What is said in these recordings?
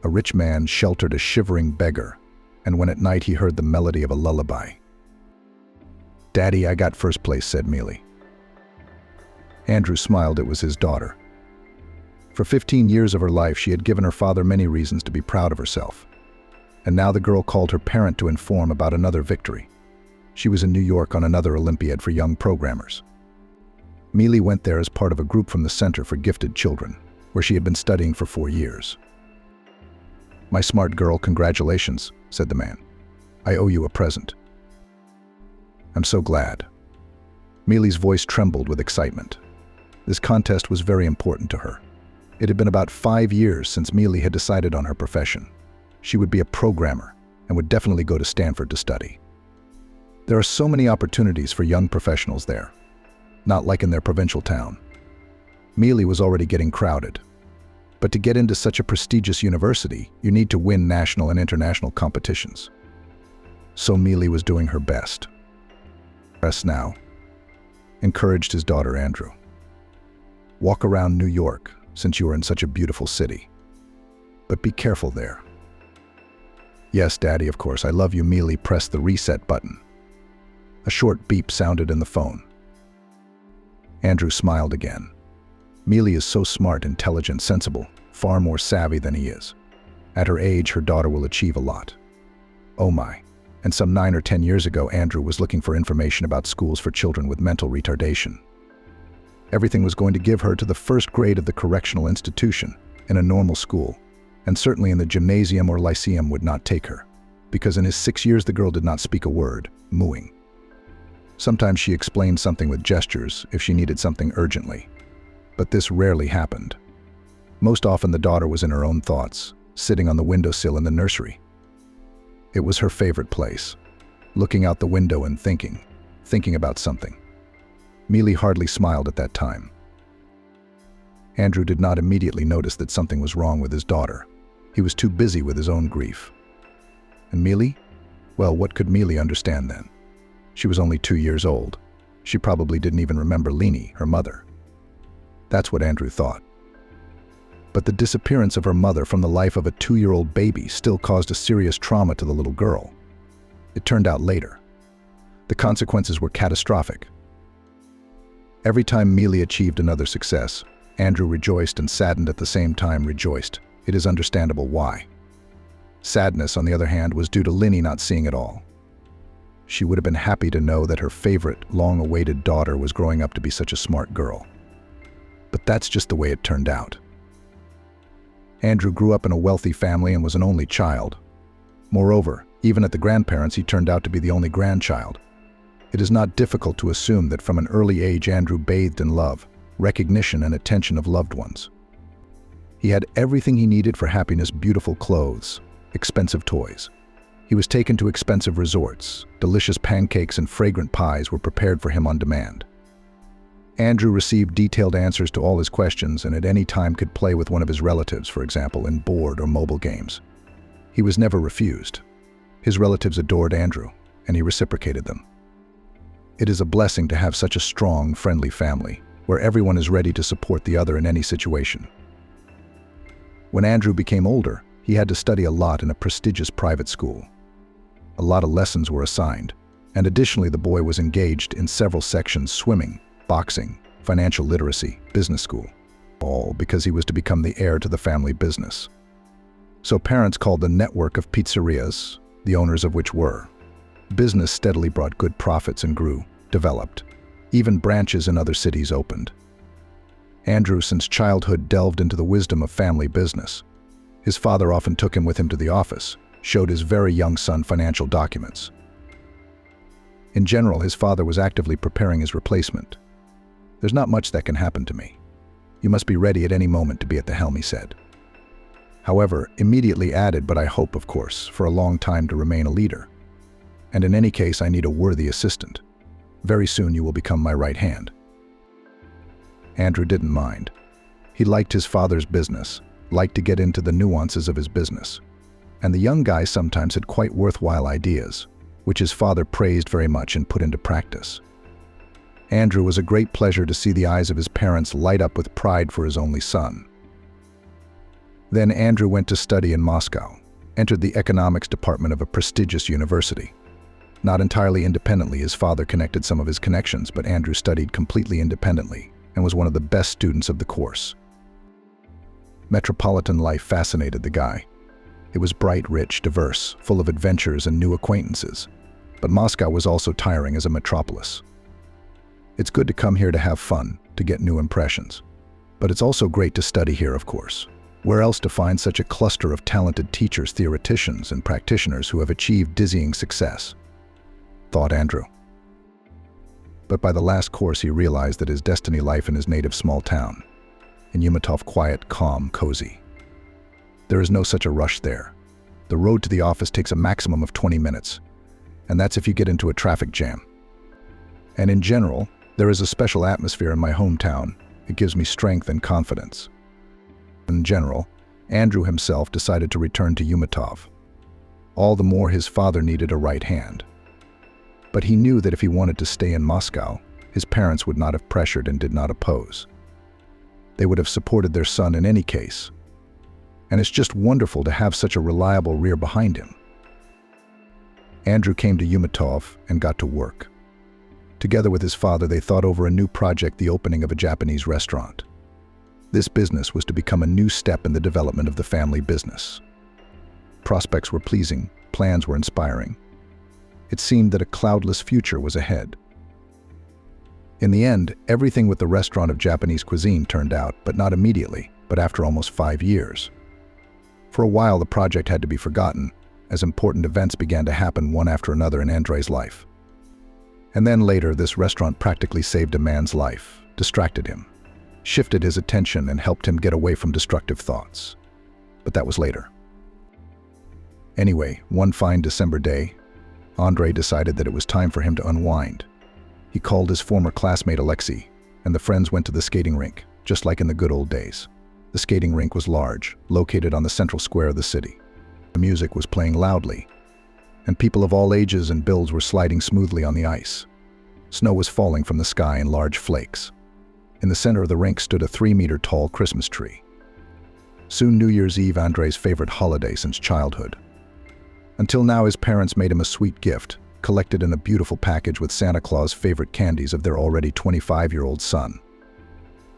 A rich man sheltered a shivering beggar, and when at night he heard the melody of a lullaby. "Daddy, I got first place," said Mealy. Andrew smiled. It was his daughter. For 15 years of her life, she had given her father many reasons to be proud of herself. And now the girl called her parent to inform about another victory. She was in New York on another Olympiad for young programmers. Mealy went there as part of a group from the Center for Gifted Children, where she had been studying for 4 years. "My smart girl, congratulations," said the man. "I owe you a present." "I'm so glad." Mealy's voice trembled with excitement. This contest was very important to her. It had been about 5 years since Mealy had decided on her profession. She would be a programmer and would definitely go to Stanford to study. There are so many opportunities for young professionals there, not like in their provincial town. Mealy was already getting crowded. But to get into such a prestigious university, you need to win national and international competitions. So Mealy was doing her best. "Rest now," encouraged his daughter Andrew. "Walk around New York, since you are in such a beautiful city. But be careful there." "Yes, Daddy, of course. I love you." Mealy pressed the reset button. A short beep sounded in the phone. Andrew smiled again. Mealy is so smart, intelligent, sensible, far more savvy than he is. At her age, her daughter will achieve a lot. Oh my. And some 9 or 10 years ago, Andrew was looking for information about schools for children with mental retardation. Everything was going to give her to the first grade of the correctional institution, in a normal school, and certainly in the gymnasium or lyceum would not take her, because in his 6 years the girl did not speak a word, mooing. Sometimes she explained something with gestures if she needed something urgently, but this rarely happened. Most often the daughter was in her own thoughts, sitting on the windowsill in the nursery. It was her favorite place, looking out the window and thinking about something. Mealy hardly smiled at that time. Andrew did not immediately notice that something was wrong with his daughter. He was too busy with his own grief. And Mealy? Well, what could Mealy understand then? She was only 2 years old. She probably didn't even remember Leanie, her mother. That's what Andrew thought. But the disappearance of her mother from the life of a 2-year-old baby still caused a serious trauma to the little girl. It turned out later. The consequences were catastrophic. Every time Mealy achieved another success, Andrew rejoiced and saddened at the same time. Rejoiced. It is understandable why. Sadness, on the other hand, was due to Leanie not seeing it all. She would have been happy to know that her favorite, long-awaited daughter was growing up to be such a smart girl. But that's just the way it turned out. Andrew grew up in a wealthy family and was an only child. Moreover, even at the grandparents, he turned out to be the only grandchild. It is not difficult to assume that from an early age Andrew bathed in love, recognition, and attention of loved ones. He had everything he needed for happiness: beautiful clothes, expensive toys. He was taken to expensive resorts. Delicious pancakes and fragrant pies were prepared for him on demand. Andrew received detailed answers to all his questions and at any time could play with one of his relatives, for example, in board or mobile games. He was never refused. His relatives adored Andrew, and he reciprocated them. It is a blessing to have such a strong, friendly family, where everyone is ready to support the other in any situation. When Andrew became older, he had to study a lot in a prestigious private school. A lot of lessons were assigned, and additionally the boy was engaged in several sections: swimming, boxing, financial literacy, business school, all because he was to become the heir to the family business. So parents called the network of pizzerias, the owners of which were. Business steadily brought good profits and grew, developed. Even branches in other cities opened. Andrew, since childhood, delved into the wisdom of family business. His father often took him with him to the office, showed his very young son financial documents. In general, his father was actively preparing his replacement. "There's not much that can happen to me. You must be ready at any moment to be at the helm," he said. However, immediately added, "But I hope, of course, for a long time to remain a leader. And in any case, I need a worthy assistant. Very soon you will become my right hand." Andrew didn't mind. He liked his father's business, liked to get into the nuances of his business. And the young guy sometimes had quite worthwhile ideas, which his father praised very much and put into practice. Andrew was a great pleasure to see the eyes of his parents light up with pride for his only son. Then Andrew went to study in Moscow, entered the economics department of a prestigious university. Not entirely independently, his father connected some of his connections, but Andrew studied completely independently and was one of the best students of the course. Metropolitan life fascinated the guy. It was bright, rich, diverse, full of adventures and new acquaintances. But Moscow was also tiring as a metropolis. It's good to come here to have fun, to get new impressions. But it's also great to study here, of course. Where else to find such a cluster of talented teachers, theoreticians, and practitioners who have achieved dizzying success? Thought Andrew. But by the last course he realized that his destiny life in his native small town. In Yumatov, quiet, calm, cozy. There is no such a rush there. The road to the office takes a maximum of 20 minutes, and that's if you get into a traffic jam. And in general, there is a special atmosphere in my hometown. It gives me strength and confidence. In general, Andrew himself decided to return to Yumatov. All the more his father needed a right hand. But he knew that if he wanted to stay in Moscow, his parents would not have pressured and did not oppose. They would have supported their son in any case. And it's just wonderful to have such a reliable rear behind him. Andrew came to Yumatov and got to work. Together with his father, they thought over a new project, the opening of a Japanese restaurant. This business was to become a new step in the development of the family business. Prospects were pleasing, plans were inspiring. It seemed that a cloudless future was ahead. In the end, everything with the restaurant of Japanese cuisine turned out, but not immediately, but after almost 5 years. For a while, the project had to be forgotten, as important events began to happen one after another in Andrei's life. And then later, this restaurant practically saved a man's life, distracted him, shifted his attention and helped him get away from destructive thoughts. But that was later. Anyway, one fine December day, Andrei decided that it was time for him to unwind. He called his former classmate Alexei, and the friends went to the skating rink, just like in the good old days. The skating rink was large, located on the central square of the city. The music was playing loudly, and people of all ages and builds were sliding smoothly on the ice. Snow was falling from the sky in large flakes. In the center of the rink stood a 3-meter-tall Christmas tree. Soon New Year's Eve, Andrei's favorite holiday since childhood. Until now, his parents made him a sweet gift, collected in a beautiful package with Santa Claus' favorite candies of their already 25-year-old son.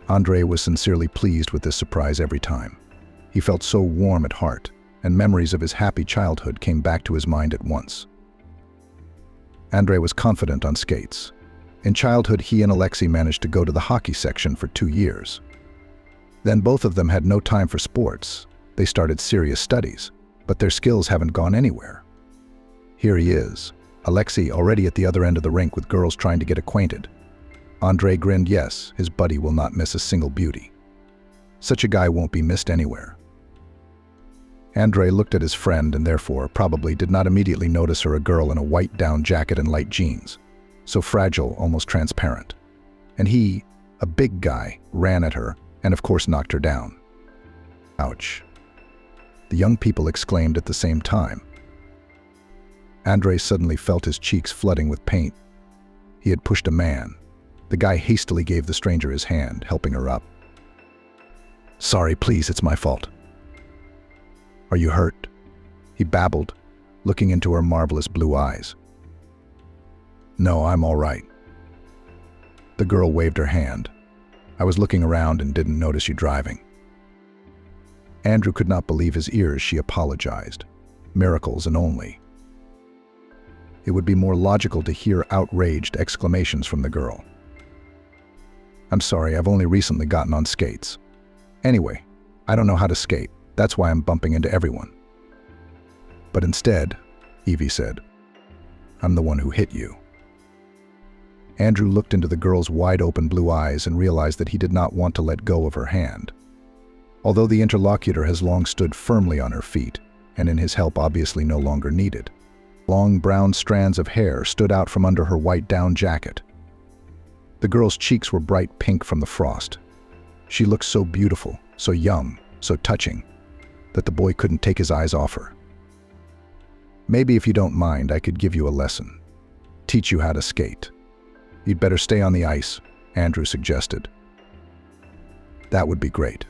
Andrei was sincerely pleased with this surprise every time. He felt so warm at heart, and memories of his happy childhood came back to his mind at once. Andrei was confident on skates. In childhood, he and Alexei managed to go to the hockey section for 2 years. Then both of them had no time for sports. They started serious studies, but their skills haven't gone anywhere. Here he is, Alexei already at the other end of the rink with girls trying to get acquainted. Andrei grinned. Yes, his buddy will not miss a single beauty. Such a guy won't be missed anywhere. Andrei looked at his friend and therefore probably did not immediately notice her, a girl in a white down jacket and light jeans, so fragile, almost transparent. And he, a big guy, ran at her and of course knocked her down. Ouch. The young people exclaimed at the same time. Andrei suddenly felt his cheeks flooding with paint. He had pushed a man. The guy hastily gave the stranger his hand, helping her up. "Sorry, please, it's my fault." "Are you hurt?" he babbled, looking into her marvelous blue eyes. "No, I'm all right." The girl waved her hand. "I was looking around and didn't notice you driving." Andrew could not believe his ears. She apologized. Miracles and only. It would be more logical to hear outraged exclamations from the girl. "I'm sorry, I've only recently gotten on skates. Anyway, I don't know how to skate. That's why I'm bumping into everyone." "But instead," Evie said, "I'm the one who hit you." Andrew looked into the girl's wide-open blue eyes and realized that he did not want to let go of her hand. Although the interlocutor has long stood firmly on her feet, and in his help obviously no longer needed. Long brown strands of hair stood out from under her white down jacket. The girl's cheeks were bright pink from the frost. She looked so beautiful, so young, so touching, that the boy couldn't take his eyes off her. "Maybe if you don't mind, I could give you a lesson. Teach you how to skate." "You'd better stay on the ice," Andrew suggested. "That would be great."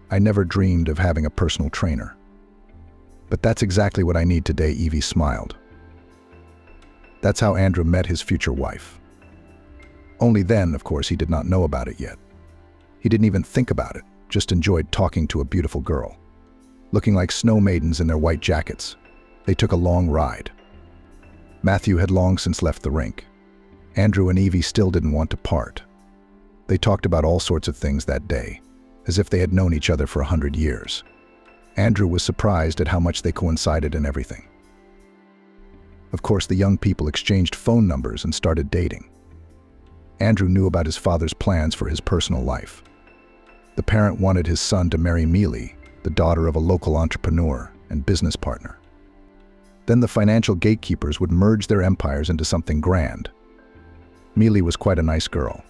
I never dreamed of having a personal trainer. But that's exactly what I need today, Evie smiled. That's how Andrew met his future wife. Only then, of course, he did not know about it yet. He didn't even think about it, just enjoyed talking to a beautiful girl. Looking like snow maidens in their white jackets, they took a long ride. Matthew had long since left the rink. Andrew and Evie still didn't want to part. They talked about all sorts of things that day, as if they had known each other for 100 years. Andrew was surprised at how much they coincided in everything. Of course, the young people exchanged phone numbers and started dating. Andrew knew about his father's plans for his personal life. The parent wanted his son to marry Mealy, the daughter of a local entrepreneur and business partner. Then the financial gatekeepers would merge their empires into something grand. Mealy was quite a nice girl.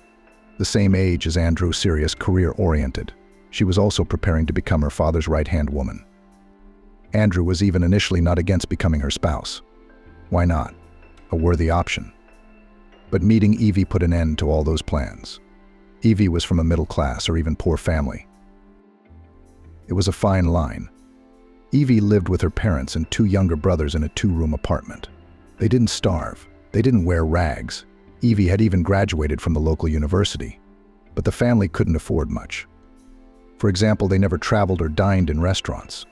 The same age as Andrew, serious, career-oriented. She was also preparing to become her father's right-hand woman. Andrew was even initially not against becoming her spouse. Why not? A worthy option. But meeting Evie put an end to all those plans. Evie was from a middle-class or even poor family. It was a fine line. Evie lived with her parents and 2 younger brothers in a 2-room apartment. They didn't starve. They didn't wear rags. Evie had even graduated from the local university. But the family couldn't afford much. For example, they never traveled or dined in restaurants.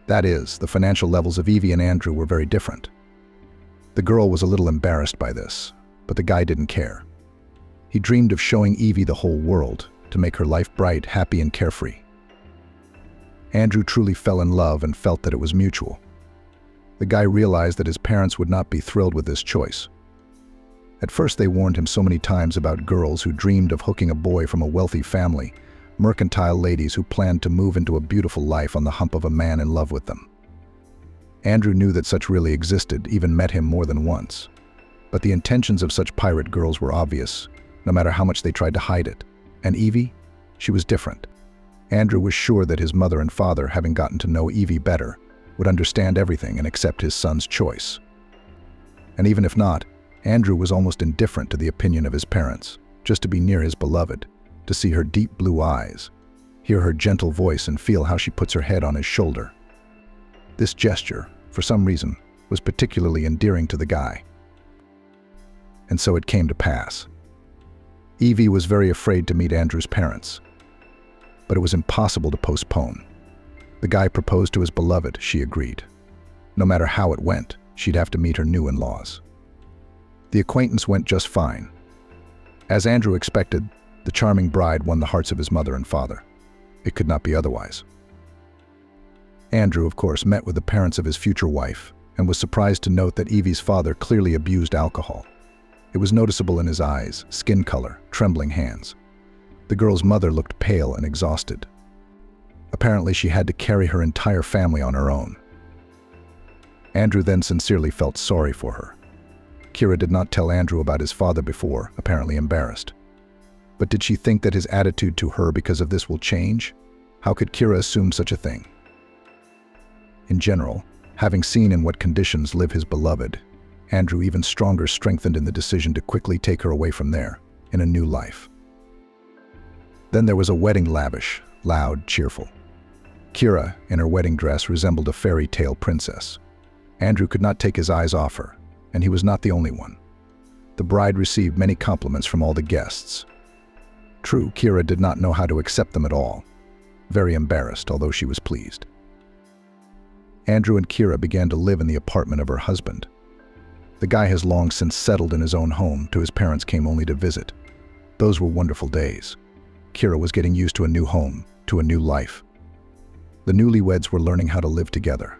That is, the financial levels of Evie and Andrew were very different. The girl was a little embarrassed by this, but the guy didn't care. He dreamed of showing Evie the whole world, to make her life bright, happy, and carefree. Andrew truly fell in love and felt that it was mutual. The guy realized that his parents would not be thrilled with this choice. At first, they warned him so many times about girls who dreamed of hooking a boy from a wealthy family, mercantile ladies who planned to move into a beautiful life on the hump of a man in love with them. Andrew knew that such really existed, even met him more than once. But the intentions of such pirate girls were obvious, no matter how much they tried to hide it. And Evie? She was different. Andrew was sure that his mother and father, having gotten to know Evie better, would understand everything and accept his son's choice. And even if not, Andrew was almost indifferent to the opinion of his parents, just to be near his beloved, to see her deep blue eyes, hear her gentle voice and feel how she puts her head on his shoulder. This gesture, for some reason, was particularly endearing to the guy. And so it came to pass. Evie was very afraid to meet Andrew's parents, but it was impossible to postpone. The guy proposed to his beloved, she agreed. No matter how it went, she'd have to meet her new in-laws. The acquaintance went just fine. As Andrew expected, the charming bride won the hearts of his mother and father. It could not be otherwise. Andrew, of course, met with the parents of his future wife and was surprised to note that Evie's father clearly abused alcohol. It was noticeable in his eyes, skin color, trembling hands. The girl's mother looked pale and exhausted. Apparently, she had to carry her entire family on her own. Andrew then sincerely felt sorry for her. Kira did not tell Andrew about his father before, apparently embarrassed. But did she think that his attitude to her because of this will change? How could Kira assume such a thing? In general, having seen in what conditions live his beloved, Andrew even stronger strengthened in the decision to quickly take her away from there, in a new life. Then there was a wedding, lavish, loud, cheerful. Kira, in her wedding dress, resembled a fairy tale princess. Andrew could not take his eyes off her, and he was not the only one. The bride received many compliments from all the guests. True, Kira did not know how to accept them at all. Very embarrassed, although she was pleased. Andrew and Kira began to live in the apartment of her husband. The guy has long since settled in his own home, to his parents came only to visit. Those were wonderful days. Kira was getting used to a new home, to a new life. The newlyweds were learning how to live together.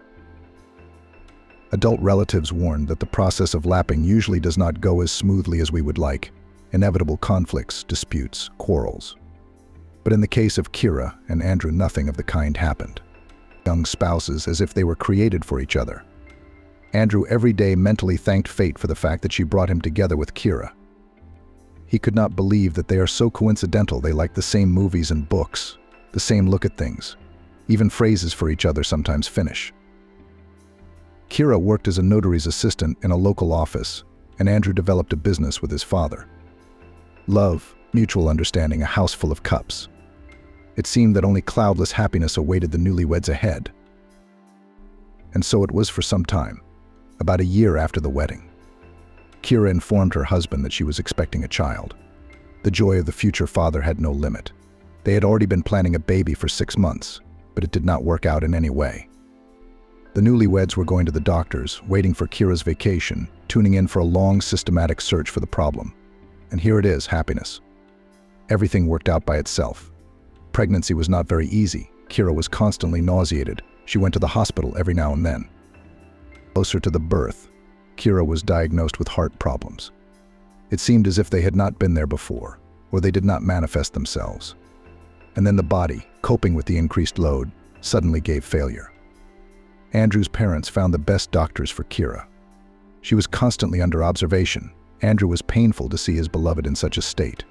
Adult relatives warned that the process of lapping usually does not go as smoothly as we would like. Inevitable conflicts, disputes, quarrels. But in the case of Kira and Andrew, nothing of the kind happened. Young spouses as if they were created for each other. Andrew every day mentally thanked fate for the fact that she brought him together with Kira. He could not believe that they are so coincidental. They like the same movies and books, the same look at things. Even phrases for each other sometimes finish. Kira worked as a notary's assistant in a local office, and Andrew developed a business with his father. Love, mutual understanding, a house full of cups. It seemed that only cloudless happiness awaited the newlyweds ahead. And so it was for some time, about a year after the wedding. Kira informed her husband that she was expecting a child. The joy of the future father had no limit. They had already been planning a baby for 6 months, but it did not work out in any way. The newlyweds were going to the doctors, waiting for Kira's vacation, tuning in for a long, systematic search for the problem. And here it is, happiness. Everything worked out by itself. Pregnancy was not very easy. Kira was constantly nauseated. She went to the hospital every now and then. Closer to the birth, Kira was diagnosed with heart problems. It seemed as if they had not been there before, or they did not manifest themselves. And then the body, coping with the increased load, suddenly gave failure. Andrew's parents found the best doctors for Kira. She was constantly under observation. Andrew was painful to see his beloved in such a state,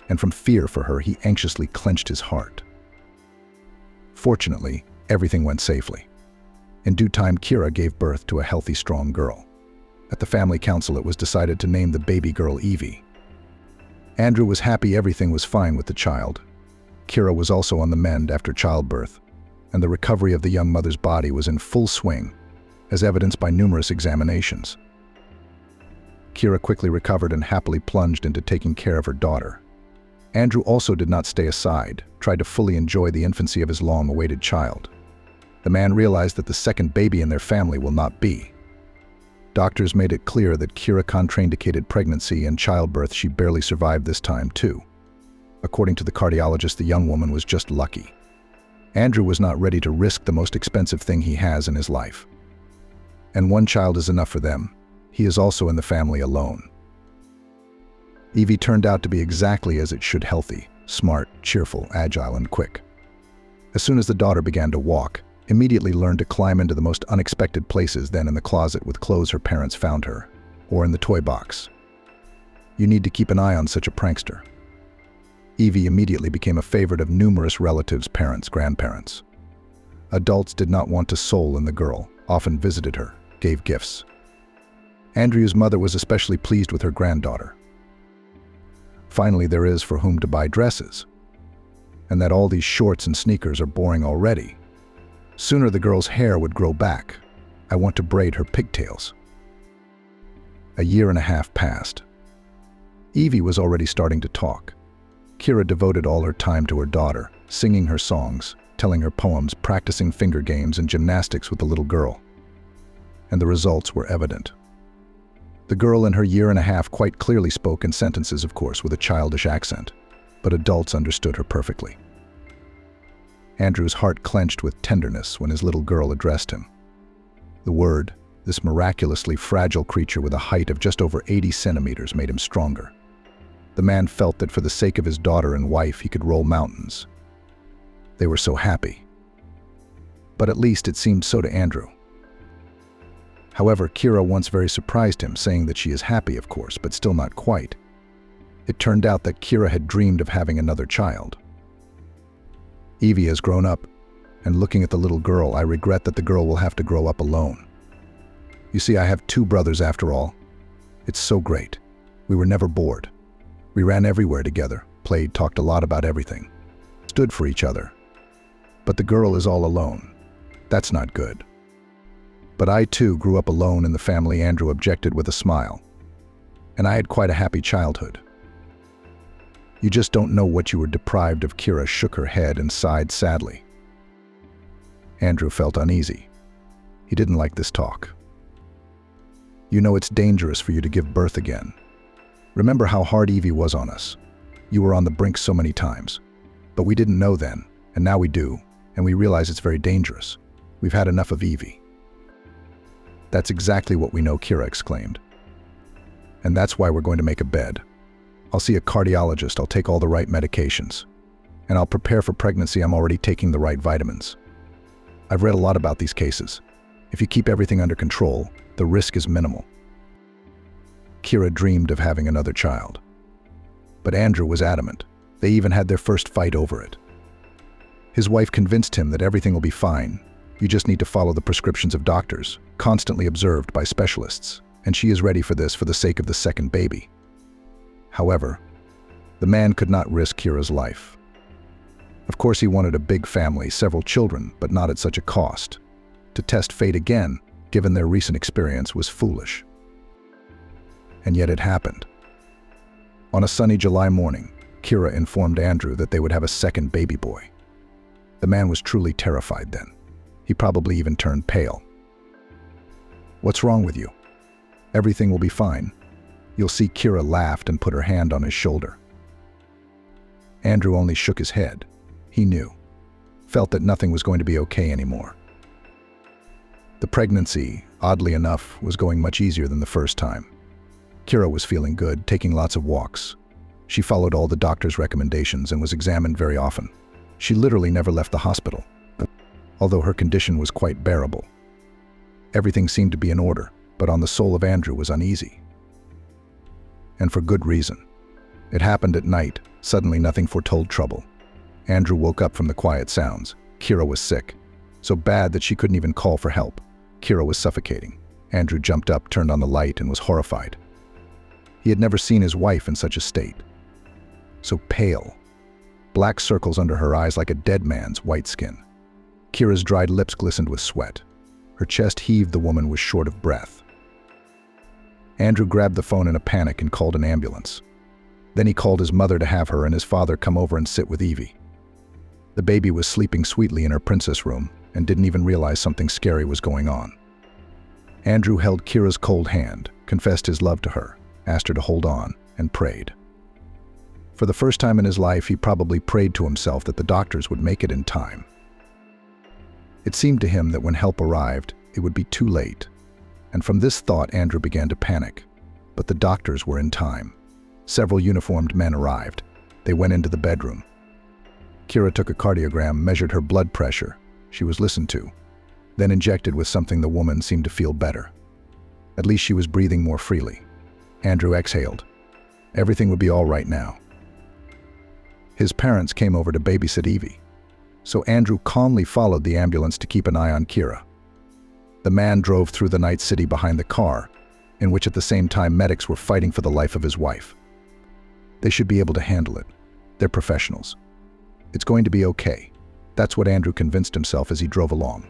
and from fear for her, he anxiously clenched his heart. Fortunately, everything went safely. In due time, Kira gave birth to a healthy, strong girl. At the family council, it was decided to name the baby girl Evie. Andrew was happy everything was fine with the child. Kira was also on the mend after childbirth, and the recovery of the young mother's body was in full swing, as evidenced by numerous examinations. Kira quickly recovered and happily plunged into taking care of her daughter. Andrew also did not stay aside, tried to fully enjoy the infancy of his long-awaited child. The man realized that the second baby in their family will not be. Doctors made it clear that Kira contraindicated pregnancy and childbirth. She barely survived this time, too. According to the cardiologist, the young woman was just lucky. Andrew was not ready to risk the most expensive thing he has in his life. And one child is enough for them. He is also in the family alone. Evie turned out to be exactly as it should: healthy, smart, cheerful, agile, and quick. As soon as the daughter began to walk, immediately learned to climb into the most unexpected places, then in the closet with clothes her parents found her, or in the toy box. You need to keep an eye on such a prankster. Evie immediately became a favorite of numerous relatives, parents, grandparents. Adults did not want to soul in the girl, often visited her, gave gifts. Andrew's mother was especially pleased with her granddaughter. Finally, there is for whom to buy dresses. And that all these shorts and sneakers are boring already. Sooner the girl's hair would grow back. I want to braid her pigtails. A year and a half passed. Evie was already starting to talk. Kira devoted all her time to her daughter, singing her songs, telling her poems, practicing finger games and gymnastics with the little girl. And the results were evident. The girl in her year and a half quite clearly spoke in sentences, of course, with a childish accent, but adults understood her perfectly. Andrew's heart clenched with tenderness when his little girl addressed him. The word, this miraculously fragile creature with a height of just over 80 centimeters, made him stronger. The man felt that for the sake of his daughter and wife, he could roll mountains. They were so happy. But at least it seemed so to Andrew. However, Kira once very surprised him, saying that she is happy, of course, but still not quite. It turned out that Kira had dreamed of having another child. Evie has grown up, and looking at the little girl, I regret that the girl will have to grow up alone. You see, I have 2 brothers after all. It's so great. We were never bored. We ran everywhere together, played, talked a lot about everything, stood for each other. But the girl is all alone. That's not good. But I too grew up alone in the family, Andrew objected with a smile. And I had quite a happy childhood. You just don't know what you were deprived of. Kira shook her head and sighed sadly. Andrew felt uneasy. He didn't like this talk. You know, it's dangerous for you to give birth again. Remember how hard Evie was on us. You were on the brink so many times. But we didn't know then, and now we do, and we realize it's very dangerous. We've had enough of Evie. That's exactly what we know, Kira exclaimed. And that's why we're going to make a bed. I'll see a cardiologist, I'll take all the right medications. And I'll prepare for pregnancy. I'm already taking the right vitamins. I've read a lot about these cases. If you keep everything under control, the risk is minimal. Kira dreamed of having another child. But Andrew was adamant. They even had their first fight over it. His wife convinced him that everything will be fine. You just need to follow the prescriptions of doctors, constantly observed by specialists, and she is ready for this for the sake of the second baby. However, the man could not risk Kira's life. Of course he wanted a big family, several children, but not at such a cost. To test fate again, given their recent experience, was foolish. And yet it happened. On a sunny July morning, Kira informed Andrew that they would have a second baby boy. The man was truly terrified then. He probably even turned pale. "What's wrong with you? Everything will be fine." You'll see Kira laughed and put her hand on his shoulder. Andrew only shook his head. He knew, felt that nothing was going to be okay anymore. The pregnancy, oddly enough, was going much easier than the first time. Kira was feeling good, taking lots of walks. She followed all the doctor's recommendations and was examined very often. She literally never left the hospital, although her condition was quite bearable. Everything seemed to be in order, but on the soul of Andrew was uneasy. And for good reason. It happened at night. Suddenly nothing foretold trouble. Andrew woke up from the quiet sounds. Kira was sick, so bad that she couldn't even call for help. Kira was suffocating. Andrew jumped up, turned on the light, and was horrified. He had never seen his wife in such a state. So pale. Black circles under her eyes like a dead man's white skin. Kira's dried lips glistened with sweat. Her chest heaved. The woman was short of breath. Andrew grabbed the phone in a panic and called an ambulance. Then he called his mother to have her and his father come over and sit with Evie. The baby was sleeping sweetly in her princess room and didn't even realize something scary was going on. Andrew held Kira's cold hand, confessed his love to her, asked her to hold on, and prayed. For the first time in his life, he probably prayed to himself that the doctors would make it in time. It seemed to him that when help arrived, it would be too late. And from this thought, Andrew began to panic. But the doctors were in time. Several uniformed men arrived. They went into the bedroom. Kira took a cardiogram, measured her blood pressure. She was listened to, then injected with something. The woman seemed to feel better. At least she was breathing more freely. Andrew exhaled. Everything would be all right now. His parents came over to babysit Evie, so Andrew calmly followed the ambulance to keep an eye on Kira. The man drove through the night city behind the car, in which at the same time medics were fighting for the life of his wife. They should be able to handle it. They're professionals. It's going to be okay. That's what Andrew convinced himself as he drove along.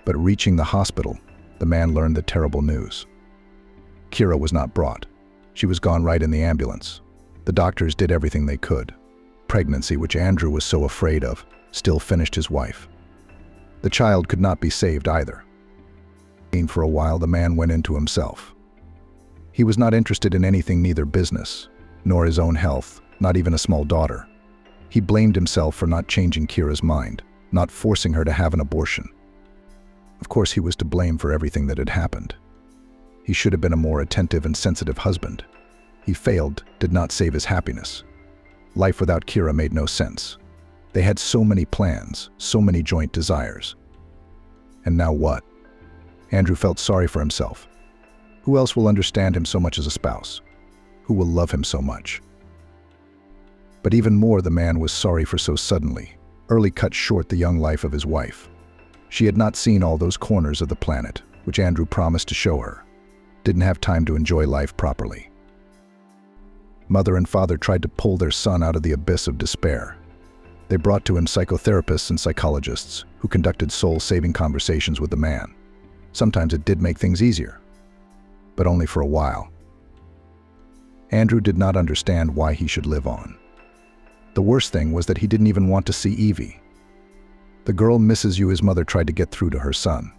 But reaching the hospital, the man learned the terrible news. Kira was not brought. She was gone right in the ambulance. The doctors did everything they could. Pregnancy, which Andrew was so afraid of, still finished his wife. The child could not be saved either. For a while, the man went into himself. He was not interested in anything, neither business, nor his own health, not even a small daughter. He blamed himself for not changing Kira's mind, not forcing her to have an abortion. Of course, he was to blame for everything that had happened. He should have been a more attentive and sensitive husband. He failed, did not save his happiness. Life without Kira made no sense. They had so many plans, so many joint desires. And now what? Andrew felt sorry for himself. Who else will understand him so much as a spouse? Who will love him so much? But even more, the man was sorry for so suddenly, early cut short the young life of his wife. She had not seen all those corners of the planet, which Andrew promised to show her. Didn't have time to enjoy life properly. Mother and father tried to pull their son out of the abyss of despair. They brought to him psychotherapists and psychologists who conducted soul-saving conversations with the man. Sometimes it did make things easier, but only for a while. Andrew did not understand why he should live on. The worst thing was that he didn't even want to see Evie. The girl misses you, his mother tried to get through to her son.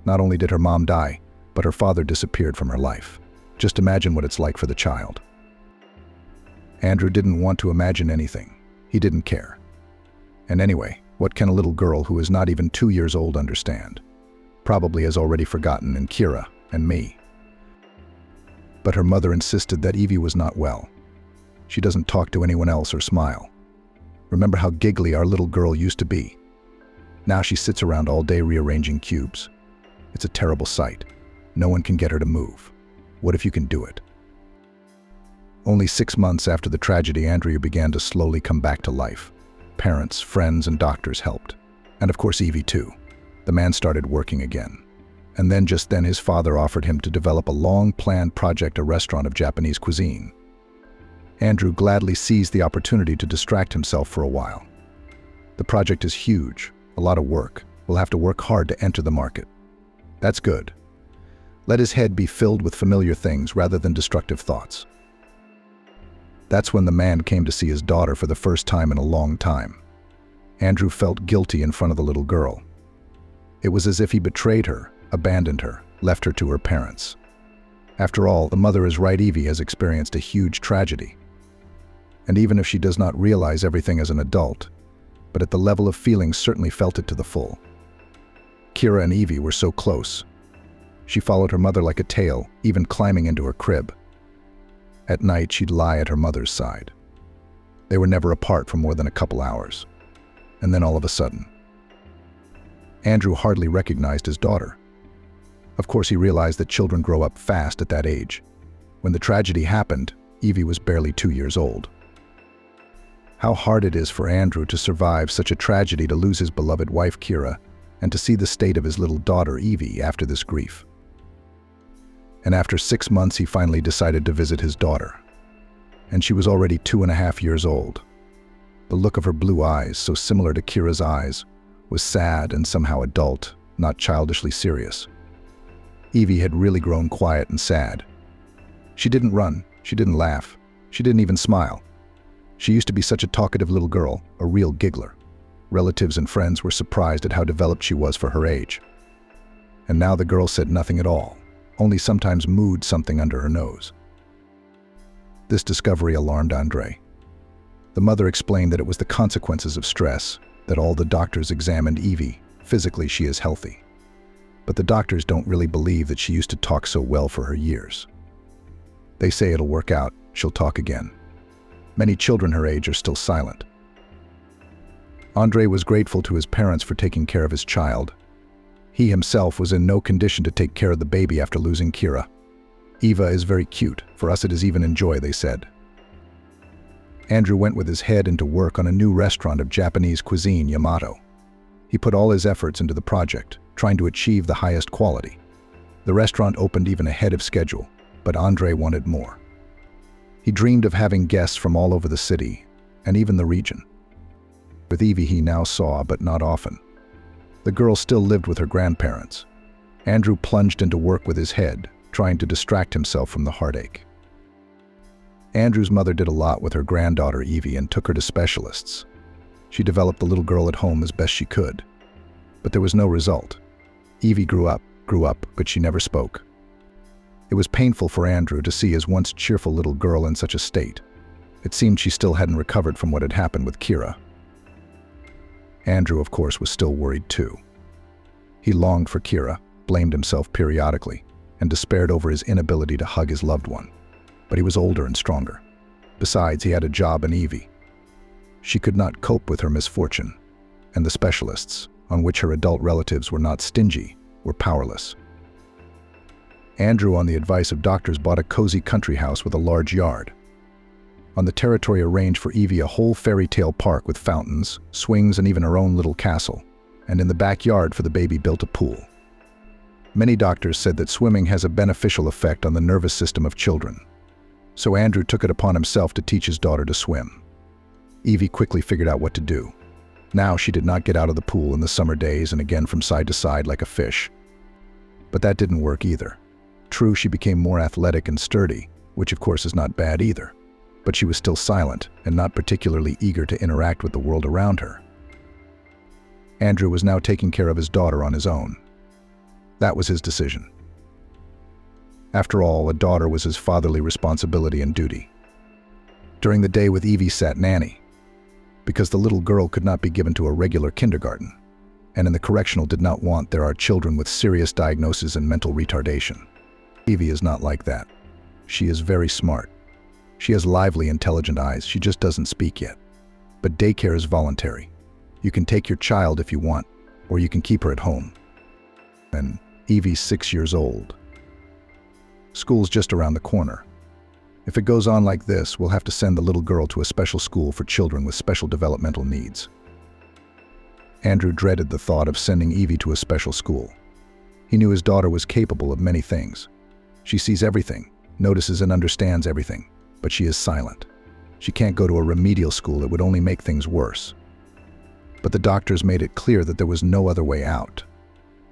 Not only did her mom die, but her father disappeared from her life. Just imagine what it's like for the child. Andrew didn't want to imagine anything. He didn't care. And anyway, what can a little girl who is not even 2 years old understand? Probably has already forgotten in Kira and me. But her mother insisted that Evie was not well. She doesn't talk to anyone else or smile. Remember how giggly our little girl used to be? Now she sits around all day rearranging cubes. It's a terrible sight. No one can get her to move. What if you can do it? Only 6 months after the tragedy, Andrea began to slowly come back to life. Parents, friends, and doctors helped. And of course Evie too. The man started working again. And then just then his father offered him to develop a long-planned project, a restaurant of Japanese cuisine. Andrew gladly seized the opportunity to distract himself for a while. The project is huge, a lot of work. We'll have to work hard to enter the market. That's good. Let his head be filled with familiar things rather than destructive thoughts. That's when the man came to see his daughter for the first time in a long time. Andrew felt guilty in front of the little girl. It was as if he betrayed her, abandoned her, left her to her parents. After all, the mother is right. Evie has experienced a huge tragedy. And even if she does not realize everything as an adult, but at the level of feeling certainly felt it to the full. Kira and Evie were so close. She followed her mother like a tail, even climbing into her crib. At night, she'd lie at her mother's side. They were never apart for more than a couple hours. And then all of a sudden, Andrew hardly recognized his daughter. Of course, he realized that children grow up fast at that age. When the tragedy happened, Evie was barely 2 years old. How hard it is for Andrew to survive such a tragedy, to lose his beloved wife Kira, and to see the state of his little daughter Evie after this grief. And after 6 months, he finally decided to visit his daughter. And she was already 2.5 years old. The look of her blue eyes, so similar to Kira's eyes, was sad and somehow adult, not childishly serious. Evie had really grown quiet and sad. She didn't run, she didn't laugh, she didn't even smile. She used to be such a talkative little girl, a real giggler. Relatives and friends were surprised at how developed she was for her age. And now the girl said nothing at all, only sometimes mooed something under her nose. This discovery alarmed Andre. The mother explained that it was the consequences of stress, that all the doctors examined Evie. Physically, she is healthy. But the doctors don't really believe that she used to talk so well for her years. They say it'll work out, she'll talk again. Many children her age are still silent. Andre was grateful to his parents for taking care of his child. He himself was in no condition to take care of the baby after losing Kira. Eva is very cute. For us it is even enjoy, they said. Andrew went with his head into work on a new restaurant of Japanese cuisine, Yamato. He put all his efforts into the project, trying to achieve the highest quality. The restaurant opened even ahead of schedule, but Andre wanted more. He dreamed of having guests from all over the city, and even the region. With Evie he now saw, but not often. The girl still lived with her grandparents. Andrew plunged into work with his head, trying to distract himself from the heartache. Andrew's mother did a lot with her granddaughter Evie and took her to specialists. She developed the little girl at home as best she could. But there was no result. Evie grew up, but she never spoke. It was painful for Andrew to see his once cheerful little girl in such a state. It seemed she still hadn't recovered from what had happened with Kira. Andrew, of course, was still worried too. He longed for Kira, blamed himself periodically, and despaired over his inability to hug his loved one. But he was older and stronger. Besides, he had a job in Evie. She could not cope with her misfortune, and the specialists, on which her adult relatives were not stingy, were powerless. Andrew, on the advice of doctors, bought a cozy country house with a large yard. On the territory arranged for Evie a whole fairy tale park with fountains, swings, and even her own little castle, and in the backyard for the baby built a pool. Many doctors said that swimming has a beneficial effect on the nervous system of children. So Andrew took it upon himself to teach his daughter to swim. Evie quickly figured out what to do. Now she did not get out of the pool in the summer days and again from side to side like a fish. But that didn't work either. True, she became more athletic and sturdy, which of course is not bad either. But she was still silent and not particularly eager to interact with the world around her. Andrew was now taking care of his daughter on his own. That was his decision. After all, a daughter was his fatherly responsibility and duty. During the day with Evie sat Nanny, because the little girl could not be given to a regular kindergarten, and in the correctional did not want there are children with serious diagnoses and mental retardation. Evie is not like that. She is very smart. She has lively, intelligent eyes. She just doesn't speak yet. But daycare is voluntary. You can take your child if you want, or you can keep her at home. And Evie's 6 years old. School's just around the corner. If it goes on like this, we'll have to send the little girl to a special school for children with special developmental needs. Andrew dreaded the thought of sending Evie to a special school. He knew his daughter was capable of many things. She sees everything, notices and understands everything, but she is silent. She can't go to a remedial school, it would only make things worse. But the doctors made it clear that there was no other way out.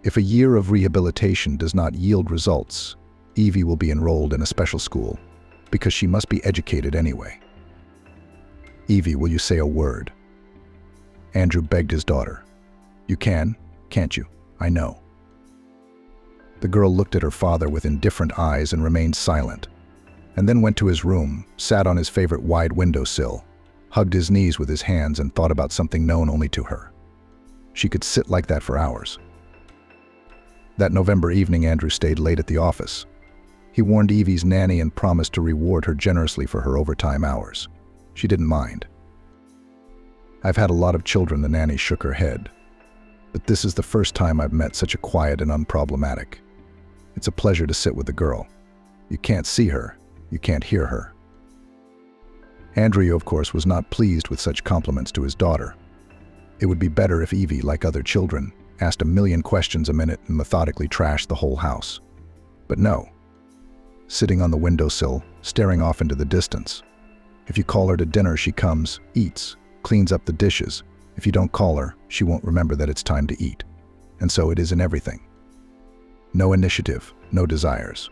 If a year of rehabilitation does not yield results, Evie will be enrolled in a special school, because she must be educated anyway. Evie, will you say a word? Andrew begged his daughter. You can, can't you? I know. The girl looked at her father with indifferent eyes and remained silent, and then went to his room, sat on his favorite wide windowsill, hugged his knees with his hands and thought about something known only to her. She could sit like that for hours. That November evening, Andrew stayed late at the office. He warned Evie's nanny and promised to reward her generously for her overtime hours. She didn't mind. I've had a lot of children, the nanny shook her head. But this is the first time I've met such a quiet and unproblematic. It's a pleasure to sit with the girl. You can't see her, you can't hear her. Andrew, of course, was not pleased with such compliments to his daughter. It would be better if Evie, like other children, asked a million questions a minute and methodically trashed the whole house. But no. Sitting on the windowsill, staring off into the distance. If you call her to dinner, she comes, eats, cleans up the dishes. If you don't call her, she won't remember that it's time to eat. And so it is in everything. No initiative, no desires.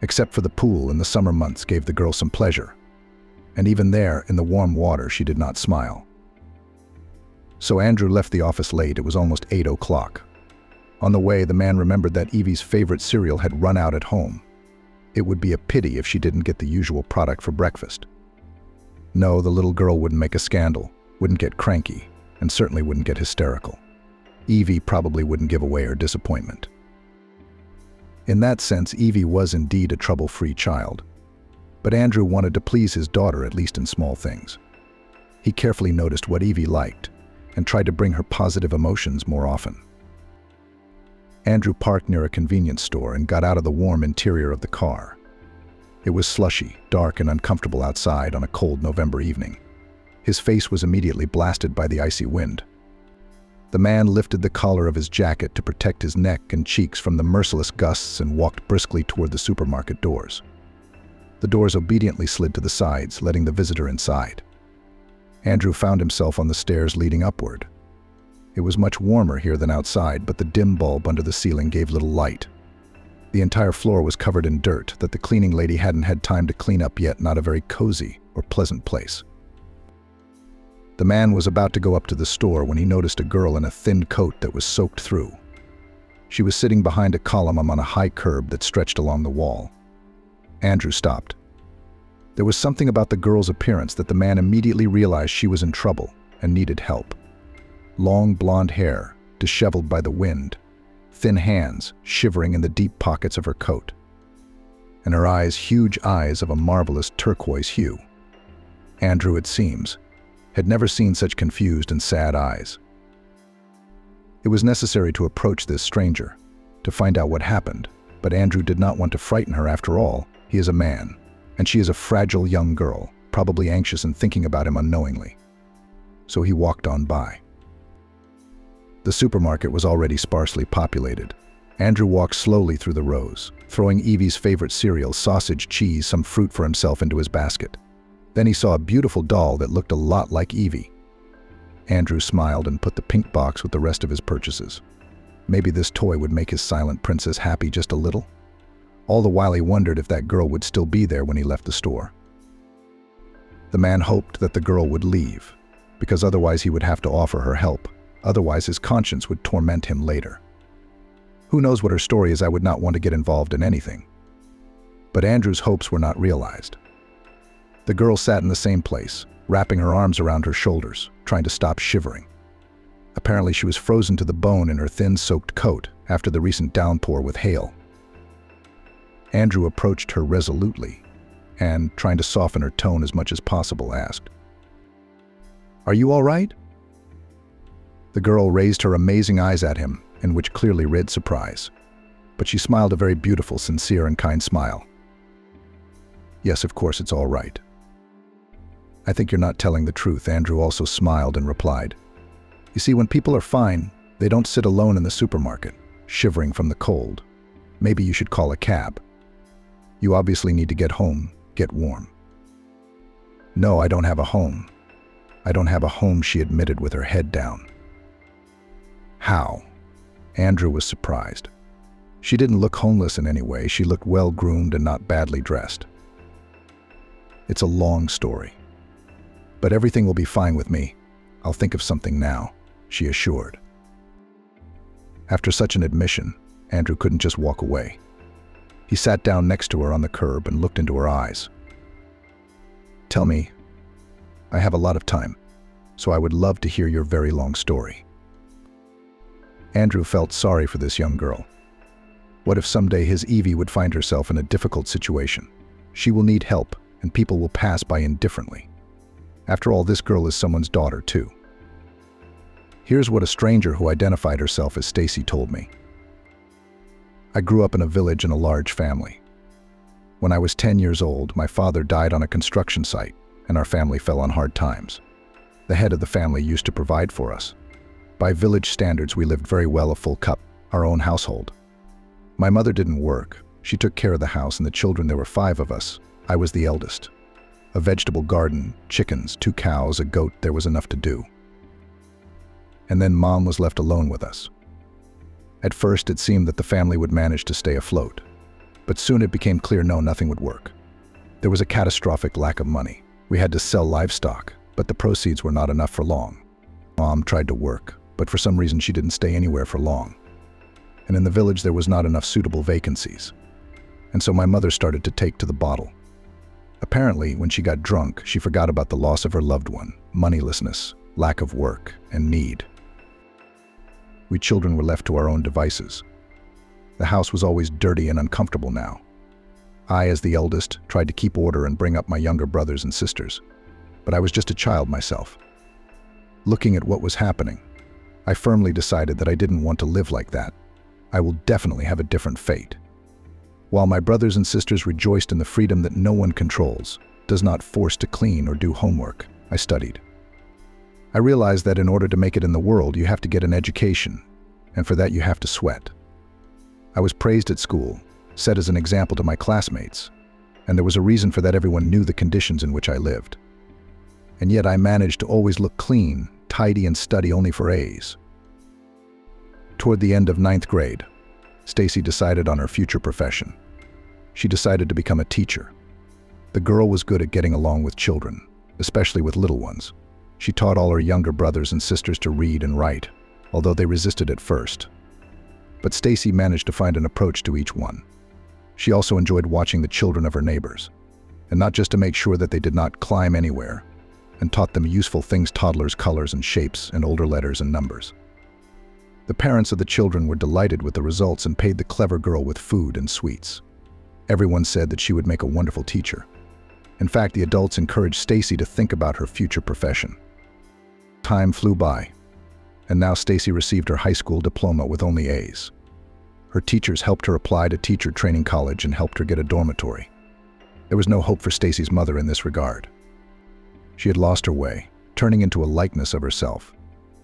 Except for the pool in the summer months gave the girl some pleasure. And even there, in the warm water, she did not smile. So Andrew left the office late. It was almost 8 o'clock. On the way, the man remembered that Evie's favorite cereal had run out at home. It would be a pity if she didn't get the usual product for breakfast. No, the little girl wouldn't make a scandal, wouldn't get cranky, and certainly wouldn't get hysterical. Evie probably wouldn't give away her disappointment. In that sense, Evie was indeed a trouble-free child. But Andrew wanted to please his daughter, at least in small things. He carefully noticed what Evie liked and tried to bring her positive emotions more often. Andrew parked near a convenience store and got out of the warm interior of the car. It was slushy, dark, and uncomfortable outside on a cold November evening. His face was immediately blasted by the icy wind. The man lifted the collar of his jacket to protect his neck and cheeks from the merciless gusts and walked briskly toward the supermarket doors. The doors obediently slid to the sides, letting the visitor inside. Andrew found himself on the stairs leading upward. It was much warmer here than outside, but the dim bulb under the ceiling gave little light. The entire floor was covered in dirt that the cleaning lady hadn't had time to clean up yet, not a very cozy or pleasant place. The man was about to go up to the store when he noticed a girl in a thin coat that was soaked through. She was sitting behind a column on a high curb that stretched along the wall. Andrew stopped. There was something about the girl's appearance that the man immediately realized she was in trouble and needed help. Long blonde hair, disheveled by the wind, thin hands shivering in the deep pockets of her coat, and her eyes huge eyes of a marvelous turquoise hue. Andrew, it seems, had never seen such confused and sad eyes. It was necessary to approach this stranger, to find out what happened, but Andrew did not want to frighten her. After all, he is a man, and she is a fragile young girl, probably anxious and thinking about him unknowingly. So he walked on by. The supermarket was already sparsely populated. Andrew walked slowly through the rows, throwing Evie's favorite cereal, sausage, cheese, some fruit for himself into his basket. Then he saw a beautiful doll that looked a lot like Evie. Andrew smiled and put the pink box with the rest of his purchases. Maybe this toy would make his silent princess happy just a little. All the while he wondered if that girl would still be there when he left the store. The man hoped that the girl would leave, because otherwise he would have to offer her help. Otherwise his conscience would torment him later. Who knows what her story is? I would not want to get involved in anything. But Andrew's hopes were not realized. The girl sat in the same place, wrapping her arms around her shoulders, trying to stop shivering. Apparently she was frozen to the bone in her thin, soaked coat after the recent downpour with hail. Andrew approached her resolutely and, trying to soften her tone as much as possible, asked, "Are you all right?" The girl raised her amazing eyes at him, in which clearly read surprise. But she smiled a very beautiful, sincere, and kind smile. "Yes, of course, it's all right." "I think you're not telling the truth," Andrew also smiled and replied. "You see, when people are fine, they don't sit alone in the supermarket, shivering from the cold. Maybe you should call a cab. You obviously need to get home, get warm." "No, I don't have a home. I don't have a home," she admitted with her head down. "How?" Andrew was surprised. She didn't look homeless in any way. She looked well-groomed and not badly dressed. "It's a long story. But everything will be fine with me. I'll think of something now," she assured. After such an admission, Andrew couldn't just walk away. He sat down next to her on the curb and looked into her eyes. "Tell me, I have a lot of time, so I would love to hear your very long story." Andrew felt sorry for this young girl. What if someday his Evie would find herself in a difficult situation? She will need help, and people will pass by indifferently. After all, this girl is someone's daughter, too. Here's what a stranger who identified herself as Stacey told me. "I grew up in a village in a large family. When I was 10 years old, my father died on a construction site, and our family fell on hard times. The head of the family used to provide for us. By village standards, we lived very well, a full cup, our own household. My mother didn't work. She took care of the house and the children. There were 5 of us. I was the eldest. A vegetable garden, chickens, 2 cows, a goat, there was enough to do. And then Mom was left alone with us. At first, it seemed that the family would manage to stay afloat. But soon it became clear nothing would work. There was a catastrophic lack of money. We had to sell livestock, but the proceeds were not enough for long. Mom tried to work, but for some reason she didn't stay anywhere for long. And in the village there was not enough suitable vacancies. And so my mother started to take to the bottle. Apparently, when she got drunk, she forgot about the loss of her loved one, moneylessness, lack of work, and need. We children were left to our own devices. The house was always dirty and uncomfortable now. I, as the eldest, tried to keep order and bring up my younger brothers and sisters. But I was just a child myself. Looking at what was happening, I firmly decided that I didn't want to live like that. I will definitely have a different fate. While my brothers and sisters rejoiced in the freedom that no one controls, does not force to clean or do homework, I studied. I realized that in order to make it in the world, you have to get an education, and for that you have to sweat. I was praised at school, set as an example to my classmates, and there was a reason for that. Everyone knew the conditions in which I lived. And yet I managed to always look clean, tidy, and study only for A's. Toward the end of 9th grade, Stacey decided on her future profession. She decided to become a teacher. The girl was good at getting along with children, especially with little ones. She taught all her younger brothers and sisters to read and write, although they resisted at first. But Stacey managed to find an approach to each one. She also enjoyed watching the children of her neighbors, and not just to make sure that they did not climb anywhere, and taught them useful things: toddlers, colors and shapes, and older letters and numbers. The parents of the children were delighted with the results and paid the clever girl with food and sweets. Everyone said that she would make a wonderful teacher. In fact, the adults encouraged Stacey to think about her future profession. Time flew by, and now Stacey received her high school diploma with only A's. Her teachers helped her apply to teacher training college and helped her get a dormitory. There was no hope for Stacey's mother in this regard. She had lost her way, turning into a likeness of herself.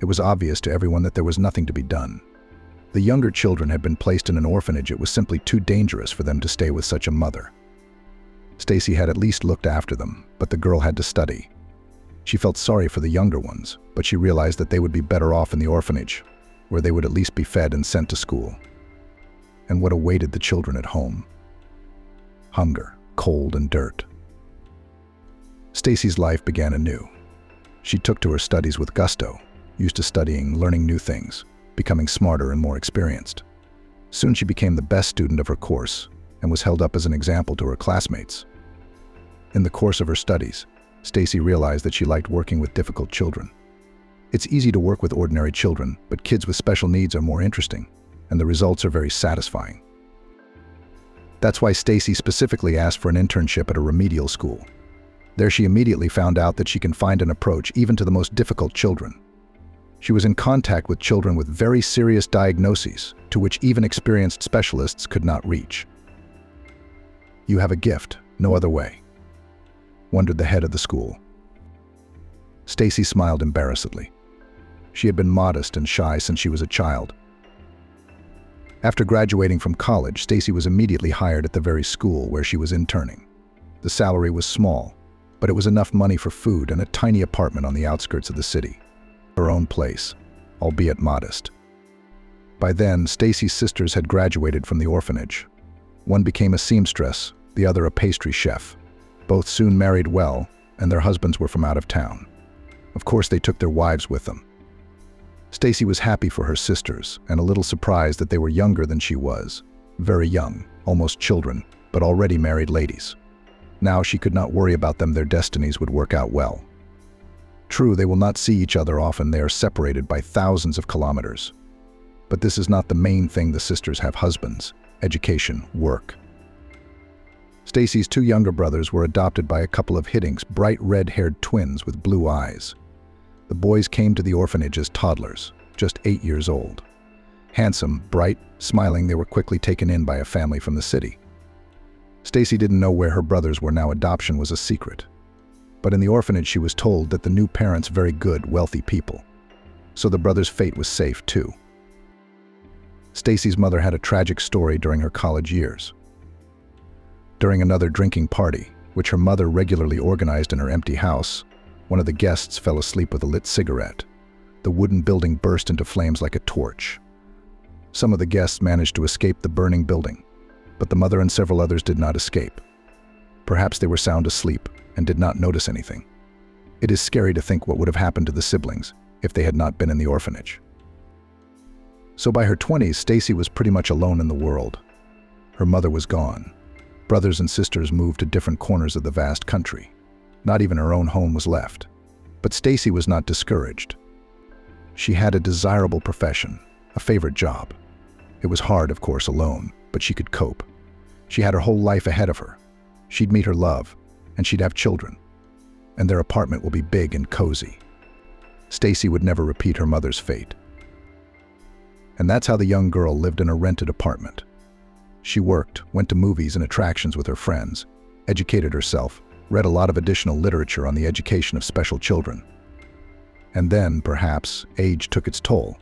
It was obvious to everyone that there was nothing to be done. The younger children had been placed in an orphanage. It was simply too dangerous for them to stay with such a mother. Stacey had at least looked after them, but the girl had to study. She felt sorry for the younger ones, but she realized that they would be better off in the orphanage, where they would at least be fed and sent to school. And what awaited the children at home? Hunger, cold, and dirt. Stacey's life began anew. She took to her studies with gusto, used to studying, learning new things, becoming smarter and more experienced. Soon she became the best student of her course and was held up as an example to her classmates. In the course of her studies, Stacey realized that she liked working with difficult children. It's easy to work with ordinary children, but kids with special needs are more interesting, and the results are very satisfying. That's why Stacey specifically asked for an internship at a remedial school. There she immediately found out that she can find an approach even to the most difficult children. She was in contact with children with very serious diagnoses, to which even experienced specialists could not reach. "You have a gift, no other way," wondered the head of the school. Stacey smiled embarrassedly. She had been modest and shy since she was a child. After graduating from college, Stacey was immediately hired at the very school where she was interning. The salary was small, but it was enough money for food and a tiny apartment on the outskirts of the city. Her own place, albeit modest. By then, Stacey's sisters had graduated from the orphanage. One became a seamstress, the other a pastry chef. Both soon married well, and their husbands were from out of town. Of course, they took their wives with them. Stacey was happy for her sisters, and a little surprised that they were younger than she was. Very young, almost children, but already married ladies. Now she could not worry about them, their destinies would work out well. True, they will not see each other often, they are separated by thousands of kilometers. But this is not the main thing, the sisters have husbands, education, work. Stacey's two younger brothers were adopted by a couple of Hiddings, bright red-haired twins with blue eyes. The boys came to the orphanage as toddlers, just 8 years old. Handsome, bright, smiling, they were quickly taken in by a family from the city. Stacey didn't know where her brothers were now. Adoption was a secret. But in the orphanage she was told that the new parents very good, wealthy people. So the brothers' fate was safe too. Stacey's mother had a tragic story during her college years. During another drinking party, which her mother regularly organized in her empty house, one of the guests fell asleep with a lit cigarette. The wooden building burst into flames like a torch. Some of the guests managed to escape the burning building, but the mother and several others did not escape. Perhaps they were sound asleep and did not notice anything. It is scary to think what would have happened to the siblings if they had not been in the orphanage. So by her 20s, Stacey was pretty much alone in the world. Her mother was gone. Brothers and sisters moved to different corners of the vast country. Not even her own home was left. But Stacey was not discouraged. She had a desirable profession, a favorite job. It was hard, of course, alone, but she could cope. She had her whole life ahead of her. She'd meet her love, and she'd have children. And their apartment will be big and cozy. Stacey would never repeat her mother's fate. And that's how the young girl lived in a rented apartment. She worked, went to movies and attractions with her friends, educated herself, read a lot of additional literature on the education of special children. And then, perhaps, age took its toll.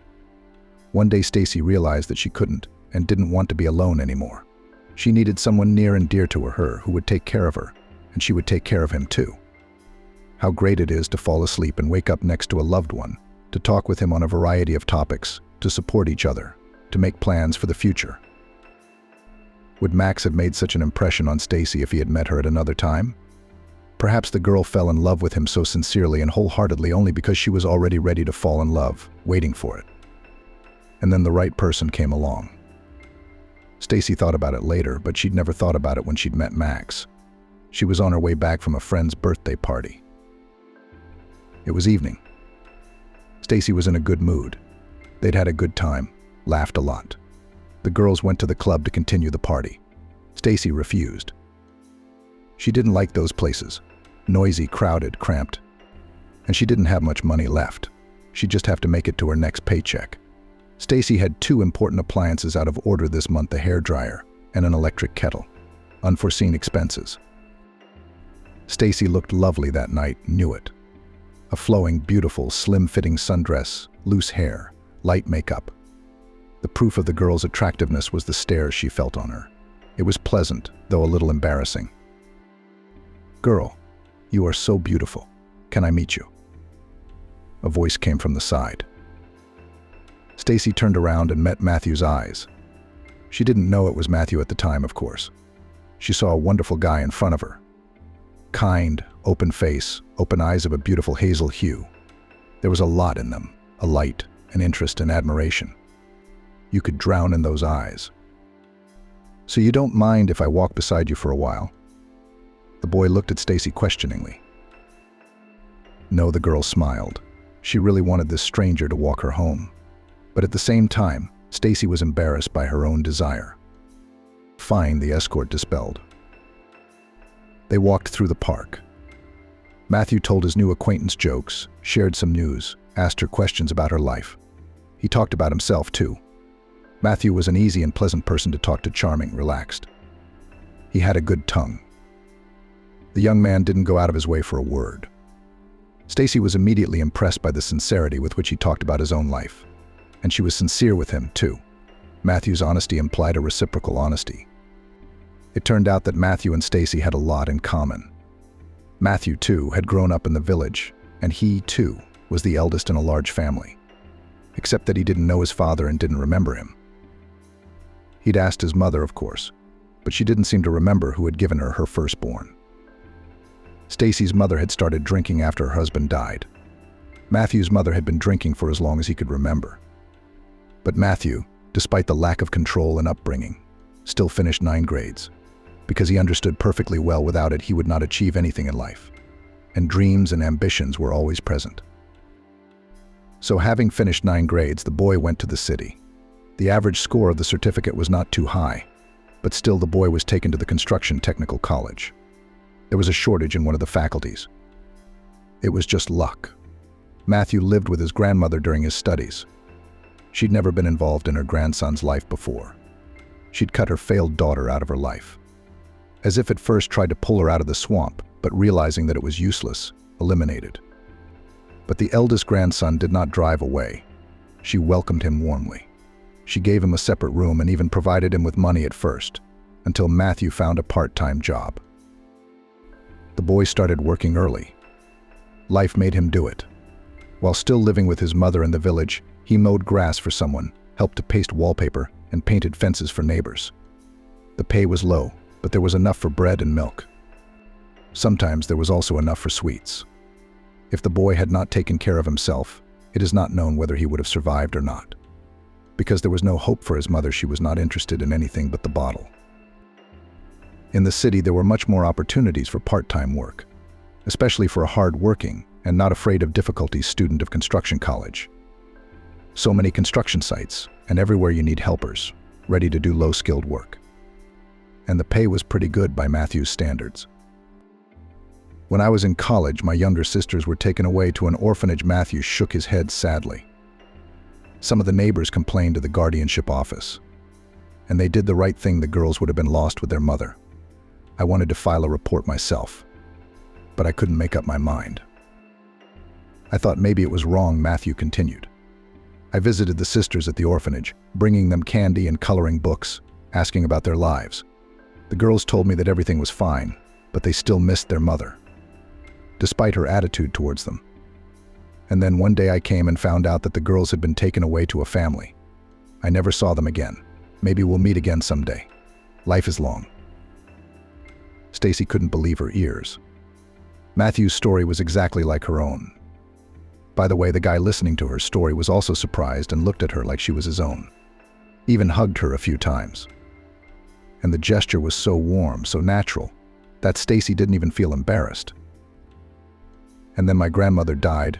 One day Stacey realized that she couldn't and didn't want to be alone anymore. She needed someone near and dear to her who would take care of her, and she would take care of him too. How great it is to fall asleep and wake up next to a loved one, to talk with him on a variety of topics, to support each other, to make plans for the future. Would Max have made such an impression on Stacey if he had met her at another time? Perhaps the girl fell in love with him so sincerely and wholeheartedly only because she was already ready to fall in love, waiting for it. And then the right person came along. Stacey thought about it later, but she'd never thought about it when she'd met Max. She was on her way back from a friend's birthday party. It was evening. Stacey was in a good mood. They'd had a good time, laughed a lot. The girls went to the club to continue the party. Stacey refused. She didn't like those places. Noisy, crowded, cramped. And she didn't have much money left. She'd just have to make it to her next paycheck. Stacey had 2 important appliances out of order this month, a hairdryer and an electric kettle. Unforeseen expenses. Stacey looked lovely that night, knew it. A flowing, beautiful, slim-fitting sundress, loose hair, light makeup. The proof of the girl's attractiveness was the stares she felt on her. It was pleasant, though a little embarrassing. "Girl, you are so beautiful. Can I meet you?" A voice came from the side. Stacey turned around and met Matthew's eyes. She didn't know it was Matthew at the time, of course. She saw a wonderful guy in front of her. Kind, open face, open eyes of a beautiful hazel hue. There was a lot in them, a light, an interest, and admiration. You could drown in those eyes. "So you don't mind if I walk beside you for a while?" The boy looked at Stacey questioningly. No, the girl smiled. She really wanted this stranger to walk her home. But at the same time, Stacey was embarrassed by her own desire. Fine, the escort dispelled. They walked through the park. Matthew told his new acquaintance jokes, shared some news, asked her questions about her life. He talked about himself, too. Matthew was an easy and pleasant person to talk to, charming, relaxed. He had a good tongue. The young man didn't go out of his way for a word. Stacey was immediately impressed by the sincerity with which he talked about his own life. And she was sincere with him, too. Matthew's honesty implied a reciprocal honesty. It turned out that Matthew and Stacey had a lot in common. Matthew, too, had grown up in the village, and he, too, was the eldest in a large family, except that he didn't know his father and didn't remember him. He'd asked his mother, of course, but she didn't seem to remember who had given her her firstborn. Stacey's mother had started drinking after her husband died. Matthew's mother had been drinking for as long as he could remember. But Matthew, despite the lack of control and upbringing, still finished 9 grades, because he understood perfectly well without it he would not achieve anything in life, and dreams and ambitions were always present. So having finished 9 grades, the boy went to the city. The average score of the certificate was not too high, but still the boy was taken to the construction technical college. There was a shortage in one of the faculties. It was just luck. Matthew lived with his grandmother during his studies. She'd never been involved in her grandson's life before. She'd cut her failed daughter out of her life. As if at first tried to pull her out of the swamp, but realizing that it was useless, eliminated. But the eldest grandson did not drive away. She welcomed him warmly. She gave him a separate room and even provided him with money at first, until Matthew found a part-time job. The boy started working early. Life made him do it. While still living with his mother in the village, he mowed grass for someone, helped to paste wallpaper, and painted fences for neighbors. The pay was low, but there was enough for bread and milk. Sometimes there was also enough for sweets. If the boy had not taken care of himself, it is not known whether he would have survived or not. Because there was no hope for his mother, she was not interested in anything but the bottle. In the city, there were much more opportunities for part-time work, especially for a hard-working and not afraid of difficulties student of construction college. So many construction sites, and everywhere you need helpers, ready to do low-skilled work. And the pay was pretty good by Matthew's standards. When I was in college, my younger sisters were taken away to an orphanage. Matthew shook his head sadly. Some of the neighbors complained to the guardianship office, and they did the right thing. The girls would have been lost with their mother. I wanted to file a report myself, but I couldn't make up my mind. I thought maybe it was wrong. Matthew continued. I visited the sisters at the orphanage, bringing them candy and coloring books, asking about their lives. The girls told me that everything was fine, but they still missed their mother, despite her attitude towards them. And then one day I came and found out that the girls had been taken away to a family. I never saw them again. Maybe we'll meet again someday. Life is long. Stacey couldn't believe her ears. Matthew's story was exactly like her own. By the way, the guy listening to her story was also surprised and looked at her like she was his own. Even hugged her a few times. And the gesture was so warm, so natural, that Stacey didn't even feel embarrassed. And then my grandmother died,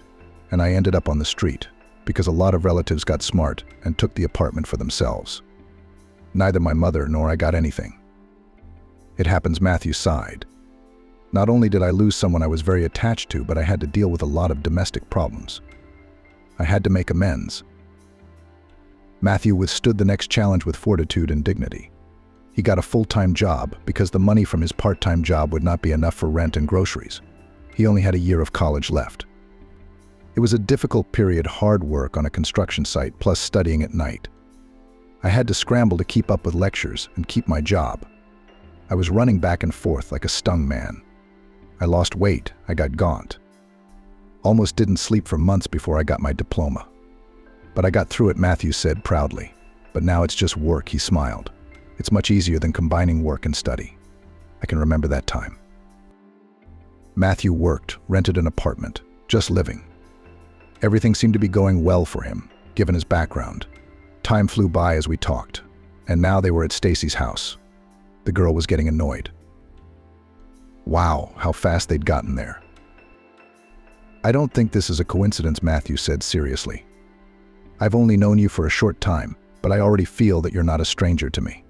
and I ended up on the street, because a lot of relatives got smart and took the apartment for themselves. Neither my mother nor I got anything. It happens. Matthew sighed. Not only did I lose someone I was very attached to, but I had to deal with a lot of domestic problems. I had to make amends. Matthew withstood the next challenge with fortitude and dignity. He got a full-time job because the money from his part-time job would not be enough for rent and groceries. He only had a year of college left. It was a difficult period, hard work on a construction site plus studying at night. I had to scramble to keep up with lectures and keep my job. I was running back and forth like a stung man. I lost weight, I got gaunt. Almost didn't sleep for months before I got my diploma. But I got through it, Matthew said proudly. But now it's just work, he smiled. It's much easier than combining work and study. I can remember that time. Matthew worked, rented an apartment, just living. Everything seemed to be going well for him, given his background. Time flew by as we talked, and now they were at Stacey's house. The girl was getting annoyed. Wow, how fast they'd gotten there. I don't think this is a coincidence, Matthew said seriously. I've only known you for a short time, but I already feel that you're not a stranger to me.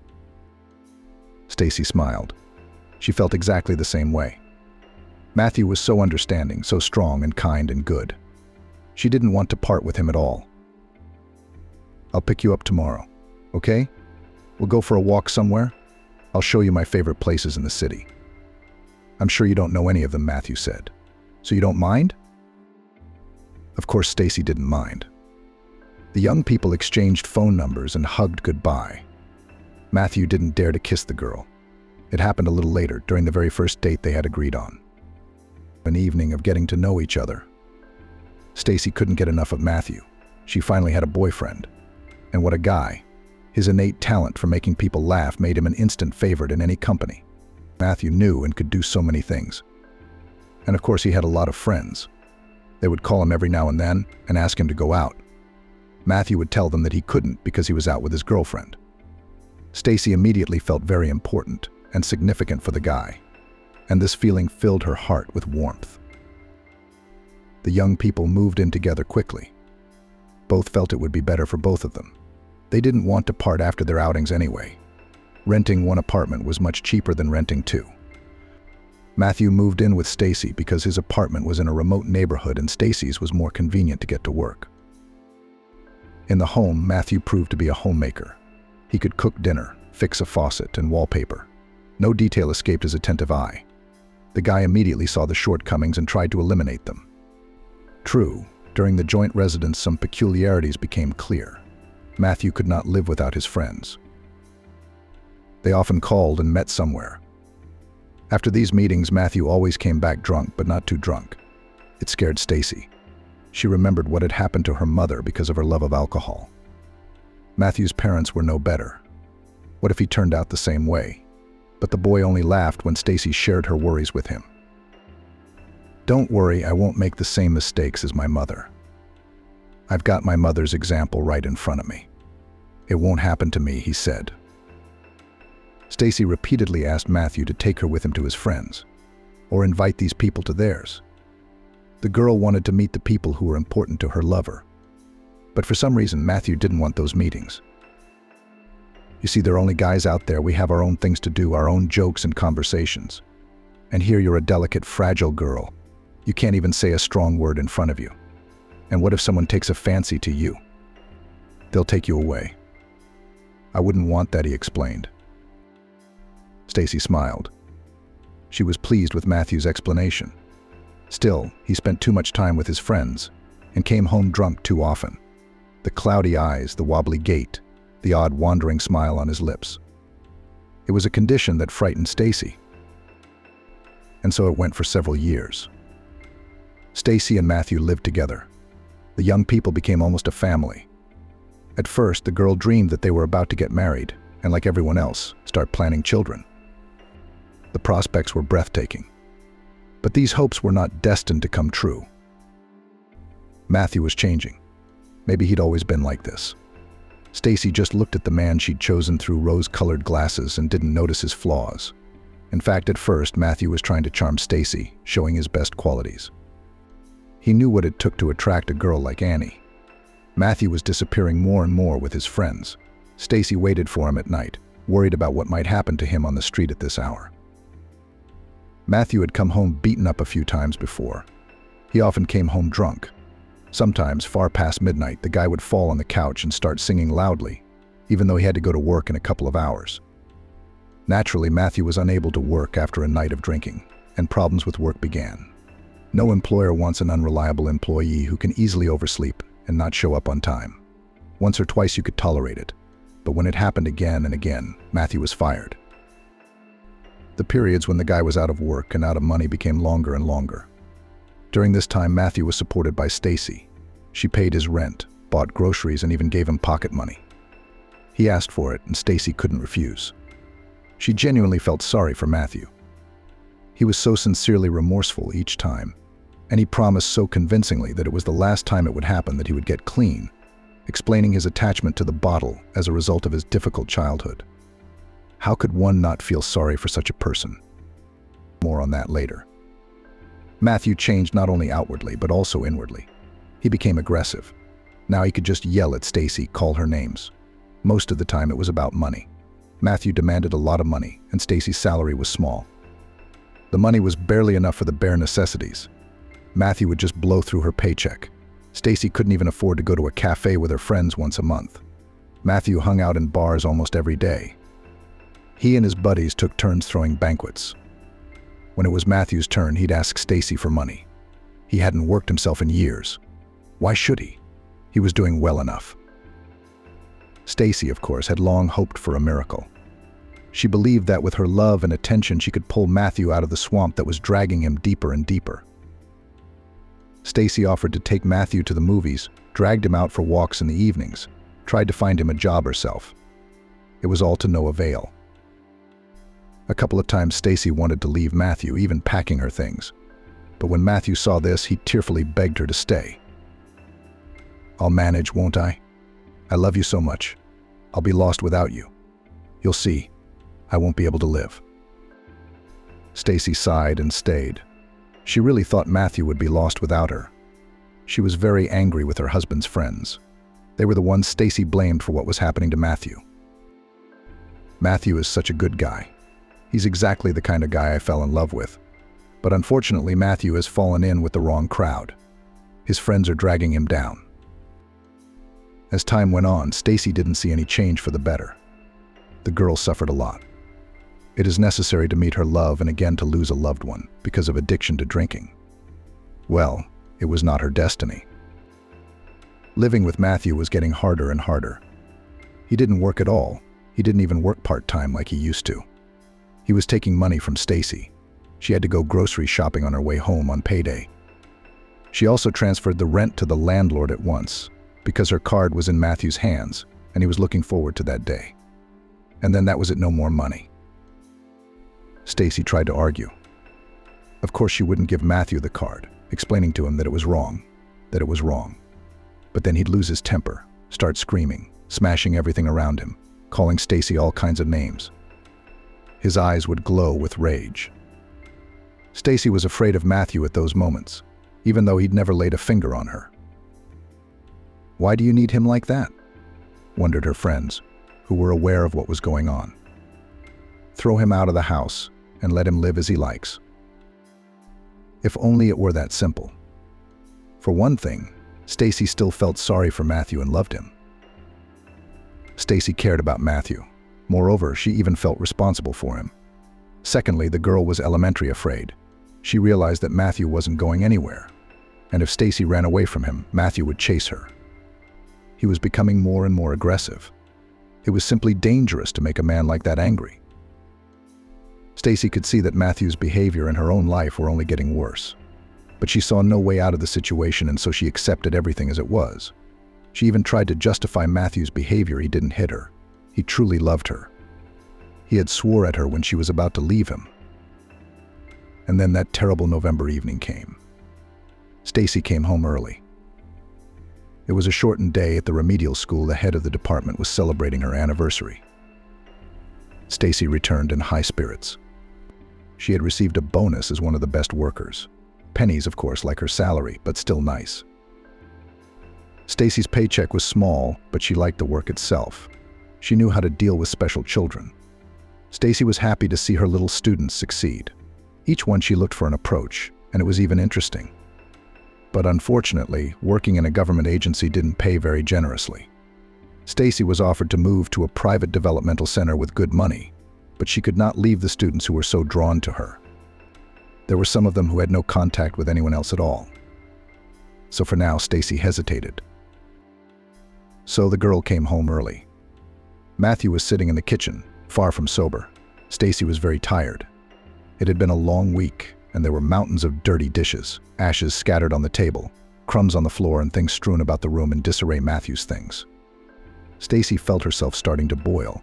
Stacey smiled. She felt exactly the same way. Matthew was so understanding, so strong and kind and good. She didn't want to part with him at all. I'll pick you up tomorrow, okay? We'll go for a walk somewhere. I'll show you my favorite places in the city. I'm sure you don't know any of them, Matthew said. So you don't mind? Of course, Stacey didn't mind. The young people exchanged phone numbers and hugged goodbye. Matthew didn't dare to kiss the girl. It happened a little later, during the very first date they had agreed on. An evening of getting to know each other. Stacey couldn't get enough of Matthew. She finally had a boyfriend. And what a guy. His innate talent for making people laugh made him an instant favorite in any company. Matthew knew and could do so many things. And of course he had a lot of friends. They would call him every now and then and ask him to go out. Matthew would tell them that he couldn't because he was out with his girlfriend. Stacey immediately felt very important and significant for the guy, and this feeling filled her heart with warmth. The young people moved in together quickly. Both felt it would be better for both of them. They didn't want to part after their outings anyway. Renting one apartment was much cheaper than renting two. Matthew moved in with Stacey because his apartment was in a remote neighborhood and Stacey's was more convenient to get to work. In the home, Matthew proved to be a homemaker. He could cook dinner, fix a faucet, and wallpaper. No detail escaped his attentive eye. The guy immediately saw the shortcomings and tried to eliminate them. True, during the joint residence some peculiarities became clear. Matthew could not live without his friends. They often called and met somewhere. After these meetings, Matthew always came back drunk, but not too drunk. It scared Stacey. She remembered what had happened to her mother because of her love of alcohol. Matthew's parents were no better. What if he turned out the same way? But the boy only laughed when Stacey shared her worries with him. "Don't worry, I won't make the same mistakes as my mother. I've got my mother's example right in front of me. It won't happen to me," he said. Stacey repeatedly asked Matthew to take her with him to his friends, or invite these people to theirs. The girl wanted to meet the people who were important to her lover. But for some reason, Matthew didn't want those meetings. "You see, there are only guys out there. We have our own things to do, our own jokes and conversations. And here you're a delicate, fragile girl. You can't even say a strong word in front of you. And what if someone takes a fancy to you? They'll take you away." "I wouldn't want that," he explained. Stacey smiled. She was pleased with Matthew's explanation. Still, he spent too much time with his friends and came home drunk too often. The cloudy eyes, the wobbly gait, the odd wandering smile on his lips. It was a condition that frightened Stacey. And so it went for several years. Stacey and Matthew lived together. The young people became almost a family. At first, the girl dreamed that they were about to get married and, like everyone else, start planning children. The prospects were breathtaking. But these hopes were not destined to come true. Matthew was changing. Maybe he'd always been like this. Stacey just looked at the man she'd chosen through rose-colored glasses and didn't notice his flaws. In fact, at first, Matthew was trying to charm Stacey, showing his best qualities. He knew what it took to attract a girl like Annie. Matthew was disappearing more and more with his friends. Stacey waited for him at night, worried about what might happen to him on the street at this hour. Matthew had come home beaten up a few times before. He often came home drunk. Sometimes, far past midnight, the guy would fall on the couch and start singing loudly, even though he had to go to work in a couple of hours. Naturally, Matthew was unable to work after a night of drinking, and problems with work began. No employer wants an unreliable employee who can easily oversleep and not show up on time. Once or twice you could tolerate it, but when it happened again and again, Matthew was fired. The periods when the guy was out of work and out of money became longer and longer. During this time, Matthew was supported by Stacey. She paid his rent, bought groceries, and even gave him pocket money. He asked for it, and Stacey couldn't refuse. She genuinely felt sorry for Matthew. He was so sincerely remorseful each time, and he promised so convincingly that it was the last time it would happen that he would get clean, explaining his attachment to the bottle as a result of his difficult childhood. How could one not feel sorry for such a person? More on that later. Matthew changed not only outwardly, but also inwardly. He became aggressive. Now he could just yell at Stacey, call her names. Most of the time it was about money. Matthew demanded a lot of money, and Stacey's salary was small. The money was barely enough for the bare necessities. Matthew would just blow through her paycheck. Stacey couldn't even afford to go to a cafe with her friends once a month. Matthew hung out in bars almost every day. He and his buddies took turns throwing banquets. When it was Matthew's turn, he'd ask Stacey for money. He hadn't worked himself in years. Why should he? He was doing well enough. Stacey, of course, had long hoped for a miracle. She believed that with her love and attention, she could pull Matthew out of the swamp that was dragging him deeper and deeper. Stacey offered to take Matthew to the movies, dragged him out for walks in the evenings, tried to find him a job herself. It was all to no avail. A couple of times Stacey wanted to leave Matthew, even packing her things. But when Matthew saw this, he tearfully begged her to stay. "I'll manage, won't I? I love you so much. I'll be lost without you. You'll see, I won't be able to live." Stacey sighed and stayed. She really thought Matthew would be lost without her. She was very angry with her husband's friends. They were the ones Stacey blamed for what was happening to Matthew. "Matthew is such a good guy. He's exactly the kind of guy I fell in love with. But unfortunately, Matthew has fallen in with the wrong crowd. His friends are dragging him down." As time went on, Stacey didn't see any change for the better. The girl suffered a lot. It is necessary to meet her love and again to lose a loved one because of addiction to drinking. Well, it was not her destiny. Living with Matthew was getting harder and harder. He didn't work at all. He didn't even work part-time like he used to. He was taking money from Stacey. She had to go grocery shopping on her way home on payday. She also transferred the rent to the landlord at once because her card was in Matthew's hands and he was looking forward to that day. And then that was it, no more money. Stacey tried to argue. Of course she wouldn't give Matthew the card, explaining to him that it was wrong. But then he'd lose his temper, start screaming, smashing everything around him, calling Stacey all kinds of names. His eyes would glow with rage. Stacey was afraid of Matthew at those moments, even though he'd never laid a finger on her. "Why do you need him like that?" wondered her friends, who were aware of what was going on. "Throw him out of the house and let him live as he likes." If only it were that simple. For one thing, Stacey still felt sorry for Matthew and loved him. Stacey cared about Matthew. Moreover, she even felt responsible for him. Secondly, the girl was elementary afraid. She realized that Matthew wasn't going anywhere, and if Stacey ran away from him, Matthew would chase her. He was becoming more and more aggressive. It was simply dangerous to make a man like that angry. Stacey could see that Matthew's behavior and her own life were only getting worse. But she saw no way out of the situation, and so she accepted everything as it was. She even tried to justify Matthew's behavior. He didn't hit her. He truly loved her. He had swore at her when she was about to leave him. And then that terrible November evening came. Stacey came home early. It was a shortened day at the remedial school. The head of the department was celebrating her anniversary. Stacey returned in high spirits. She had received a bonus as one of the best workers. Pennies, of course, like her salary, but still nice. Stacey's paycheck was small, but she liked the work itself. She knew how to deal with special children. Stacey was happy to see her little students succeed. Each one she looked for an approach, and it was even interesting. But unfortunately, working in a government agency didn't pay very generously. Stacey was offered to move to a private developmental center with good money, but she could not leave the students who were so drawn to her. There were some of them who had no contact with anyone else at all. So for now, Stacey hesitated. So the girl came home early. Matthew was sitting in the kitchen, far from sober. Stacey was very tired. It had been a long week, and there were mountains of dirty dishes, ashes scattered on the table, crumbs on the floor, and things strewn about the room in disarray. Matthew's things. Stacey felt herself starting to boil.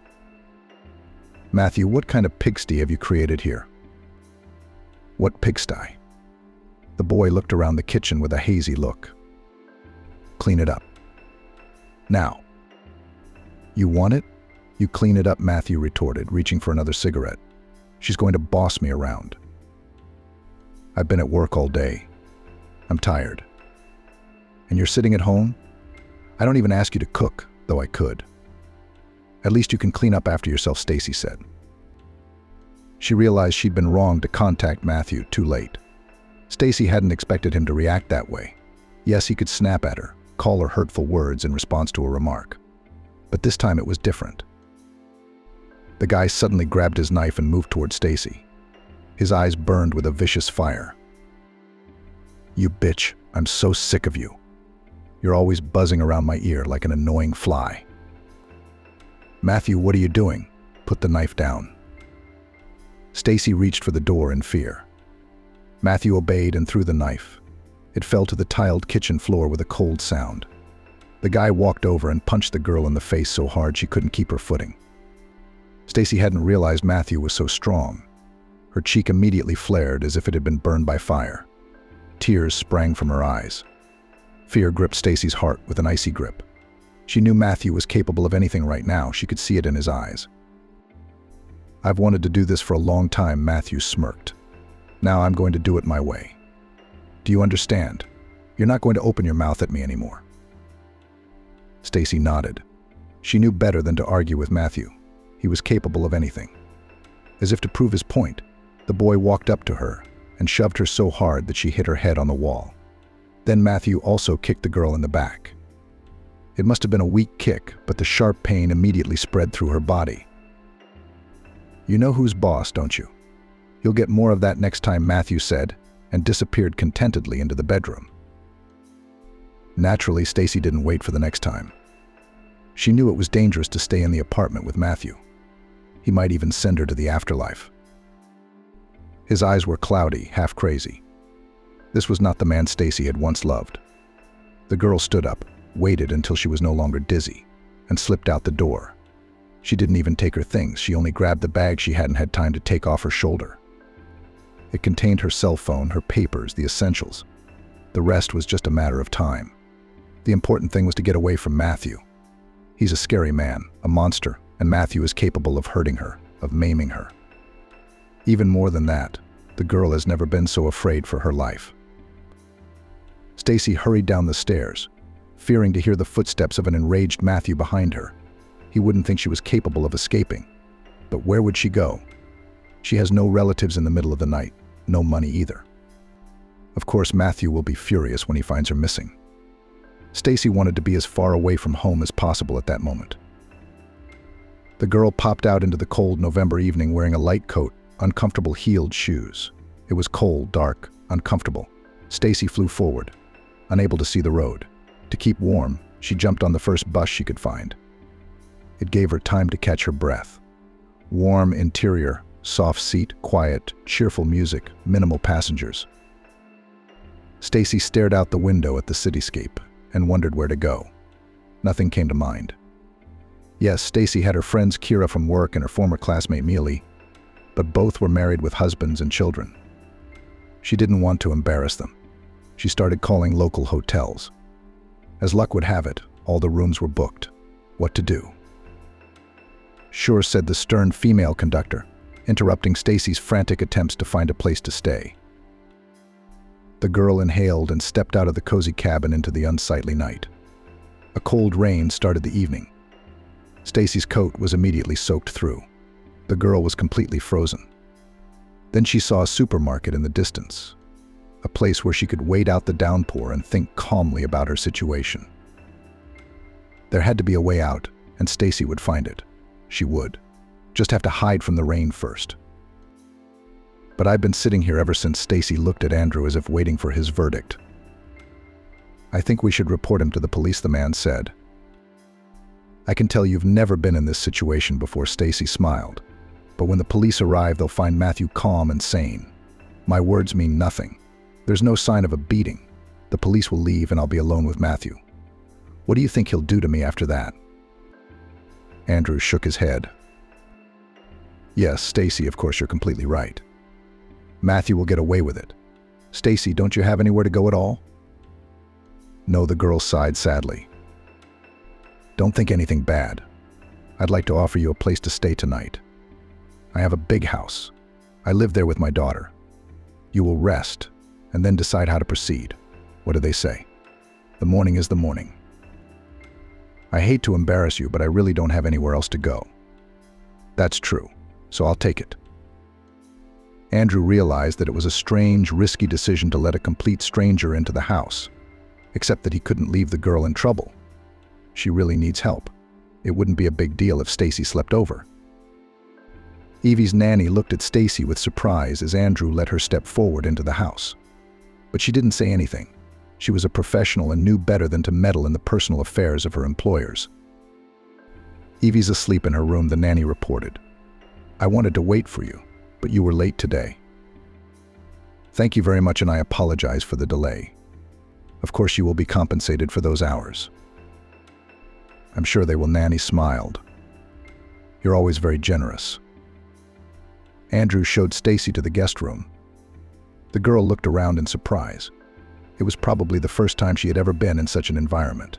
"Matthew, what kind of pigsty have you created here?" "What pigsty?" The boy looked around the kitchen with a hazy look. "Clean it up. Now." "You want it? You clean it up," Matthew retorted, reaching for another cigarette. "She's going to boss me around. I've been at work all day. I'm tired. And you're sitting at home? I don't even ask you to cook, though I could." "At least you can clean up after yourself," Stacey said. She realized she'd been wrong to contact Matthew too late. Stacey hadn't expected him to react that way. Yes, he could snap at her, call her hurtful words in response to a remark. But this time it was different. The guy suddenly grabbed his knife and moved toward Stacey. His eyes burned with a vicious fire. "You bitch, I'm so sick of you. You're always buzzing around my ear like an annoying fly." "Matthew, what are you doing? Put the knife down." Stacey reached for the door in fear. Matthew obeyed and threw the knife. It fell to the tiled kitchen floor with a cold sound. The guy walked over and punched the girl in the face so hard she couldn't keep her footing. Stacey hadn't realized Matthew was so strong. Her cheek immediately flared as if it had been burned by fire. Tears sprang from her eyes. Fear gripped Stacey's heart with an icy grip. She knew Matthew was capable of anything right now. She could see it in his eyes. "I've wanted to do this for a long time," Matthew smirked. "Now I'm going to do it my way. Do you understand? You're not going to open your mouth at me anymore." Stacey nodded. She knew better than to argue with Matthew. He was capable of anything. As if to prove his point, the boy walked up to her and shoved her so hard that she hit her head on the wall. Then Matthew also kicked the girl in the back. It must have been a weak kick, but the sharp pain immediately spread through her body. "You know who's boss, don't you? You'll get more of that next time," Matthew said, and disappeared contentedly into the bedroom. Naturally, Stacey didn't wait for the next time. She knew it was dangerous to stay in the apartment with Matthew. He might even send her to the afterlife. His eyes were cloudy, half crazy. This was not the man Stacey had once loved. The girl stood up, waited until she was no longer dizzy, and slipped out the door. She didn't even take her things. She only grabbed the bag she hadn't had time to take off her shoulder. It contained her cell phone, her papers, the essentials. The rest was just a matter of time. The important thing was to get away from Matthew. He's a scary man, a monster, and Matthew is capable of hurting her, of maiming her. Even more than that, the girl has never been so afraid for her life. Stacey hurried down the stairs, fearing to hear the footsteps of an enraged Matthew behind her. He wouldn't think she was capable of escaping. But where would she go? She has no relatives in the middle of the night, no money either. Of course, Matthew will be furious when he finds her missing. Stacey wanted to be as far away from home as possible at that moment. The girl popped out into the cold November evening wearing a light coat, uncomfortable heeled shoes. It was cold, dark, uncomfortable. Stacey flew forward, unable to see the road. To keep warm, she jumped on the first bus she could find. It gave her time to catch her breath. Warm interior, soft seat, quiet, cheerful music, minimal passengers. Stacey stared out the window at the cityscape and wondered where to go. Nothing came to mind. Yes, Stacey had her friends Kira from work and her former classmate Mealy, but both were married with husbands and children. She didn't want to embarrass them. She started calling local hotels. As luck would have it, all the rooms were booked. What to do? "Sure," said the stern female conductor, interrupting Stacey's frantic attempts to find a place to stay. The girl inhaled and stepped out of the cozy cabin into the unsightly night. A cold rain started the evening. Stacey's coat was immediately soaked through. The girl was completely frozen. Then she saw a supermarket in the distance, a place where she could wait out the downpour and think calmly about her situation. There had to be a way out, and Stacey would find it. She would. Just have to hide from the rain first. "But I've been sitting here ever since." Stacey looked at Andrew as if waiting for his verdict. "I think we should report him to the police," the man said. "I can tell you've never been in this situation before." Stacey smiled. "But when the police arrive, they'll find Matthew calm and sane. My words mean nothing. There's no sign of a beating. The police will leave and I'll be alone with Matthew. What do you think he'll do to me after that?" Andrew shook his head. "Yes, Stacey, of course you're completely right. Matthew will get away with it. Stacey, don't you have anywhere to go at all?" "No," the girl sighed sadly. "Don't think anything bad. I'd like to offer you a place to stay tonight. I have a big house. I live there with my daughter. You will rest, and then decide how to proceed. What do they say? The morning is the morning." "I hate to embarrass you, but I really don't have anywhere else to go." "That's true, so I'll take it." Andrew realized that it was a strange, risky decision to let a complete stranger into the house, except that he couldn't leave the girl in trouble. She really needs help. It wouldn't be a big deal if Stacey slept over. Evie's nanny looked at Stacey with surprise as Andrew let her step forward into the house. But she didn't say anything. She was a professional and knew better than to meddle in the personal affairs of her employers. "Evie's asleep in her room," the nanny reported. "I wanted to wait for you, but you were late today." "Thank you very much, and I apologize for the delay. Of course you will be compensated for those hours. I'm sure they will. Nanny smiled. You're always very generous. Andrew showed Stacey to the guest room. The girl looked around in surprise. It was probably the first time she had ever been in such an environment.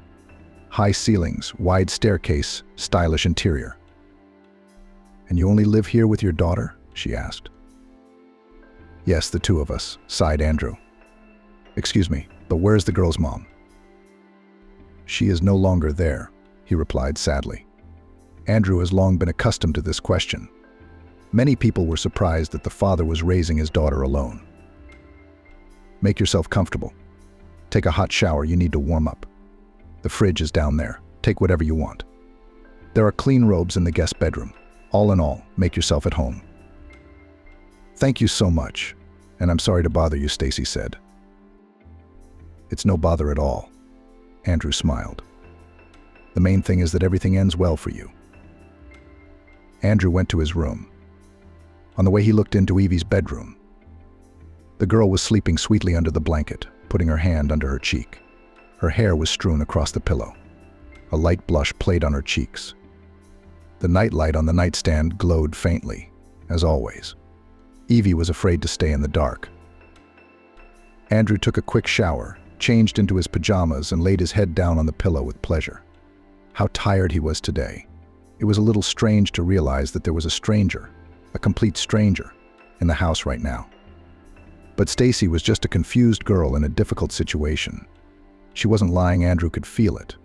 High ceilings, wide staircase, stylish interior. And you only live here with your daughter? She asked. Yes, the two of us, sighed Andrew. Excuse me, but where's the girl's mom? She is no longer there, he replied sadly. Andrew has long been accustomed to this question. Many people were surprised that the father was raising his daughter alone. Make yourself comfortable. Take a hot shower, you need to warm up. The fridge is down there. Take whatever you want. There are clean robes in the guest bedroom. All in all, make yourself at home. Thank you so much, and I'm sorry to bother you, Stacey said. It's no bother at all. Andrew smiled. The main thing is that everything ends well for you. Andrew went to his room. On the way he looked into Evie's bedroom. The girl was sleeping sweetly under the blanket, putting her hand under her cheek. Her hair was strewn across the pillow. A light blush played on her cheeks. The nightlight on the nightstand glowed faintly, as always. Evie was afraid to stay in the dark. Andrew took a quick shower, changed into his pajamas, and laid his head down on the pillow with pleasure. How tired he was today. It was a little strange to realize that there was a stranger, a complete stranger, in the house right now. But Stacey was just a confused girl in a difficult situation. She wasn't lying, Andrew could feel it.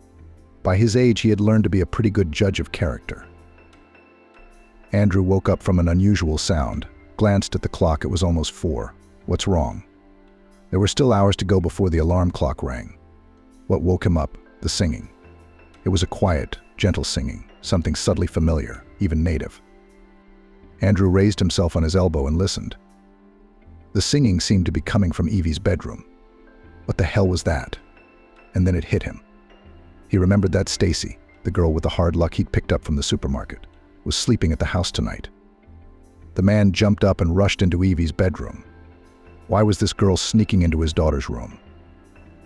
By his age, he had learned to be a pretty good judge of character. Andrew woke up from an unusual sound, glanced at the clock. It was almost 4. What's wrong? There were still hours to go before the alarm clock rang. What woke him up? The singing. It was a quiet, gentle singing, something subtly familiar, even native. Andrew raised himself on his elbow and listened. The singing seemed to be coming from Evie's bedroom. What the hell was that? And then it hit him. He remembered that Stacey, the girl with the hard luck he'd picked up from the supermarket, was sleeping at the house tonight. The man jumped up and rushed into Evie's bedroom. Why was this girl sneaking into his daughter's room?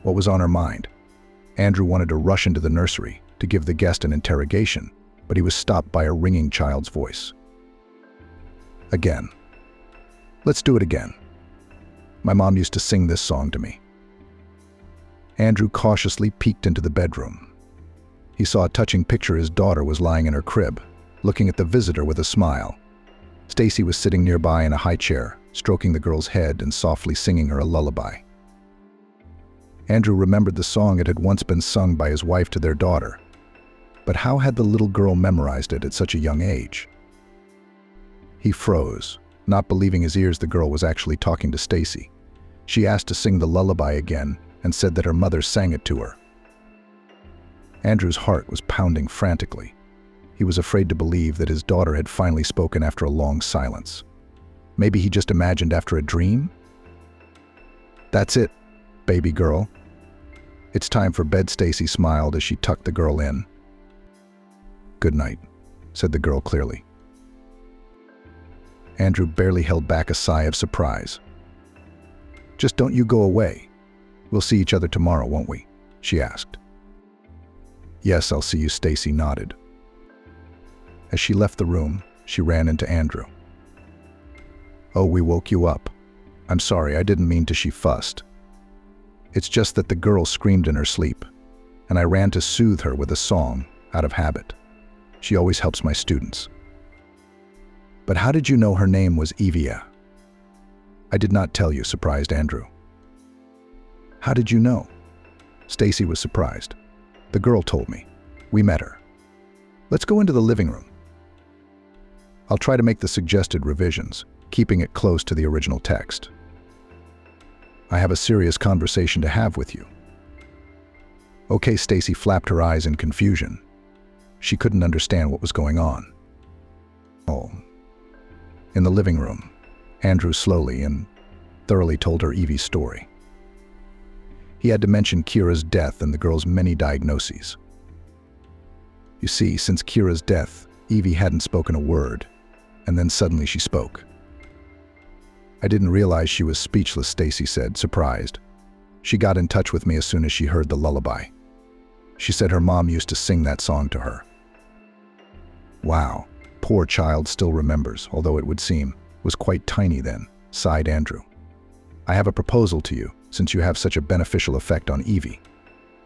What was on her mind? Andrew wanted to rush into the nursery to give the guest an interrogation, but he was stopped by a ringing child's voice. Again. Let's do it again. My mom used to sing this song to me. Andrew cautiously peeked into the bedroom. He saw a touching picture. His daughter was lying in her crib, looking at the visitor with a smile. Stacey was sitting nearby in a high chair, stroking the girl's head and softly singing her a lullaby. Andrew remembered the song. It had once been sung by his wife to their daughter. But how had the little girl memorized it at such a young age? He froze, not believing his ears. The girl was actually talking to Stacey. She asked to sing the lullaby again and said that her mother sang it to her. Andrew's heart was pounding frantically. He was afraid to believe that his daughter had finally spoken after a long silence. Maybe he just imagined after a dream? That's it, baby girl. It's time for bed. Stacey smiled as she tucked the girl in. Good night, said the girl clearly. Andrew barely held back a sigh of surprise. Just don't you go away. We'll see each other tomorrow, won't we? She asked. Yes, I'll see you. Stacey nodded. As she left the room, she ran into Andrew. Oh, we woke you up. I'm sorry, I didn't mean to. She fussed. It's just that the girl screamed in her sleep, and I ran to soothe her with a song, out of habit. She always helps my students. But how did you know her name was Evia? I did not tell you, surprised Andrew. How did you know? Stacey was surprised. The girl told me. We met her. Let's go into the living room. I'll try to make the suggested revisions, keeping it close to the original text. I have a serious conversation to have with you. Okay, Stacey flapped her eyes in confusion. She couldn't understand what was going on. Oh. In the living room, Andrew slowly and thoroughly told her Evie's story. He had to mention Kira's death and the girl's many diagnoses. You see, since Kira's death, Evie hadn't spoken a word, and then suddenly she spoke. I didn't realize she was speechless, Stacey said, surprised. She got in touch with me as soon as she heard the lullaby. She said her mom used to sing that song to her. Wow, poor child still remembers, although it would seem was quite tiny then, sighed Andrew. I have a proposal to you, since you have such a beneficial effect on Evie.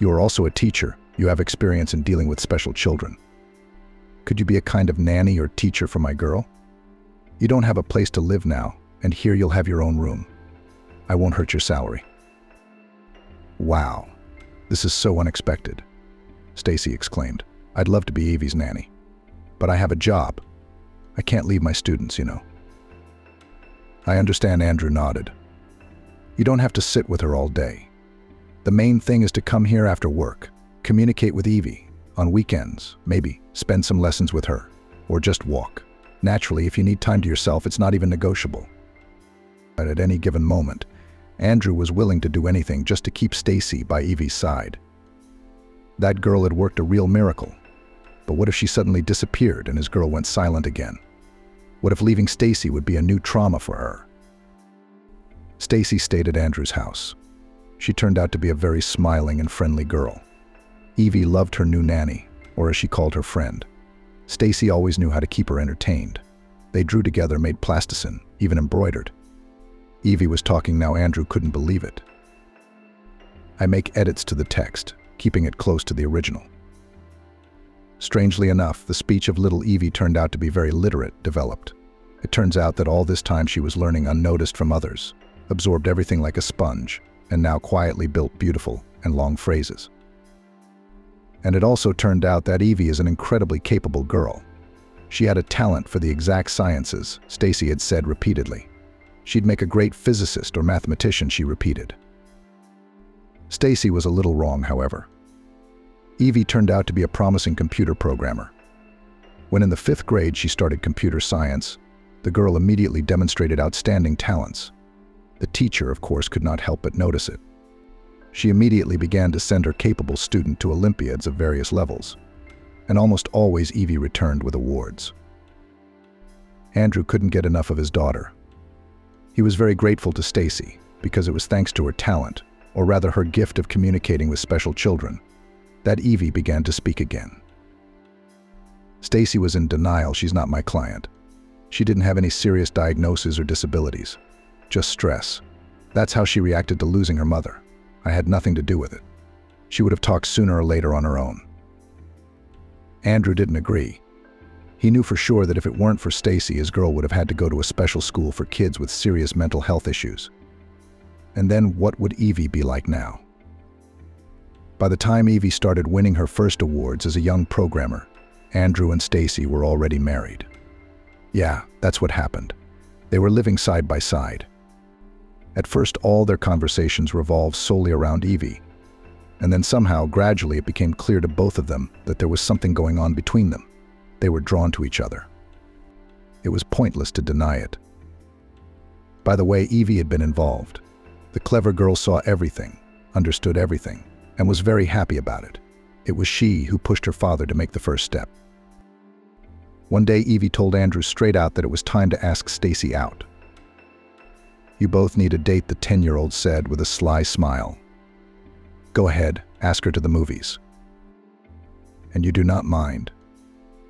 You are also a teacher. You have experience in dealing with special children. Could you be a kind of nanny or teacher for my girl? You don't have a place to live now, and here you'll have your own room. I won't hurt your salary. Wow, this is so unexpected, Stacey exclaimed. I'd love to be Evie's nanny, but I have a job. I can't leave my students, you know. I understand, Andrew nodded. You don't have to sit with her all day. The main thing is to come here after work, communicate with Evie, on weekends, maybe spend some lessons with her, or just walk. Naturally, if you need time to yourself, it's not even negotiable. But at any given moment, Andrew was willing to do anything just to keep Stacey by Evie's side. That girl had worked a real miracle. But what if she suddenly disappeared and his girl went silent again? What if leaving Stacey would be a new trauma for her? Stacey stayed at Andrew's house. She turned out to be a very smiling and friendly girl. Evie loved her new nanny, or as she called her friend. Stacey always knew how to keep her entertained. They drew together, made plasticine, even embroidered. Evie was talking now. Andrew couldn't believe it. I make edits to the text, keeping it close to the original. Strangely enough, the speech of little Evie turned out to be very literate, developed. It turns out that all this time she was learning unnoticed from others, absorbed everything like a sponge, and now quietly built beautiful and long phrases. And it also turned out that Evie is an incredibly capable girl. She had a talent for the exact sciences, Stacey had said repeatedly. She'd make a great physicist or mathematician, she repeated. Stacey was a little wrong, however. Evie turned out to be a promising computer programmer. When in the 5th grade she started computer science, the girl immediately demonstrated outstanding talents. The teacher, of course, could not help but notice it. She immediately began to send her capable student to Olympiads of various levels, and almost always Evie returned with awards. Andrew couldn't get enough of his daughter. He was very grateful to Stacey because it was thanks to her talent, or rather her gift of communicating with special children, that Evie began to speak again. Stacey was in denial. She's not my client. She didn't have any serious diagnoses or disabilities, just stress. That's how she reacted to losing her mother. I had nothing to do with it. She would have talked sooner or later on her own. Andrew didn't agree. He knew for sure that if it weren't for Stacey, his girl would have had to go to a special school for kids with serious mental health issues. And then what would Evie be like now? By the time Evie started winning her first awards as a young programmer, Andrew and Stacey were already married. Yeah, that's what happened. They were living side by side. At first, all their conversations revolved solely around Evie, and then somehow, gradually, it became clear to both of them that there was something going on between them. They were drawn to each other. It was pointless to deny it. By the way, Evie had been involved. The clever girl saw everything, understood everything, and was very happy about it. It was she who pushed her father to make the first step. One day, Evie told Andrew straight out that it was time to ask Stacey out. You both need a date, the 10-year-old said with a sly smile. Go ahead, ask her to the movies. And you do not mind?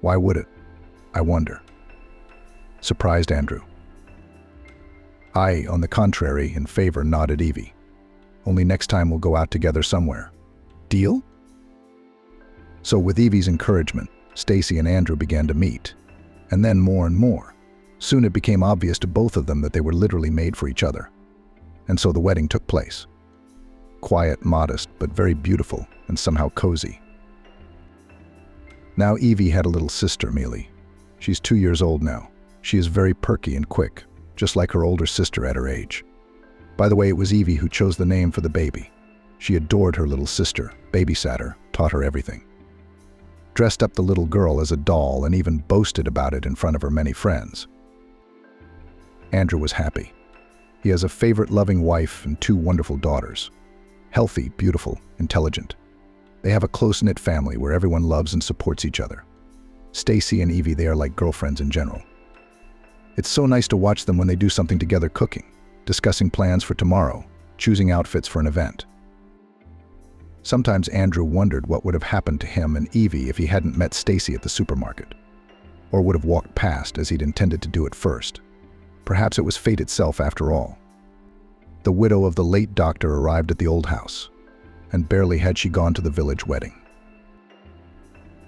Why would it? I wonder. Surprised Andrew. I, on the contrary, in favor, nodded Evie. Only next time we'll go out together somewhere. Deal? So with Evie's encouragement, Stacey and Andrew began to meet, and then more and more. Soon it became obvious to both of them that they were literally made for each other. And so the wedding took place. Quiet, modest, but very beautiful and somehow cozy. Now Evie had a little sister, Mealy. She's 2 years old now. She is very perky and quick, just like her older sister at her age. By the way, it was Evie who chose the name for the baby. She adored her little sister, babysat her, taught her everything. Dressed up the little girl as a doll and even boasted about it in front of her many friends. Andrew was happy. He has a favorite loving wife and 2 wonderful daughters. Healthy, beautiful, intelligent. They have a close-knit family where everyone loves and supports each other. Stacey and Evie, they are like girlfriends in general. It's so nice to watch them when they do something together, cooking, discussing plans for tomorrow, choosing outfits for an event. Sometimes Andrew wondered what would have happened to him and Evie if he hadn't met Stacey at the supermarket, or would have walked past as he'd intended to do at first. Perhaps it was fate itself after all. The widow of the late doctor arrived at the old house, and barely had she gone to the village wedding.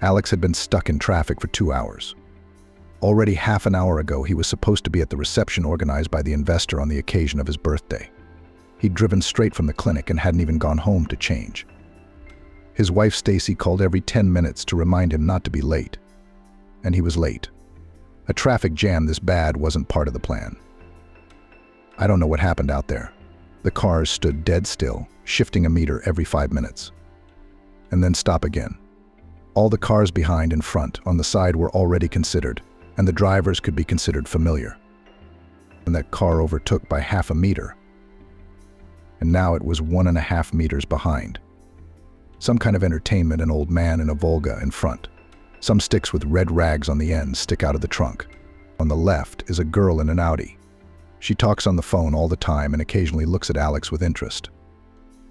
Alex had been stuck in traffic for 2 hours. Already half an hour ago, he was supposed to be at the reception organized by the investor on the occasion of his birthday. He'd driven straight from the clinic and hadn't even gone home to change. His wife Stacey called every 10 minutes to remind him not to be late. And he was late. A traffic jam this bad wasn't part of the plan. I don't know what happened out there. The cars stood dead still, shifting a meter every 5 minutes. And then stop again. All the cars behind and front on the side were already considered, and the drivers could be considered familiar. And that car overtook by half a meter. And now it was 1.5 meters behind. Some kind of entertainment, an old man in a Volga in front. Some sticks with red rags on the ends stick out of the trunk. On the left is a girl in an Audi. She talks on the phone all the time and occasionally looks at Alex with interest.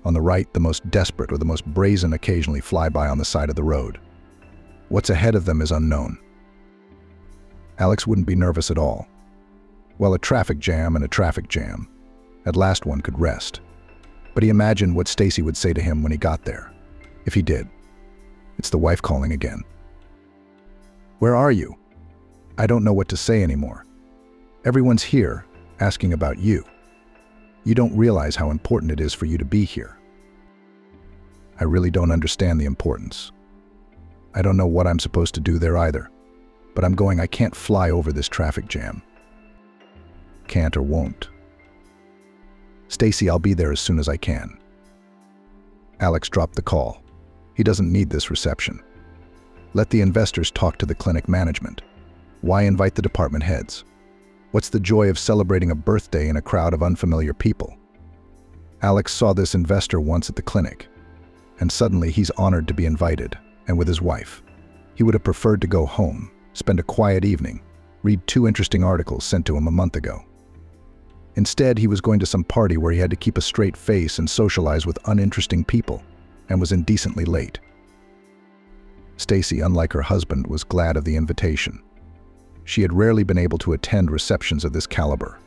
On the right, the most desperate or the most brazen occasionally fly by on the side of the road. What's ahead of them is unknown. Alex wouldn't be nervous at all. Well, a traffic jam and a traffic jam. At last one could rest. But he imagined what Stacey would say to him when he got there. If he did. It's the wife calling again. Where are you? I don't know what to say anymore. Everyone's here, asking about you. You don't realize how important it is for you to be here. I really don't understand the importance. I don't know what I'm supposed to do there either. But I'm going. I can't fly over this traffic jam. Can't or won't. Stacey, I'll be there as soon as I can. Alex dropped the call. He doesn't need this reception. Let the investors talk to the clinic management. Why invite the department heads? What's the joy of celebrating a birthday in a crowd of unfamiliar people? Alex saw this investor once at the clinic, and suddenly he's honored to be invited, and with his wife. He would have preferred to go home, spend a quiet evening, read 2 interesting articles sent to him a month ago. Instead, he was going to some party where he had to keep a straight face and socialize with uninteresting people, and was indecently late. Stacey, unlike her husband, was glad of the invitation. She had rarely been able to attend receptions of this caliber.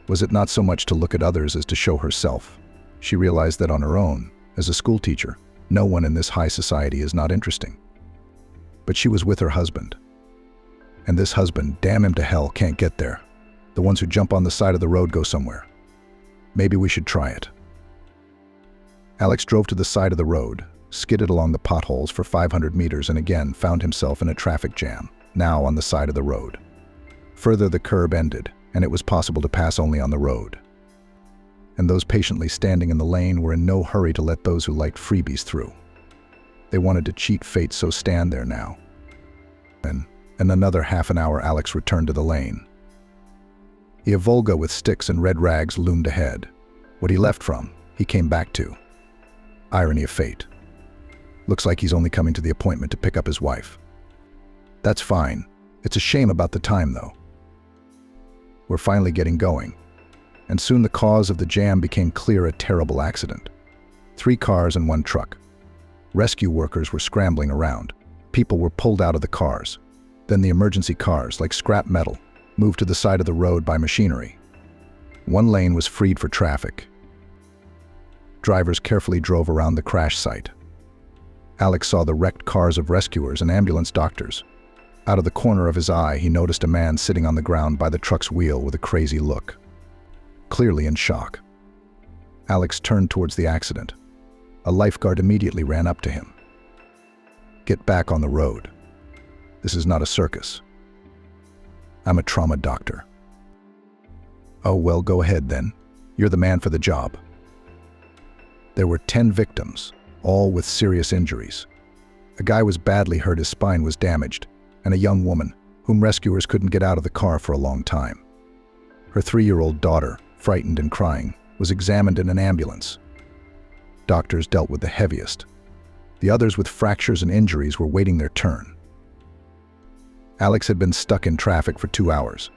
Was it not so much to look at others as to show herself? She realized that on her own, as a schoolteacher, no one in this high society is not interesting. But she was with her husband. And this husband, damn him to hell, can't get there. The ones who jump on the side of the road go somewhere. Maybe we should try it. Alex drove to the side of the road, skidded along the potholes for 500 meters and again found himself in a traffic jam, now on the side of the road. Further, the curb ended, and it was possible to pass only on the road. And those patiently standing in the lane were in no hurry to let those who liked freebies through. They wanted to cheat fate, so stand there now. And in another half an hour, Alex returned to the lane. A Volga with sticks and red rags loomed ahead. What he left from, he came back to. Irony of fate. Looks like he's only coming to the appointment to pick up his wife. That's fine. It's a shame about the time, though. We're finally getting going. And soon the cause of the jam became clear: a terrible accident. 3 cars and 1 truck. Rescue workers were scrambling around. People were pulled out of the cars. Then the emergency cars, like scrap metal, moved to the side of the road by machinery. 1 lane was freed for traffic. Drivers carefully drove around the crash site. Alex saw the wrecked cars of rescuers and ambulance doctors. Out of the corner of his eye, he noticed a man sitting on the ground by the truck's wheel with a crazy look, clearly in shock. Alex turned towards the accident. A lifeguard immediately ran up to him. Get back on the road. This is not a circus. I'm a trauma doctor. Oh, well, go ahead then. You're the man for the job. There were 10 victims, all with serious injuries. A guy was badly hurt, his spine was damaged, and a young woman, whom rescuers couldn't get out of the car for a long time. Her 3-year-old daughter, frightened and crying, was examined in an ambulance. Doctors dealt with the heaviest. The others with fractures and injuries were waiting their turn. Alex had been stuck in traffic for 2 hours.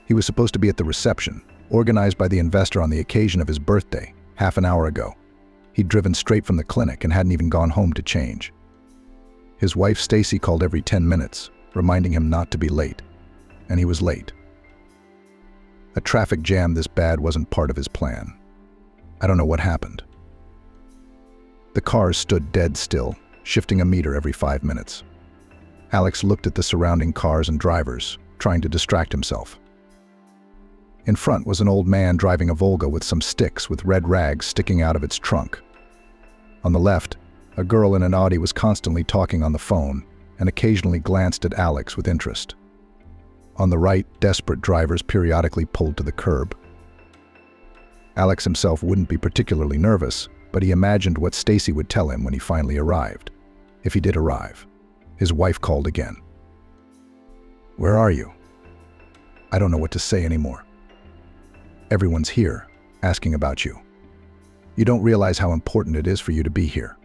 He was supposed to be at the reception, organized by the investor on the occasion of his birthday, half an hour ago. He'd driven straight from the clinic and hadn't even gone home to change. His wife Stacey called every 10 minutes, reminding him not to be late. And he was late. A traffic jam this bad wasn't part of his plan. I don't know what happened. The cars stood dead still, shifting a meter every 5 minutes. Alex looked at the surrounding cars and drivers, trying to distract himself. In front was an old man driving a Volga with some sticks with red rags sticking out of its trunk. On the left, a girl in an Audi was constantly talking on the phone and occasionally glanced at Alex with interest. On the right, desperate drivers periodically pulled to the curb. Alex himself wouldn't be particularly nervous, but he imagined what Stacey would tell him when he finally arrived. If he did arrive. His wife called again. "Where are you?" "I don't know what to say anymore. Everyone's here, asking about you. You don't realize how important it is for you to be here."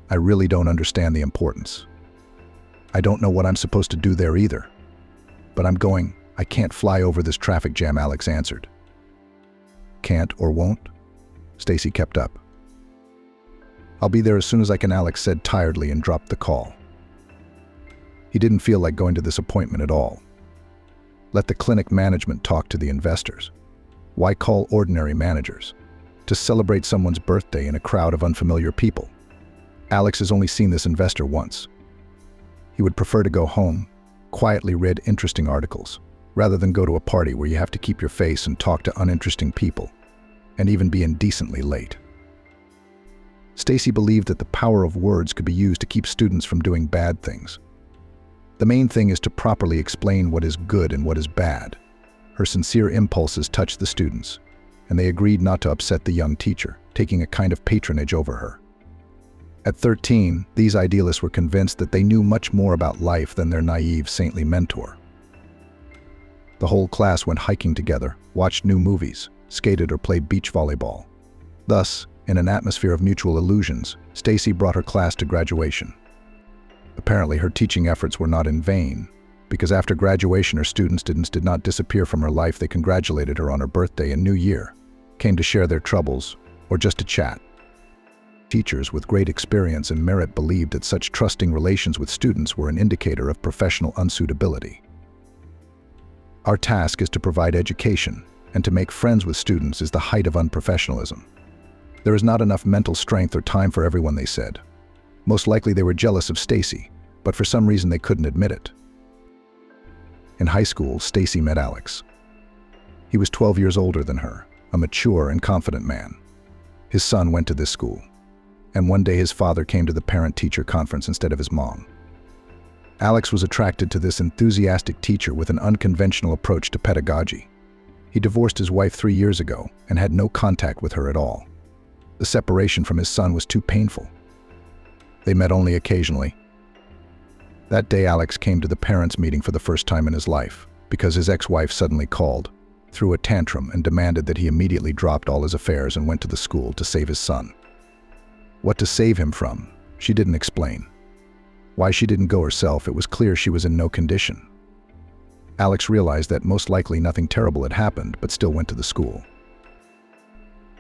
"I really don't understand the importance. I don't know what I'm supposed to do there either. But I'm going. I can't fly over this traffic jam," Alex answered. "Can't or won't?" Stacey kept up. "I'll be there as soon as I can," Alex said tiredly and dropped the call. He didn't feel like going to this appointment at all. Let the clinic management talk to the investors. Why call ordinary managers? To celebrate someone's birthday in a crowd of unfamiliar people. Alex has only seen this investor once. He would prefer to go home, quietly read interesting articles, rather than go to a party where you have to keep your face and talk to uninteresting people, and even be indecently late. Stacey believed that the power of words could be used to keep students from doing bad things. The main thing is to properly explain what is good and what is bad. Her sincere impulses touched the students, and they agreed not to upset the young teacher, taking a kind of patronage over her. At 13, these idealists were convinced that they knew much more about life than their naive, saintly mentor. The whole class went hiking together, watched new movies, skated or played beach volleyball. Thus, in an atmosphere of mutual illusions, Stacey brought her class to graduation. Apparently, her teaching efforts were not in vain, because after graduation her students did not disappear from her life. They congratulated her on her birthday and New Year, came to share their troubles, or just to chat. Teachers with great experience and merit believed that such trusting relations with students were an indicator of professional unsuitability. Our task is to provide education, and to make friends with students is the height of unprofessionalism. There is not enough mental strength or time for everyone, they said. Most likely they were jealous of Stacey, but for some reason they couldn't admit it. In high school, Stacey met Alex. He was 12 years older than her, a mature and confident man. His son went to this school, and one day his father came to the parent-teacher conference instead of his mom. Alex was attracted to this enthusiastic teacher with an unconventional approach to pedagogy. He divorced his wife 3 years ago and had no contact with her at all. The separation from his son was too painful. They met only occasionally. That day Alex came to the parents' meeting for the first time in his life, because his ex-wife suddenly called, threw a tantrum and demanded that he immediately dropped all his affairs and went to the school to save his son. What to save him from, she didn't explain. Why she didn't go herself, it was clear she was in no condition. Alex realized that most likely nothing terrible had happened, but still went to the school.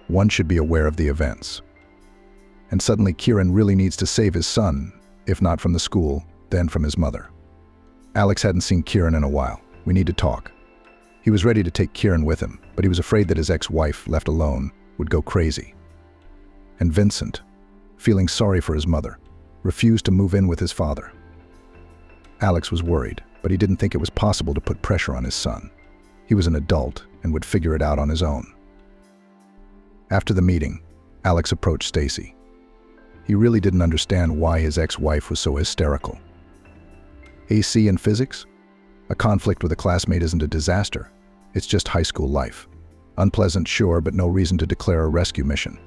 One should be aware of the events. And suddenly Kieran really needs to save his son, if not from the school, then from his mother. Alex hadn't seen Kieran in a while. We need to talk. He was ready to take Kieran with him, but he was afraid that his ex-wife, left alone, would go crazy. And Vincent, feeling sorry for his mother, refused to move in with his father. Alex was worried, but he didn't think it was possible to put pressure on his son. He was an adult and would figure it out on his own. After the meeting, Alex approached Stacey. He really didn't understand why his ex-wife was so hysterical. AC in physics? A conflict with a classmate isn't a disaster. It's just high school life. Unpleasant, sure, but no reason to declare a rescue mission.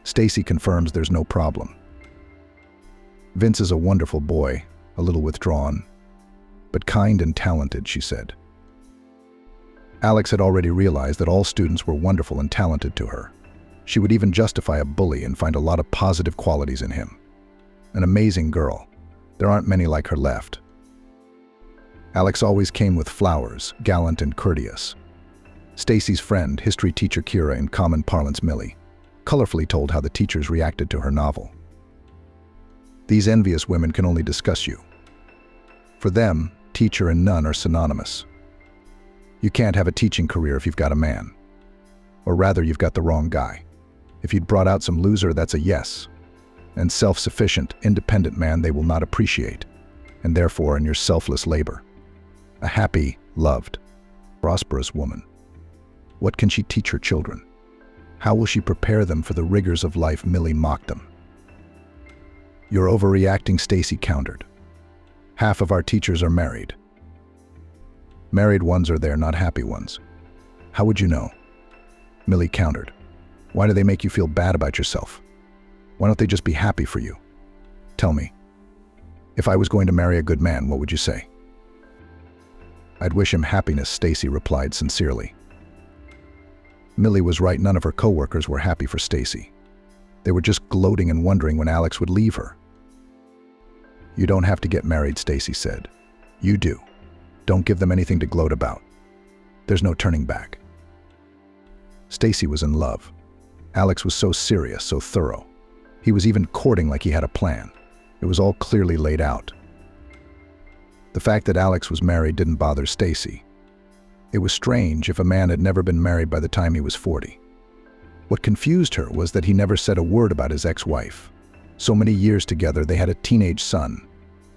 Stacey confirms there's no problem. Vince is a wonderful boy, a little withdrawn, but kind and talented, she said. Alex had already realized that all students were wonderful and talented to her. She would even justify a bully and find a lot of positive qualities in him. An amazing girl. There aren't many like her left. Alex always came with flowers, gallant and courteous. Stacey's friend, history teacher Kira, in common parlance Millie, colorfully told how the teachers reacted to her novel. These envious women can only discuss you. For them, teacher and nun are synonymous. You can't have a teaching career if you've got a man. Or rather, you've got the wrong guy. If you'd brought out some loser, that's a yes. And self-sufficient, independent man they will not appreciate, and therefore in your selfless labor. A happy, loved, prosperous woman. What can she teach her children? How will she prepare them for the rigors of life? Millie mocked them. You're overreacting, Stacey countered. Half of our teachers are married. Married ones are there, not happy ones. How would you know? Millie countered. Why do they make you feel bad about yourself? Why don't they just be happy for you? Tell me. If I was going to marry a good man, what would you say? I'd wish him happiness, Stacey replied sincerely. Millie was right, none of her co-workers were happy for Stacey. They were just gloating and wondering when Alex would leave her. You don't have to get married, Stacey said. You do. Don't give them anything to gloat about. There's no turning back. Stacey was in love. Alex was so serious, so thorough. He was even courting like he had a plan. It was all clearly laid out. The fact that Alex was married didn't bother Stacey. It was strange if a man had never been married by the time he was 40. What confused her was that he never said a word about his ex-wife. So many years together, they had a teenage son,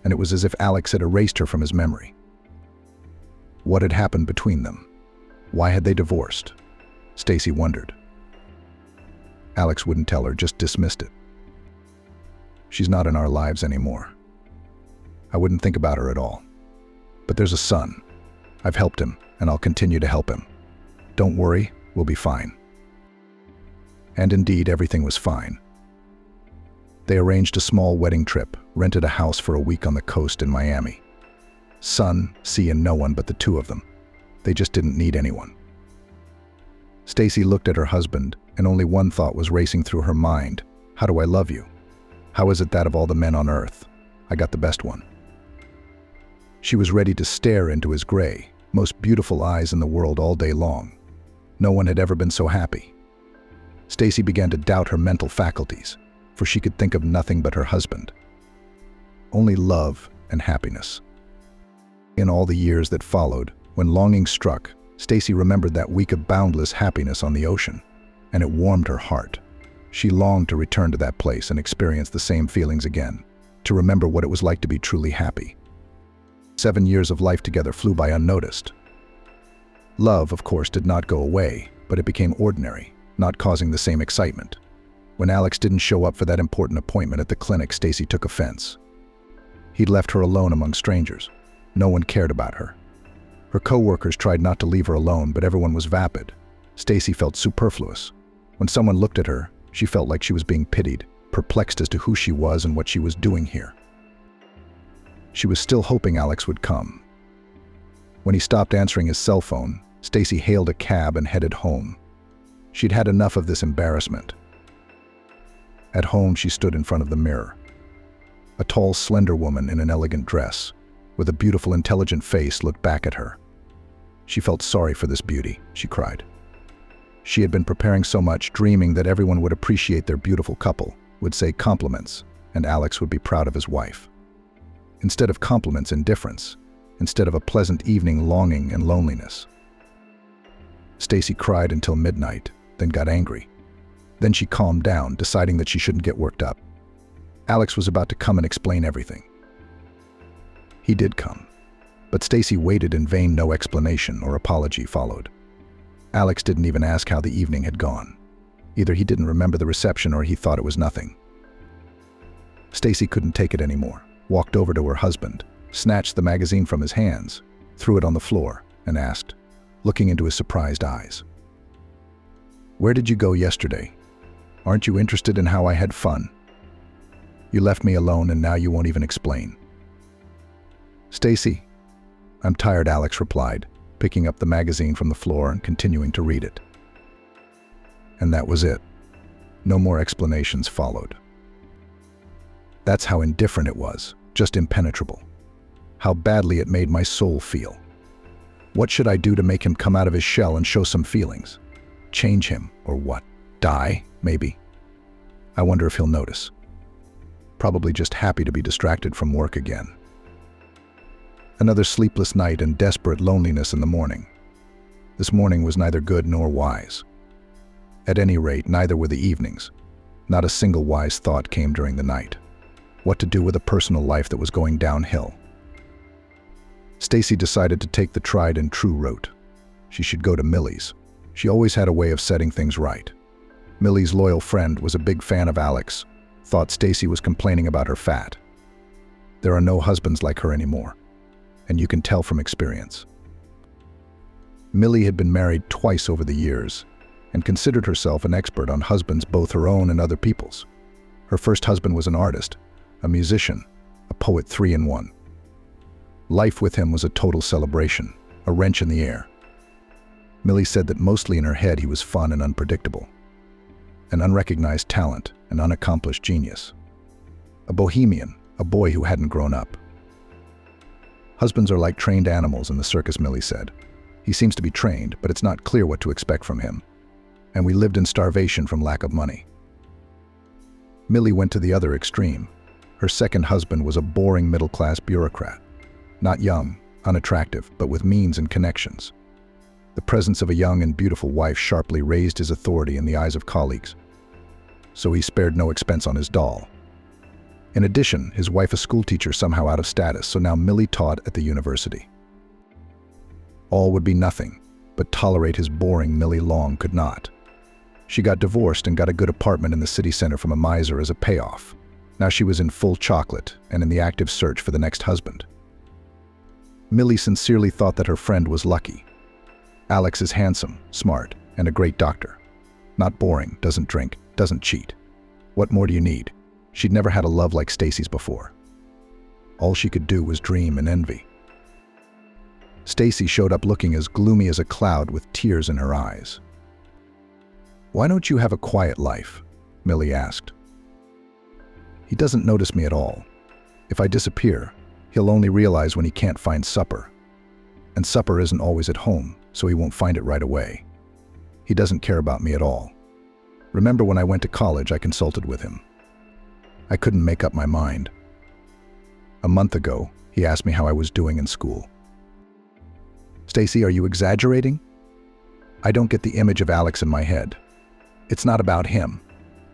and it was as if Alex had erased her from his memory. What had happened between them? Why had they divorced? Stacey wondered. Alex wouldn't tell her, just dismissed it. She's not in our lives anymore. I wouldn't think about her at all. But there's a son. I've helped him, and I'll continue to help him. Don't worry, we'll be fine. And indeed, everything was fine. They arranged a small wedding trip, rented a house for a week on the coast in Miami. Sun, sea, and no one but the two of them. They just didn't need anyone. Stacey looked at her husband, and only one thought was racing through her mind. How do I love you? How is it that of all the men on earth, I got the best one? She was ready to stare into his gray, most beautiful eyes in the world all day long. No one had ever been so happy. Stacey began to doubt her mental faculties, for she could think of nothing but her husband. Only love and happiness. In all the years that followed, when longing struck, Stacey remembered that week of boundless happiness on the ocean, and it warmed her heart. She longed to return to that place and experience the same feelings again, to remember what it was like to be truly happy. 7 years of life together flew by unnoticed. Love, of course, did not go away, but it became ordinary, not causing the same excitement. When Alex didn't show up for that important appointment at the clinic, Stacey took offense. He'd left her alone among strangers. No one cared about her. Her co-workers tried not to leave her alone, but everyone was vapid. Stacey felt superfluous. When someone looked at her, she felt like she was being pitied, perplexed as to who she was and what she was doing here. She was still hoping Alex would come. When he stopped answering his cell phone, Stacey hailed a cab and headed home. She'd had enough of this embarrassment. At home, she stood in front of the mirror. A tall, slender woman in an elegant dress, with a beautiful, intelligent face, looked back at her. She felt sorry for this beauty, she cried. She had been preparing so much, dreaming that everyone would appreciate their beautiful couple, would say compliments, and Alex would be proud of his wife. Instead of compliments, indifference. Instead of a pleasant evening, longing and loneliness. Stacey cried until midnight, then got angry. Then she calmed down, deciding that she shouldn't get worked up. Alex was about to come and explain everything. He did come, but Stacey waited in vain. No explanation or apology followed. Alex didn't even ask how the evening had gone. Either he didn't remember the reception or he thought it was nothing. Stacey couldn't take it anymore, walked over to her husband, snatched the magazine from his hands, threw it on the floor, and asked, looking into his surprised eyes, "Where did you go yesterday? Aren't you interested in how I had fun? You left me alone and now you won't even explain." "Stacey, I'm tired," Alex replied, picking up the magazine from the floor and continuing to read it. And that was it. No more explanations followed. That's how indifferent it was, just impenetrable. How badly it made my soul feel. What should I do to make him come out of his shell and show some feelings? Change him, or what? Die, maybe? I wonder if he'll notice. Probably just happy to be distracted from work again. Another sleepless night and desperate loneliness in the morning. This morning was neither good nor wise. At any rate, neither were the evenings. Not a single wise thought came during the night. What to do with a personal life that was going downhill? Stacey decided to take the tried and true route. She should go to Millie's. She always had a way of setting things right. Millie's loyal friend was a big fan of Alex, thought Stacey was complaining about her fat. There are no husbands like her anymore, and you can tell from experience. Millie had been married twice over the years and considered herself an expert on husbands, both her own and other people's. Her first husband was an artist, a musician, a poet, 3 in 1. Life with him was a total celebration, a wrench in the air. Millie said that mostly in her head he was fun and unpredictable. An unrecognized talent, an unaccomplished genius. A bohemian, a boy who hadn't grown up. Husbands are like trained animals in the circus, Millie said. He seems to be trained, but it's not clear what to expect from him. And we lived in starvation from lack of money. Millie went to the other extreme. Her second husband was a boring middle-class bureaucrat. Not young, unattractive, but with means and connections. The presence of a young and beautiful wife sharply raised his authority in the eyes of colleagues. So he spared no expense on his doll. In addition, his wife a schoolteacher, somehow out of status, so now Millie taught at the university. All would be nothing, but tolerate his boring Millie long could not. She got divorced and got a good apartment in the city center from a miser as a payoff. Now she was in full chocolate and in the active search for the next husband. Millie sincerely thought that her friend was lucky. Alex is handsome, smart, and a great doctor. Not boring, doesn't drink, doesn't cheat. What more do you need? She'd never had a love like Stacey's before. All she could do was dream and envy. Stacey showed up looking as gloomy as a cloud with tears in her eyes. "Why don't you have a quiet life?" Millie asked. "He doesn't notice me at all. If I disappear, he'll only realize when he can't find supper. And supper isn't always at home, so he won't find it right away. He doesn't care about me at all. Remember when I went to college, I consulted with him. I couldn't make up my mind. A month ago, he asked me how I was doing in school." "Stacey, are you exaggerating?" "I don't get the image of Alex in my head. It's not about him.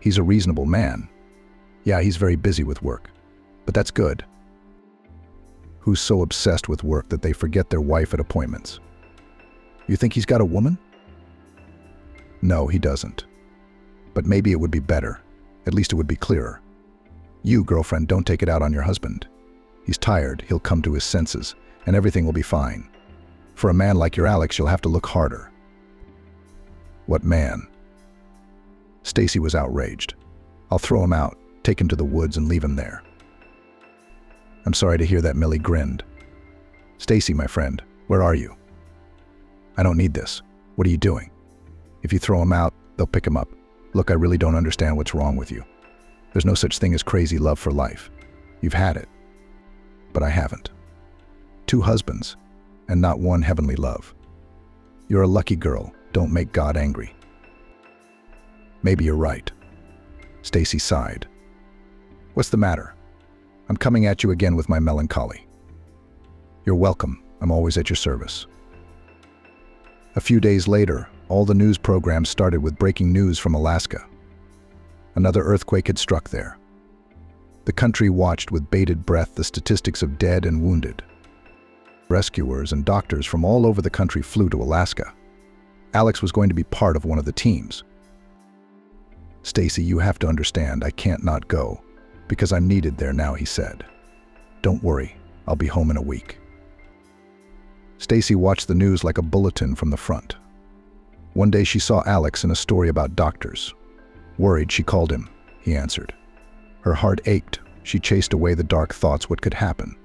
He's a reasonable man. Yeah, he's very busy with work, but that's good. Who's so obsessed with work that they forget their wife at appointments? You think he's got a woman?" "No, he doesn't. But maybe it would be better. At least it would be clearer. You, girlfriend, don't take it out on your husband. He's tired, he'll come to his senses, and everything will be fine. For a man like your Alex, you'll have to look harder." "What man?" Stacey was outraged. "I'll throw him out, take him to the woods and leave him there." "I'm sorry to hear that," Millie grinned. "Stacey, my friend, where are you?" "I don't need this. What are you doing? If you throw him out, they'll pick him up. Look, I really don't understand what's wrong with you. There's no such thing as crazy love for life. You've had it. But I haven't. 2 husbands, and not one heavenly love. You're a lucky girl. Don't make God angry." "Maybe you're right." Stacey sighed. "What's the matter? I'm coming at you again with my melancholy." "You're welcome. I'm always at your service." A few days later, all the news programs started with breaking news from Alaska. Another earthquake had struck there. The country watched with bated breath the statistics of dead and wounded. Rescuers and doctors from all over the country flew to Alaska. Alex was going to be part of one of the teams. "Stacey, you have to understand, I can't not go, because I'm needed there now," he said. "Don't worry, I'll be home in a week." Stacey watched the news like a bulletin from the front. One day she saw Alex in a story about doctors. Worried, she called him. He answered. Her heart ached. She chased away the dark thoughts. What could happen?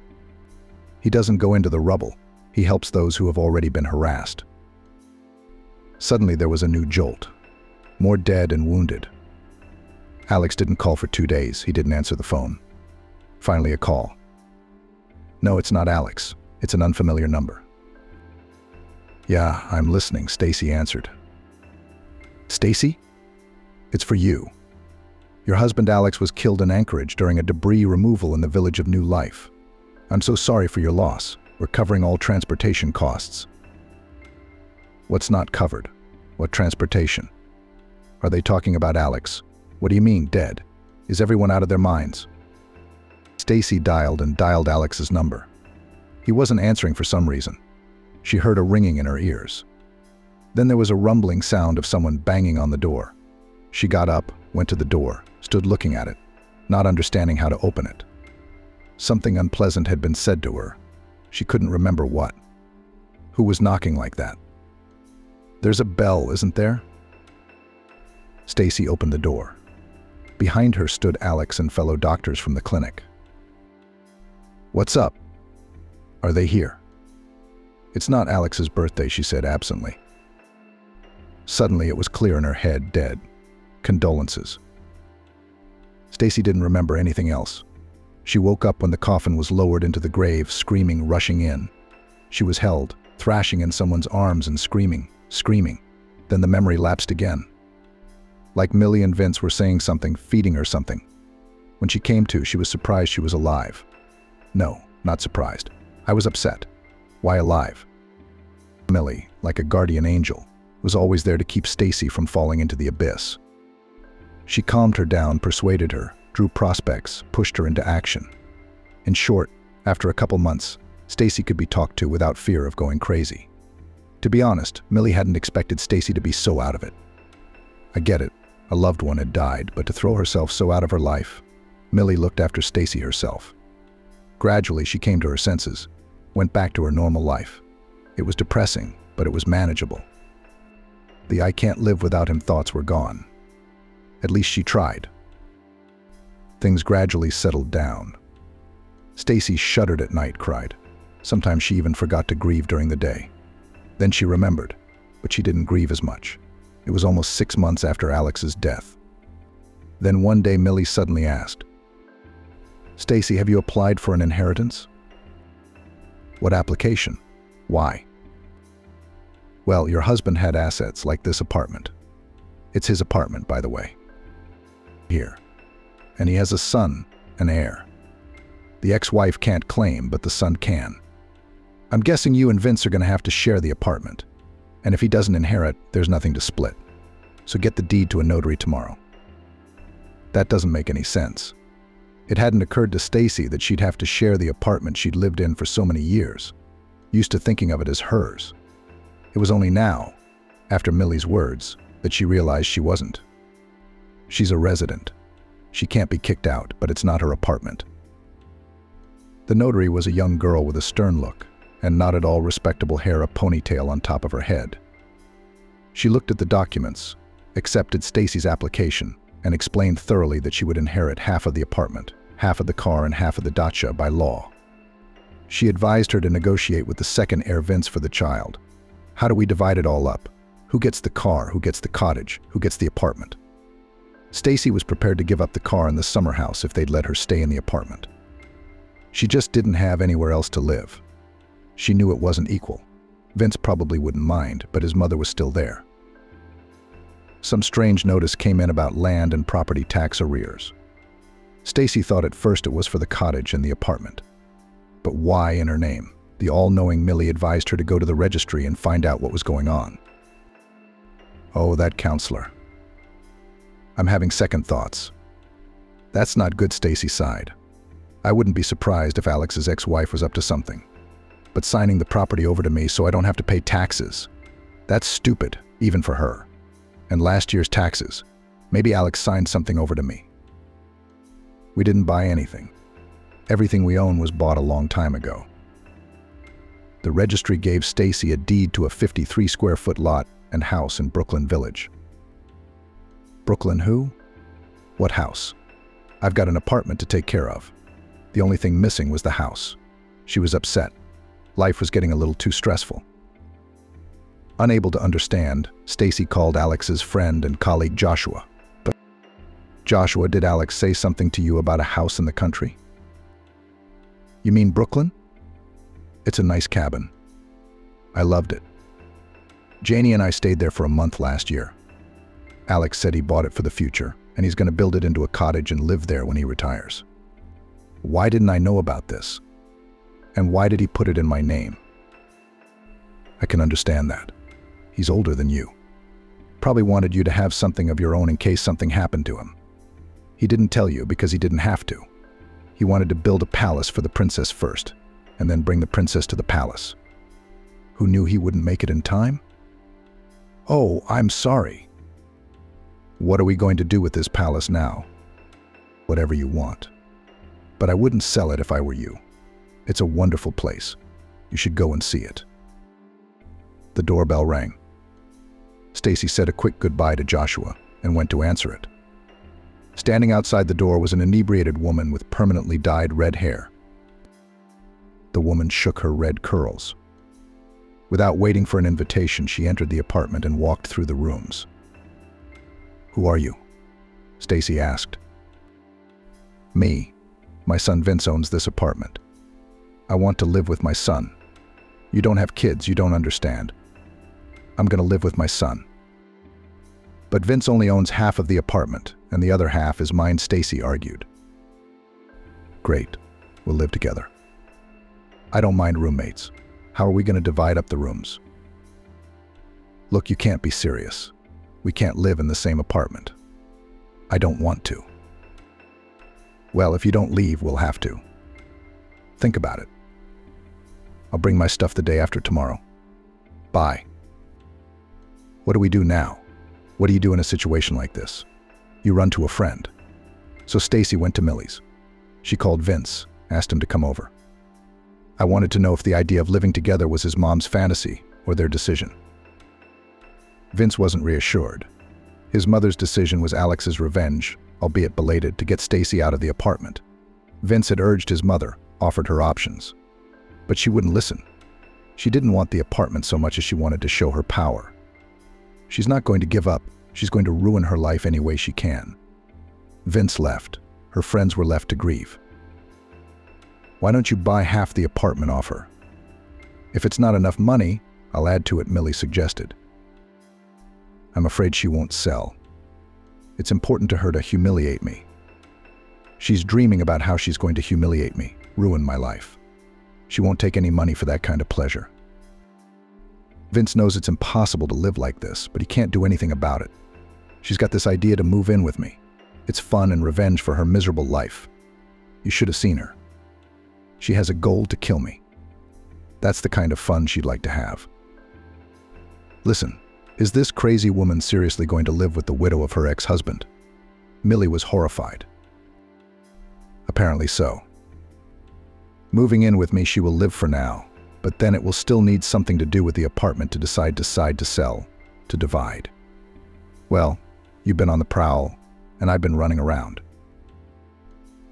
He doesn't go into the rubble. He helps those who have already been harassed. Suddenly there was a new jolt. More dead and wounded. Alex didn't call for 2 days. He didn't answer the phone. Finally a call. "No, it's not Alex. It's an unfamiliar number." "Yeah, I'm listening," Stacey answered. "Stacey? It's for you. Your husband Alex was killed in Anchorage during a debris removal in the village of New Life. I'm so sorry for your loss. We're covering all transportation costs. What's not covered? What transportation? Are they talking about Alex? What do you mean, dead? Is everyone out of their minds? Stacey dialed Alex's number. He wasn't answering for some reason. She heard a ringing in her ears. Then there was a rumbling sound of someone banging on the door. She got up, went to the door, stood looking at it, not understanding how to open it. Something unpleasant had been said to her. She couldn't remember what. Who was knocking like that? There's a bell, isn't there? Stacey opened the door. Behind her stood Alex and fellow doctors from the clinic. What's up? Are they here? It's not Alex's birthday, she said absently. Suddenly it was clear in her head, dead. Condolences. Stacey didn't remember anything else. She woke up when the coffin was lowered into the grave, screaming, rushing in. She was held, thrashing in someone's arms and screaming. Then the memory lapsed again. Like Millie and Vince were saying something, feeding her something. When she came to, she was surprised she was alive. No, not surprised. I was upset. Why alive? Millie, like a guardian angel, was always there to keep Stacey from falling into the abyss. She calmed her down, persuaded her, drew prospects, pushed her into action. In short, after a couple months, Stacey could be talked to without fear of going crazy. To be honest, Millie hadn't expected Stacey to be so out of it. I get it, a loved one had died, but to throw herself so out of her life, Millie looked after Stacey herself. Gradually, she came to her senses, went back to her normal life. It was depressing, but it was manageable. The "I can't live without him" thoughts were gone. At least she tried. Things gradually settled down. Stacey shuddered at night, cried. Sometimes she even forgot to grieve during the day. Then she remembered, but she didn't grieve as much. It was almost 6 months after Alex's death. Then one day Millie suddenly asked, "Stacey, have you applied for an inheritance?" "What application? Why?" "Well, your husband had assets like this apartment. It's his apartment, by the way. Here. And he has a son, an heir. The ex-wife can't claim, but the son can. I'm guessing you and Vince are going to have to share the apartment. And if he doesn't inherit, there's nothing to split. So get the deed to a notary tomorrow." That doesn't make any sense. It hadn't occurred to Stacey that she'd have to share the apartment she'd lived in for so many years, used to thinking of it as hers. It was only now, after Millie's words, that she realized she wasn't. She's a resident. She can't be kicked out, but it's not her apartment. The notary was a young girl with a stern look and not at all respectable hair, a ponytail on top of her head. She looked at the documents, accepted Stacey's application, and explained thoroughly that she would inherit half of the apartment, half of the car, and half of the dacha by law. She advised her to negotiate with the second heir, Vince, for the child. How do we divide it all up? Who gets the car? Who gets the cottage? Who gets the apartment? Stacey was prepared to give up the car and the summer house if they'd let her stay in the apartment. She just didn't have anywhere else to live. She knew it wasn't equal. Vince probably wouldn't mind, but his mother was still there. Some strange notice came in about land and property tax arrears. Stacey thought at first it was for the cottage and the apartment. But why in her name? The all-knowing Millie advised her to go to the registry and find out what was going on. Oh, that counselor. I'm having second thoughts. That's not good, Stacey sighed. I wouldn't be surprised if Alex's ex-wife was up to something. But signing the property over to me so I don't have to pay taxes. That's stupid, even for her. And last year's taxes. Maybe Alex signed something over to me. We didn't buy anything. Everything we own was bought a long time ago. The registry gave Stacey a deed to a 53-square-foot lot and house in Brooklyn Village. Brooklyn who? What house? I've got an apartment to take care of. The only thing missing was the house. She was upset. Life was getting a little too stressful. Unable to understand, Stacey called Alex's friend and colleague Joshua. But Joshua, did Alex say something to you about a house in the country? You mean Brooklyn? It's a nice cabin. I loved it. Janie and I stayed there for a month last year. Alex said he bought it for the future, and he's going to build it into a cottage and live there when he retires. Why didn't I know about this? And why did he put it in my name? I can understand that. He's older than you. Probably wanted you to have something of your own in case something happened to him. He didn't tell you because he didn't have to. He wanted to build a palace for the princess first, and then bring the princess to the palace. Who knew he wouldn't make it in time? Oh, I'm sorry. What are we going to do with this palace now? Whatever you want. But I wouldn't sell it if I were you. It's a wonderful place. You should go and see it. The doorbell rang. Stacey said a quick goodbye to Joshua and went to answer it. Standing outside the door was an inebriated woman with permanently dyed red hair. The woman shook her red curls. Without waiting for an invitation, she entered the apartment and walked through the rooms. "Who are you?" Stacey asked. "Me. My son Vince owns this apartment. I want to live with my son. You don't have kids, you don't understand. I'm going to live with my son. But Vince only owns half of the apartment, and the other half is mine," Stacey argued. "Great. We'll live together. I don't mind roommates. How are we going to divide up the rooms?" "Look, you can't be serious. We can't live in the same apartment. I don't want to." "Well, if you don't leave, we'll have to. Think about it. I'll bring my stuff the day after tomorrow. Bye." "What do we do now? What do you do in a situation like this?" "You run to a friend." So Stacey went to Millie's. She called Vince, asked him to come over. I wanted to know if the idea of living together was his mom's fantasy or their decision. Vince wasn't reassured. His mother's decision was Alex's revenge, albeit belated, to get Stacey out of the apartment. Vince had urged his mother, offered her options. But she wouldn't listen. She didn't want the apartment so much as she wanted to show her power. She's not going to give up. She's going to ruin her life any way she can. Vince left. Her friends were left to grieve. "Why don't you buy half the apartment off her?" "If it's not enough money, I'll add to it," Millie suggested. "I'm afraid she won't sell. It's important to her to humiliate me. She's dreaming about how she's going to humiliate me, ruin my life. She won't take any money for that kind of pleasure." Vince knows it's impossible to live like this, but he can't do anything about it. She's got this idea to move in with me. It's fun and revenge for her miserable life. You should have seen her. She has a goal to kill me. That's the kind of fun she'd like to have. Listen, is this crazy woman seriously going to live with the widow of her ex-husband? Millie was horrified. Apparently so. Moving in with me, she will live for now, but then it will still need something to do with the apartment to decide to sell, to divide. Well, you've been on the prowl, and I've been running around.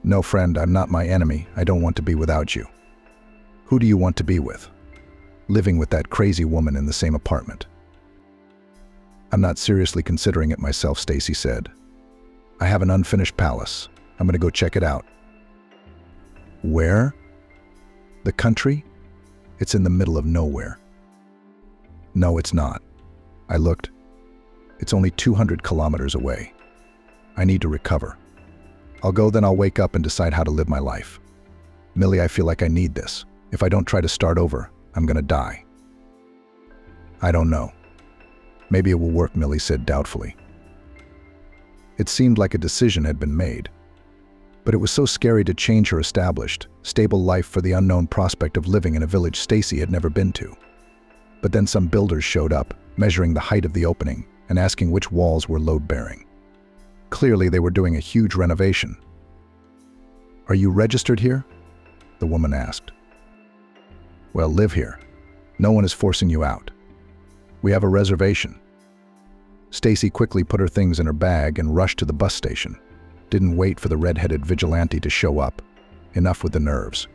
No, friend, I'm not my enemy. I don't want to be without you. Who do you want to be with? Living with that crazy woman in the same apartment. I'm not seriously considering it myself, Stacey said. I have an unfinished palace. I'm going to go check it out. Where? The country? It's in the middle of nowhere. No, it's not. I looked. It's only 200 kilometers away. I need to recover. I'll go, then I'll wake up and decide how to live my life. Millie, I feel like I need this. If I don't try to start over, I'm gonna die. I don't know. Maybe it will work, Millie said doubtfully. It seemed like a decision had been made. But it was so scary to change her established, stable life for the unknown prospect of living in a village Stacey had never been to. But then some builders showed up, measuring the height of the opening and asking which walls were load-bearing. Clearly, they were doing a huge renovation. Are you registered here? The woman asked. Well, live here. No one is forcing you out. We have a reservation. Stacey quickly put her things in her bag and rushed to the bus station. Didn't wait for the red-headed vigilante to show up. Enough with the nerves.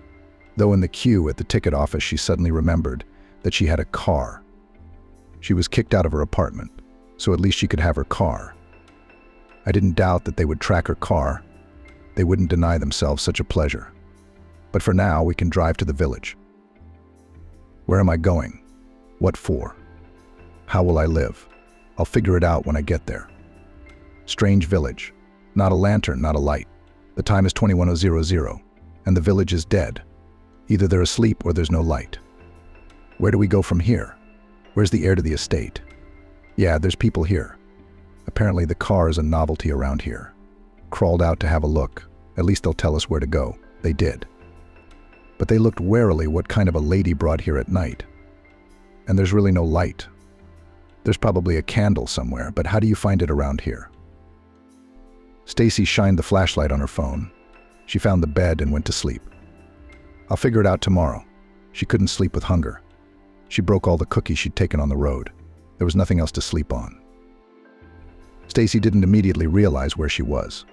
Though in the queue at the ticket office, she suddenly remembered that she had a car. She was kicked out of her apartment, so at least she could have her car. I didn't doubt that they would track her car. They wouldn't deny themselves such a pleasure. But for now, we can drive to the village. Where am I going? What for? How will I live? I'll figure it out when I get there. Strange village. Not a lantern, not a light. The time is 21:00, and the village is dead. Either they're asleep or there's no light. Where do we go from here? Where's the heir to the estate? Yeah, there's people here. Apparently the car is a novelty around here. Crawled out to have a look. At least they'll tell us where to go. They did. But they looked warily what kind of a lady brought here at night. And there's really no light. There's probably a candle somewhere, but how do you find it around here? Stacey shined the flashlight on her phone. She found the bed and went to sleep. I'll figure it out tomorrow. She couldn't sleep with hunger. She broke all the cookies she'd taken on the road. There was nothing else to sleep on. Stacey didn't immediately realize where she was.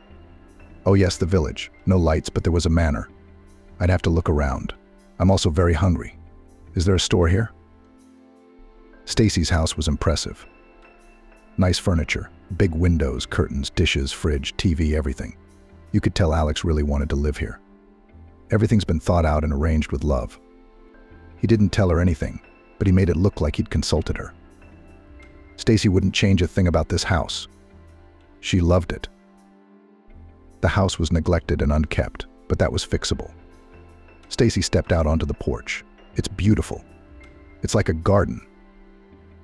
Oh yes, the village. No lights, but there was a manor. I'd have to look around. I'm also very hungry. Is there a store here? Stacey's house was impressive. Nice furniture, big windows, curtains, dishes, fridge, TV, everything. You could tell Alex really wanted to live here. Everything's been thought out and arranged with love. He didn't tell her anything, but he made it look like he'd consulted her. Stacey wouldn't change a thing about this house. She loved it. The house was neglected and unkept, but that was fixable. Stacey stepped out onto the porch. It's beautiful. It's like a garden.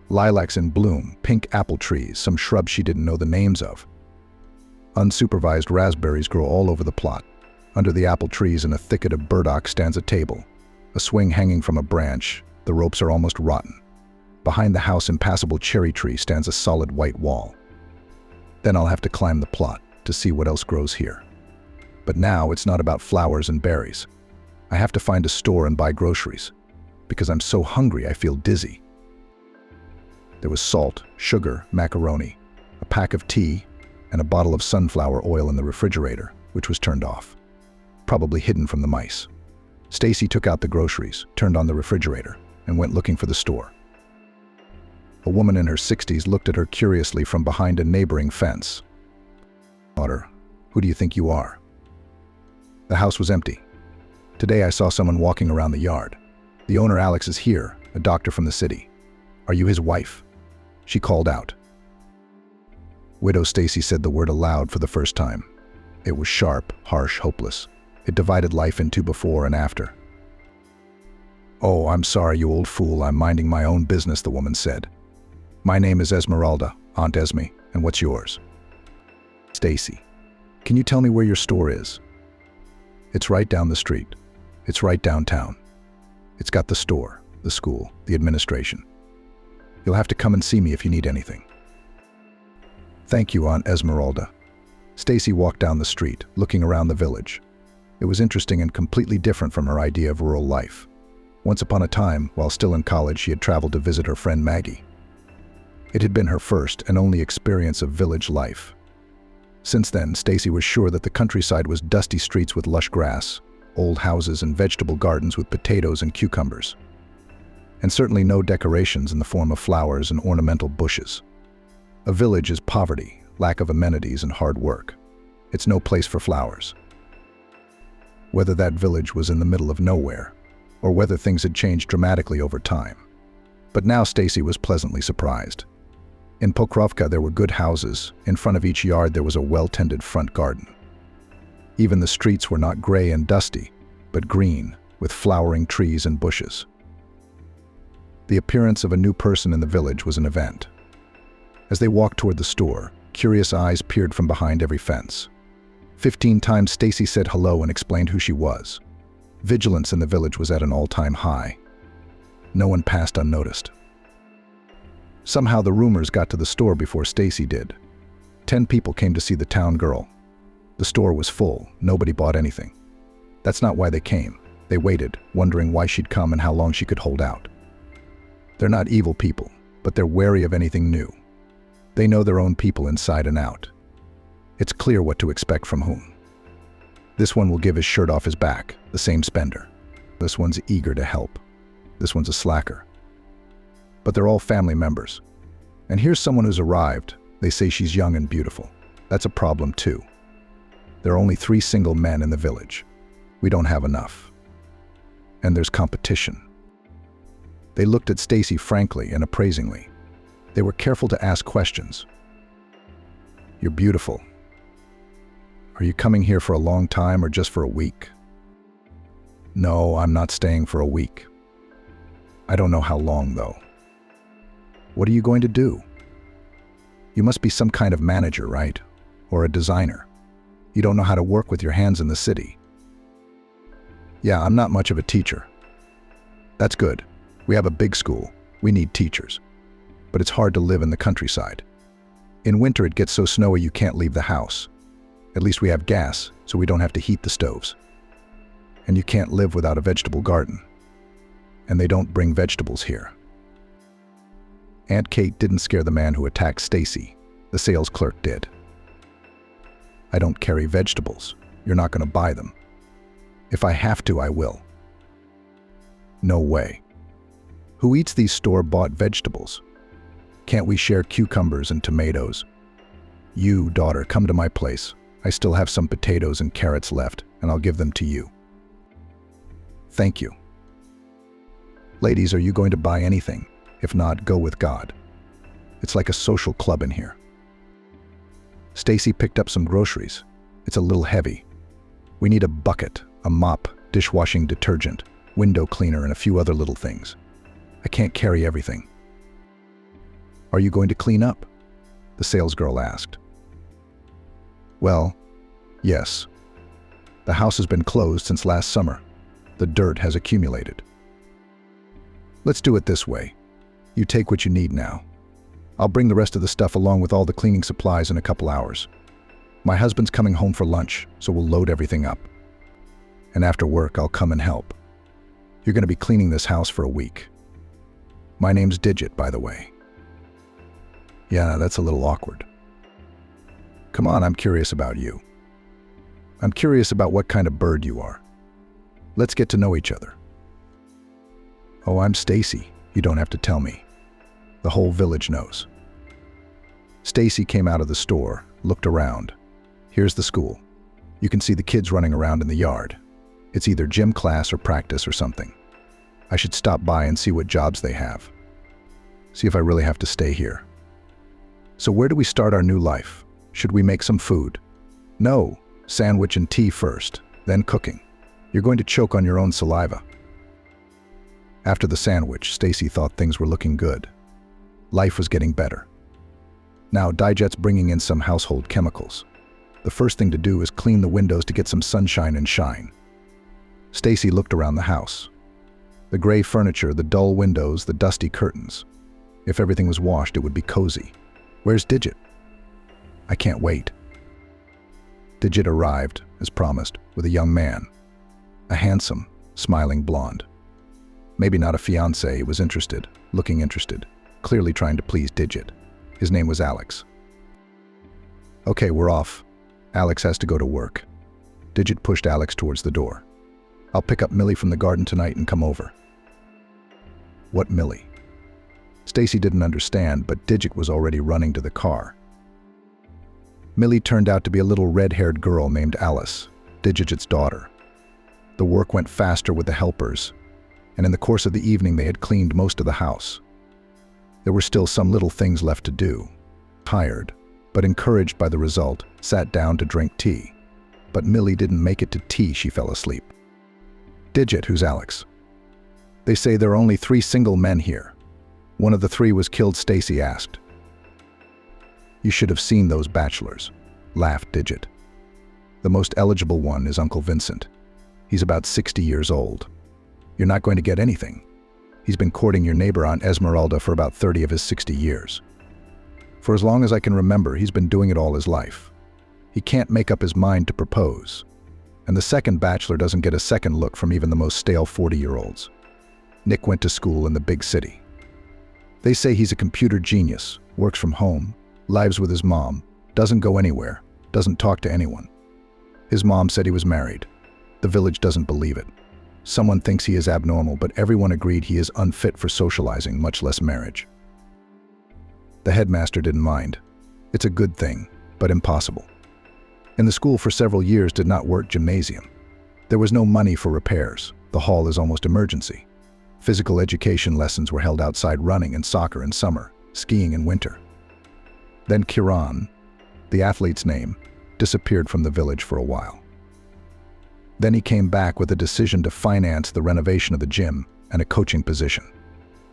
Lilacs in bloom, pink apple trees, some shrubs she didn't know the names of. Unsupervised raspberries grow all over the plot. Under the apple trees in a thicket of burdock stands a table, a swing hanging from a branch. The ropes are almost rotten. Behind the house impassable cherry tree stands a solid white wall. Then I'll have to climb the plot to see what else grows here. But now it's not about flowers and berries. I have to find a store and buy groceries. Because I'm so hungry I feel dizzy. There was salt, sugar, macaroni, a pack of tea, and a bottle of sunflower oil in the refrigerator, which was turned off. Probably hidden from the mice. Stacey took out the groceries, turned on the refrigerator, and went looking for the store. A woman in her 60s looked at her curiously from behind a neighboring fence. "Daughter, who do you think you are?" The house was empty. Today I saw someone walking around the yard. The owner Alex is here, a doctor from the city. Are you his wife? She called out. Widow Stacey said the word aloud for the first time. It was sharp, harsh, hopeless. It divided life into before and after. "Oh, I'm sorry, you old fool. I'm minding my own business," the woman said. "My name is Esmeralda, Aunt Esme, and what's yours?" "Stacey. Can you tell me where your store is?" "It's right down the street. It's right downtown. It's got the store, the school, the administration. You'll have to come and see me if you need anything." "Thank you, Aunt Esmeralda." Stacey walked down the street, looking around the village. It was interesting and completely different from her idea of rural life. Once upon a time, while still in college, she had traveled to visit her friend Maggie. It had been her first and only experience of village life. Since then, Stacey was sure that the countryside was dusty streets with lush grass, old houses and vegetable gardens with potatoes and cucumbers. And certainly no decorations in the form of flowers and ornamental bushes. A village is poverty, lack of amenities, and hard work. It's no place for flowers. Whether that village was in the middle of nowhere, or whether things had changed dramatically over time. But now Stacey was pleasantly surprised. In Pokrovka there were good houses. In front of each yard there was a well-tended front garden. Even the streets were not gray and dusty, but green, with flowering trees and bushes. The appearance of a new person in the village was an event. As they walked toward the store, curious eyes peered from behind every fence. 15 times Stacey said hello and explained who she was. Vigilance in the village was at an all-time high. No one passed unnoticed. Somehow the rumors got to the store before Stacey did. 10 people came to see the town girl. The store was full. Nobody bought anything. That's not why they came. They waited, wondering why she'd come and how long she could hold out. They're not evil people, but they're wary of anything new. They know their own people inside and out. It's clear what to expect from whom. This one will give his shirt off his back, the same spender. This one's eager to help. This one's a slacker. But they're all family members. And here's someone who's arrived. They say she's young and beautiful. That's a problem too. There are only 3 single men in the village. We don't have enough. And there's competition. They looked at Stacey frankly and appraisingly. They were careful to ask questions. You're beautiful. Are you coming here for a long time or just for a week? No, I'm not staying for a week. I don't know how long, though. What are you going to do? You must be some kind of manager, right? Or a designer. You don't know how to work with your hands in the city. Yeah, I'm not much of a teacher. That's good. We have a big school. We need teachers. But it's hard to live in the countryside. In winter, it gets so snowy you can't leave the house. At least we have gas, so we don't have to heat the stoves. And you can't live without a vegetable garden. And they don't bring vegetables here. Aunt Kate didn't scare the man who attacked Stacey. The sales clerk did. I don't carry vegetables. You're not going to buy them. If I have to, I will. No way. Who eats these store-bought vegetables? Can't we share cucumbers and tomatoes? You, daughter, come to my place. I still have some potatoes and carrots left, and I'll give them to you. Thank you. Ladies, are you going to buy anything? If not, go with God. It's like a social club in here. Stacey picked up some groceries. It's a little heavy. We need a bucket, a mop, dishwashing detergent, window cleaner, and a few other little things. I can't carry everything. Are you going to clean up? The salesgirl asked. Well, yes. The house has been closed since last summer. The dirt has accumulated. Let's do it this way. You take what you need now. I'll bring the rest of the stuff along with all the cleaning supplies in a couple hours. My husband's coming home for lunch, so we'll load everything up. And after work, I'll come and help. You're going to be cleaning this house for a week. My name's Digit, by the way. Yeah, that's a little awkward. Come on, I'm curious about you. I'm curious about what kind of bird you are. Let's get to know each other. Oh, I'm Stacey. You don't have to tell me. The whole village knows. Stacey came out of the store, looked around. Here's the school. You can see the kids running around in the yard. It's either gym class or practice or something. I should stop by and see what jobs they have. See if I really have to stay here. So where do we start our new life? Should we make some food? No, sandwich and tea first, then cooking. You're going to choke on your own saliva. After the sandwich, Stacey thought things were looking good. Life was getting better. Now, Digit's bringing in some household chemicals. The first thing to do is clean the windows to get some sunshine and shine. Stacey looked around the house. The gray furniture, the dull windows, the dusty curtains. If everything was washed, it would be cozy. Where's Digit? I can't wait. Digit arrived, as promised, with a young man. A handsome, smiling blonde. Maybe not a fiancé, he was interested, looking interested, clearly trying to please Digit. His name was Alex. Okay, we're off. Alex has to go to work. Digit pushed Alex towards the door. I'll pick up Millie from the garden tonight and come over. What Millie? Stacey didn't understand, but Digit was already running to the car. Millie turned out to be a little red-haired girl named Alice, Digit's daughter. The work went faster with the helpers, and in the course of the evening they had cleaned most of the house. There were still some little things left to do. Tired, but encouraged by the result, sat down to drink tea. But Millie didn't make it to tea, she fell asleep. Digit, who's Alex? They say there are only 3 single men here. One of the 3 was killed, Stacey asked. You should have seen those bachelors, laughed Digit. The most eligible one is Uncle Vincent. He's about 60 years old. You're not going to get anything. He's been courting your neighbor Aunt Esmeralda for about 30 of his 60 years. For as long as I can remember, he's been doing it all his life. He can't make up his mind to propose. And the second bachelor doesn't get a second look from even the most stale 40-year-olds. Nick went to school in the big city. They say he's a computer genius, works from home, lives with his mom, doesn't go anywhere, doesn't talk to anyone. His mom said he was married. The village doesn't believe it. Someone thinks he is abnormal, but everyone agreed he is unfit for socializing, much less marriage. The headmaster didn't mind. It's a good thing, but impossible. And the school for several years did not work gymnasium. There was no money for repairs. The hall is almost emergency. Physical education lessons were held outside, running and soccer in summer, skiing in winter. Then Kiran, the athlete's name, disappeared from the village for a while. Then he came back with a decision to finance the renovation of the gym and a coaching position.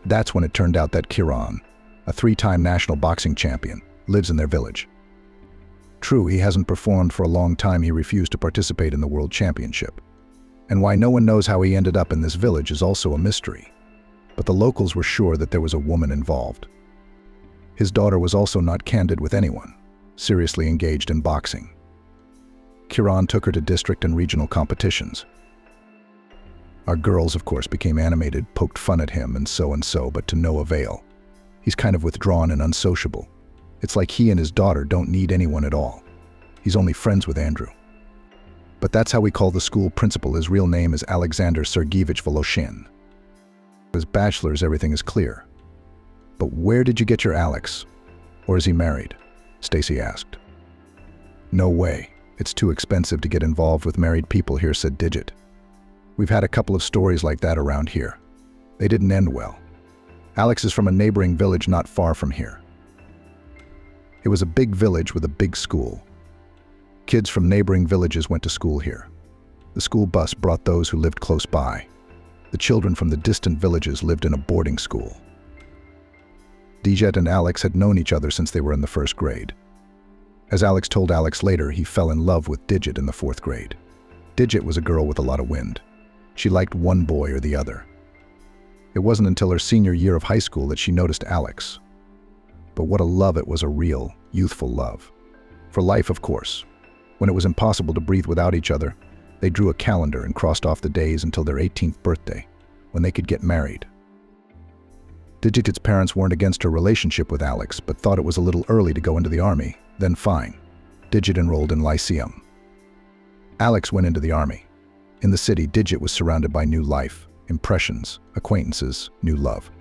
That's when it turned out that Kiran, a 3-time national boxing champion, lives in their village. True, he hasn't performed for a long time. He refused to participate in the World Championship. And why no one knows how he ended up in this village is also a mystery. But the locals were sure that there was a woman involved. His daughter was also not candid with anyone, seriously engaged in boxing. Kiran took her to district and regional competitions. Our girls, of course, became animated, poked fun at him and so, but to no avail. He's kind of withdrawn and unsociable. It's like he and his daughter don't need anyone at all. He's only friends with Andrew. But that's how we call the school principal. His real name is Alexander Sergeyevich Voloshin. As bachelors, everything is clear. But where did you get your Alex? Or is he married? Stacey asked. No way. It's too expensive to get involved with married people here, said Digit. We've had a couple of stories like that around here. They didn't end well. Alex is from a neighboring village not far from here. It was a big village with a big school. Kids from neighboring villages went to school here. The school bus brought those who lived close by. The children from the distant villages lived in a boarding school. Digit and Alex had known each other since they were in the 1st grade. As Alex told Alex later, he fell in love with Digit in the 4th grade. Digit was a girl with a lot of wind. She liked one boy or the other. It wasn't until her senior year of high school that she noticed Alex. But what a love it was, a real, youthful love. For life, of course. When it was impossible to breathe without each other, they drew a calendar and crossed off the days until their 18th birthday, when they could get married. Digit's parents weren't against her relationship with Alex, but thought it was a little early to go into the army. Then fine. Digit enrolled in Lyceum. Alex went into the army. In the city, Digit was surrounded by new life, impressions, acquaintances, new love.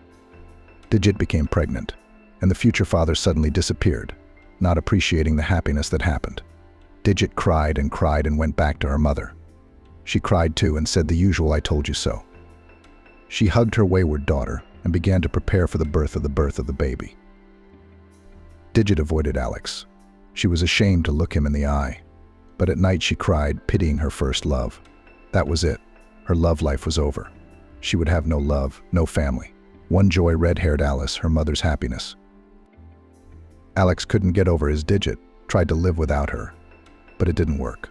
Digit became pregnant, and the future father suddenly disappeared, not appreciating the happiness that happened. Digit cried and went back to her mother. She cried too and said the usual "I told you so." She hugged her wayward daughter and began to prepare for the birth of the baby. Digit avoided Alex. She was ashamed to look him in the eye, but at night she cried, pitying her first love. That was it. Her love life was over. She would have no love, no family. One joy, red-haired Alice, her mother's happiness. Alex couldn't get over his Digit, tried to live without her, but it didn't work.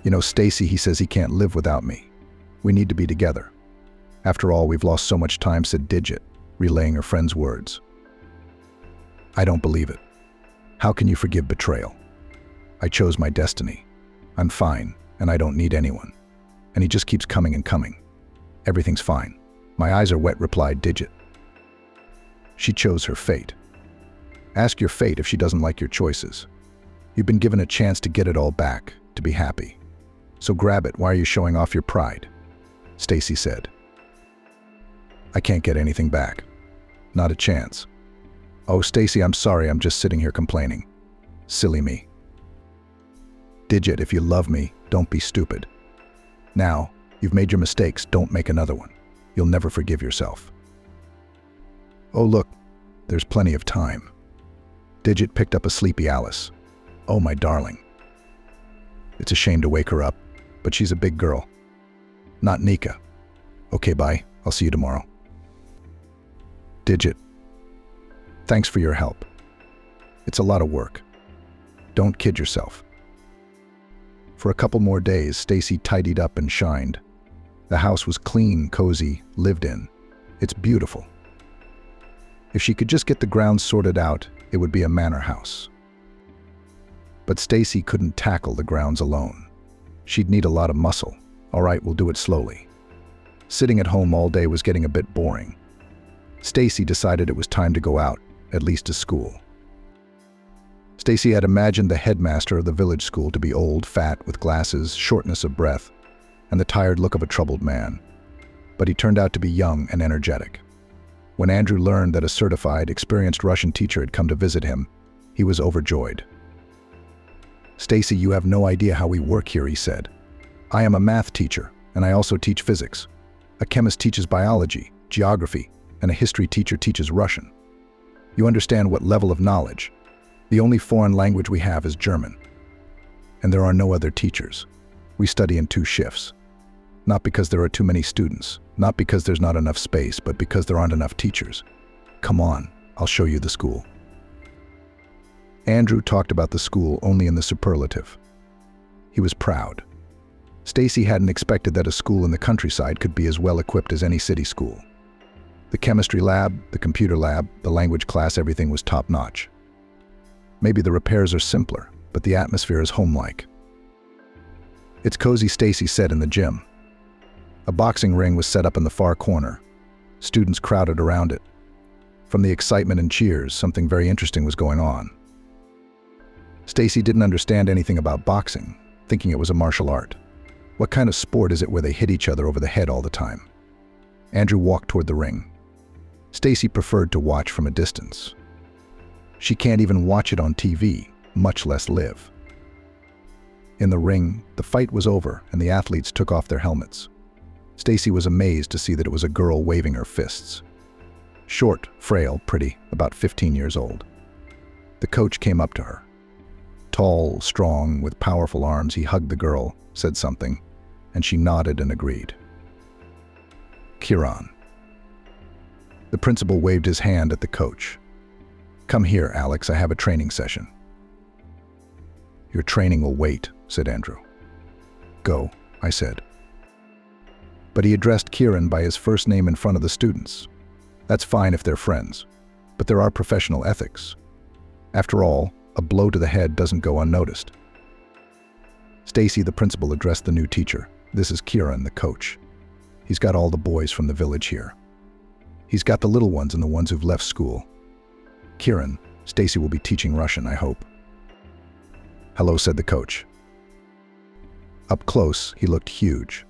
You know, Stacey, he says he can't live without me. We need to be together. After all, we've lost so much time, said Digit, relaying her friend's words. I don't believe it. How can you forgive betrayal? I chose my destiny. I'm fine, and I don't need anyone. And he just keeps coming and coming. Everything's fine. My eyes are wet, replied Digit. She chose her fate. Ask your fate if she doesn't like your choices. You've been given a chance to get it all back, to be happy. So grab it. Why are you showing off your pride? Stacey said. I can't get anything back. Not a chance. Oh, Stacey, I'm sorry. I'm just sitting here complaining. Silly me. Digit, if you love me, don't be stupid. Now, you've made your mistakes. Don't make another one. You'll never forgive yourself. Oh, look, there's plenty of time. Digit picked up a sleepy Alice. Oh, my darling. It's a shame to wake her up, but she's a big girl. Not Nika. Okay, bye. I'll see you tomorrow. Digit. Thanks for your help. It's a lot of work. Don't kid yourself. For a couple more days, Stacey tidied up and shined. The house was clean, cozy, lived in. It's beautiful. If she could just get the grounds sorted out, it would be a manor house. But Stacey couldn't tackle the grounds alone. She'd need a lot of muscle. All right, we'll do it slowly. Sitting at home all day was getting a bit boring. Stacey decided it was time to go out, at least to school. Stacey had imagined the headmaster of the village school to be old, fat, with glasses, shortness of breath, and the tired look of a troubled man. But he turned out to be young and energetic. When Andrew learned that a certified, experienced Russian teacher had come to visit him, he was overjoyed. Stacey, you have no idea how we work here, he said. I am a math teacher, and I also teach physics. A chemist teaches biology, geography, and a history teacher teaches Russian. You understand what level of knowledge? The only foreign language we have is German. And there are no other teachers. We study in 2 shifts. Not because there are too many students, not because there's not enough space, but because there aren't enough teachers. Come on, I'll show you the school. Andrew talked about the school only in the superlative. He was proud. Stacey hadn't expected that a school in the countryside could be as well equipped as any city school. The chemistry lab, the computer lab, the language class, everything was top-notch. Maybe the repairs are simpler, but the atmosphere is homelike. It's cozy, Stacey said in the gym. A boxing ring was set up in the far corner. Students crowded around it. From the excitement and cheers, something very interesting was going on. Stacey didn't understand anything about boxing, thinking it was a martial art. What kind of sport is it where they hit each other over the head all the time? Andrew walked toward the ring. Stacey preferred to watch from a distance. She can't even watch it on TV, much less live. In the ring, the fight was over and the athletes took off their helmets. Stacey was amazed to see that it was a girl waving her fists. Short, frail, pretty, about 15 years old. The coach came up to her. Tall, strong, with powerful arms, he hugged the girl, said something, and she nodded and agreed. Kieran. The principal waved his hand at the coach. Come here, Alex, I have a training session. Your training will wait, said Andrew. Go, I said. But he addressed Kieran by his first name in front of the students. That's fine if they're friends, but there are professional ethics. After all, a blow to the head doesn't go unnoticed. Stacey, the principal, addressed the new teacher. This is Kieran, the coach. He's got all the boys from the village here. He's got the little ones and the ones who've left school. Kieran, Stacey will be teaching Russian, I hope. Hello, said the coach. Up close, he looked huge.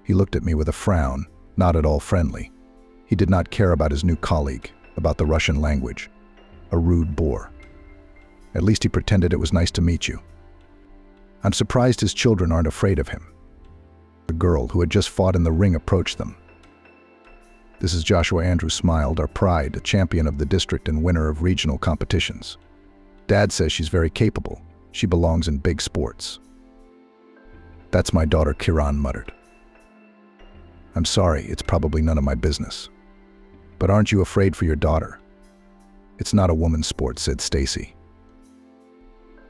He looked at me with a frown, not at all friendly. He did not care about his new colleague, about the Russian language. A rude bore. At least he pretended it was nice to meet you. I'm surprised his children aren't afraid of him. The girl who had just fought in the ring approached them. This is Joshua. Andrew smiled, our pride, a champion of the district and winner of regional competitions. Dad says she's very capable. She belongs in big sports. That's my daughter, Kieran muttered. I'm sorry, it's probably none of my business. But aren't you afraid for your daughter? It's not a woman's sport, said Stacey.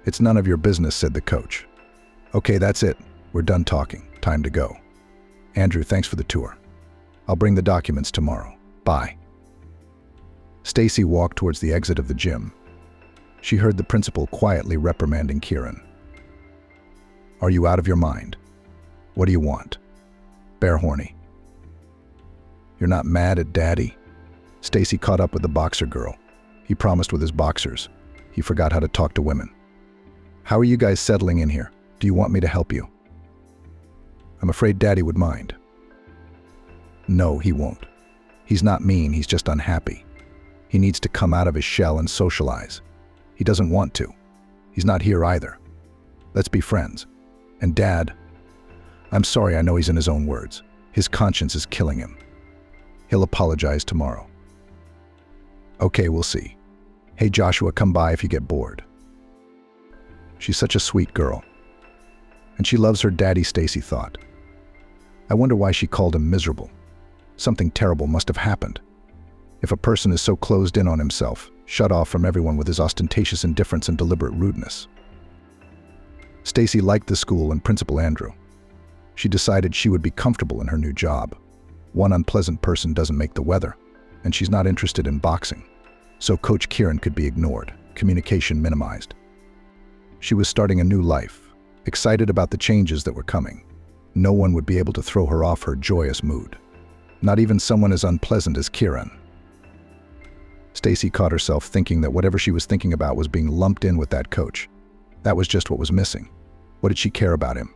It's none of your business, said the coach. Okay, that's it. We're done talking. Time to go. Andrew, thanks for the tour. I'll bring the documents tomorrow. Bye. Stacey walked towards the exit of the gym. She heard the principal quietly reprimanding Kieran. Are you out of your mind? What do you want? Bear horny. You're not mad at Daddy? Stacey caught up with the boxer girl. He promised with his boxers. He forgot how to talk to women. How are you guys settling in here? Do you want me to help you? I'm afraid Daddy would mind. No, he won't. He's not mean, he's just unhappy. He needs to come out of his shell and socialize. He doesn't want to. He's not here either. Let's be friends. And Dad, I'm sorry, I know he's in his own words. His conscience is killing him. He'll apologize tomorrow. Okay, we'll see. Hey Joshua, come by if you get bored. She's such a sweet girl. And she loves her daddy, Stacey thought. I wonder why she called him miserable. Something terrible must have happened. If a person is so closed in on himself, shut off from everyone with his ostentatious indifference and deliberate rudeness. Stacey liked the school and Principal Andrew. She decided she would be comfortable in her new job. One unpleasant person doesn't make the weather, and she's not interested in boxing. So Coach Kieran could be ignored, communication minimized. She was starting a new life, excited about the changes that were coming. No one would be able to throw her off her joyous mood. Not even someone as unpleasant as Kieran. Stacey caught herself thinking that whatever she was thinking about was being lumped in with that coach. That was just what was missing. What did she care about him?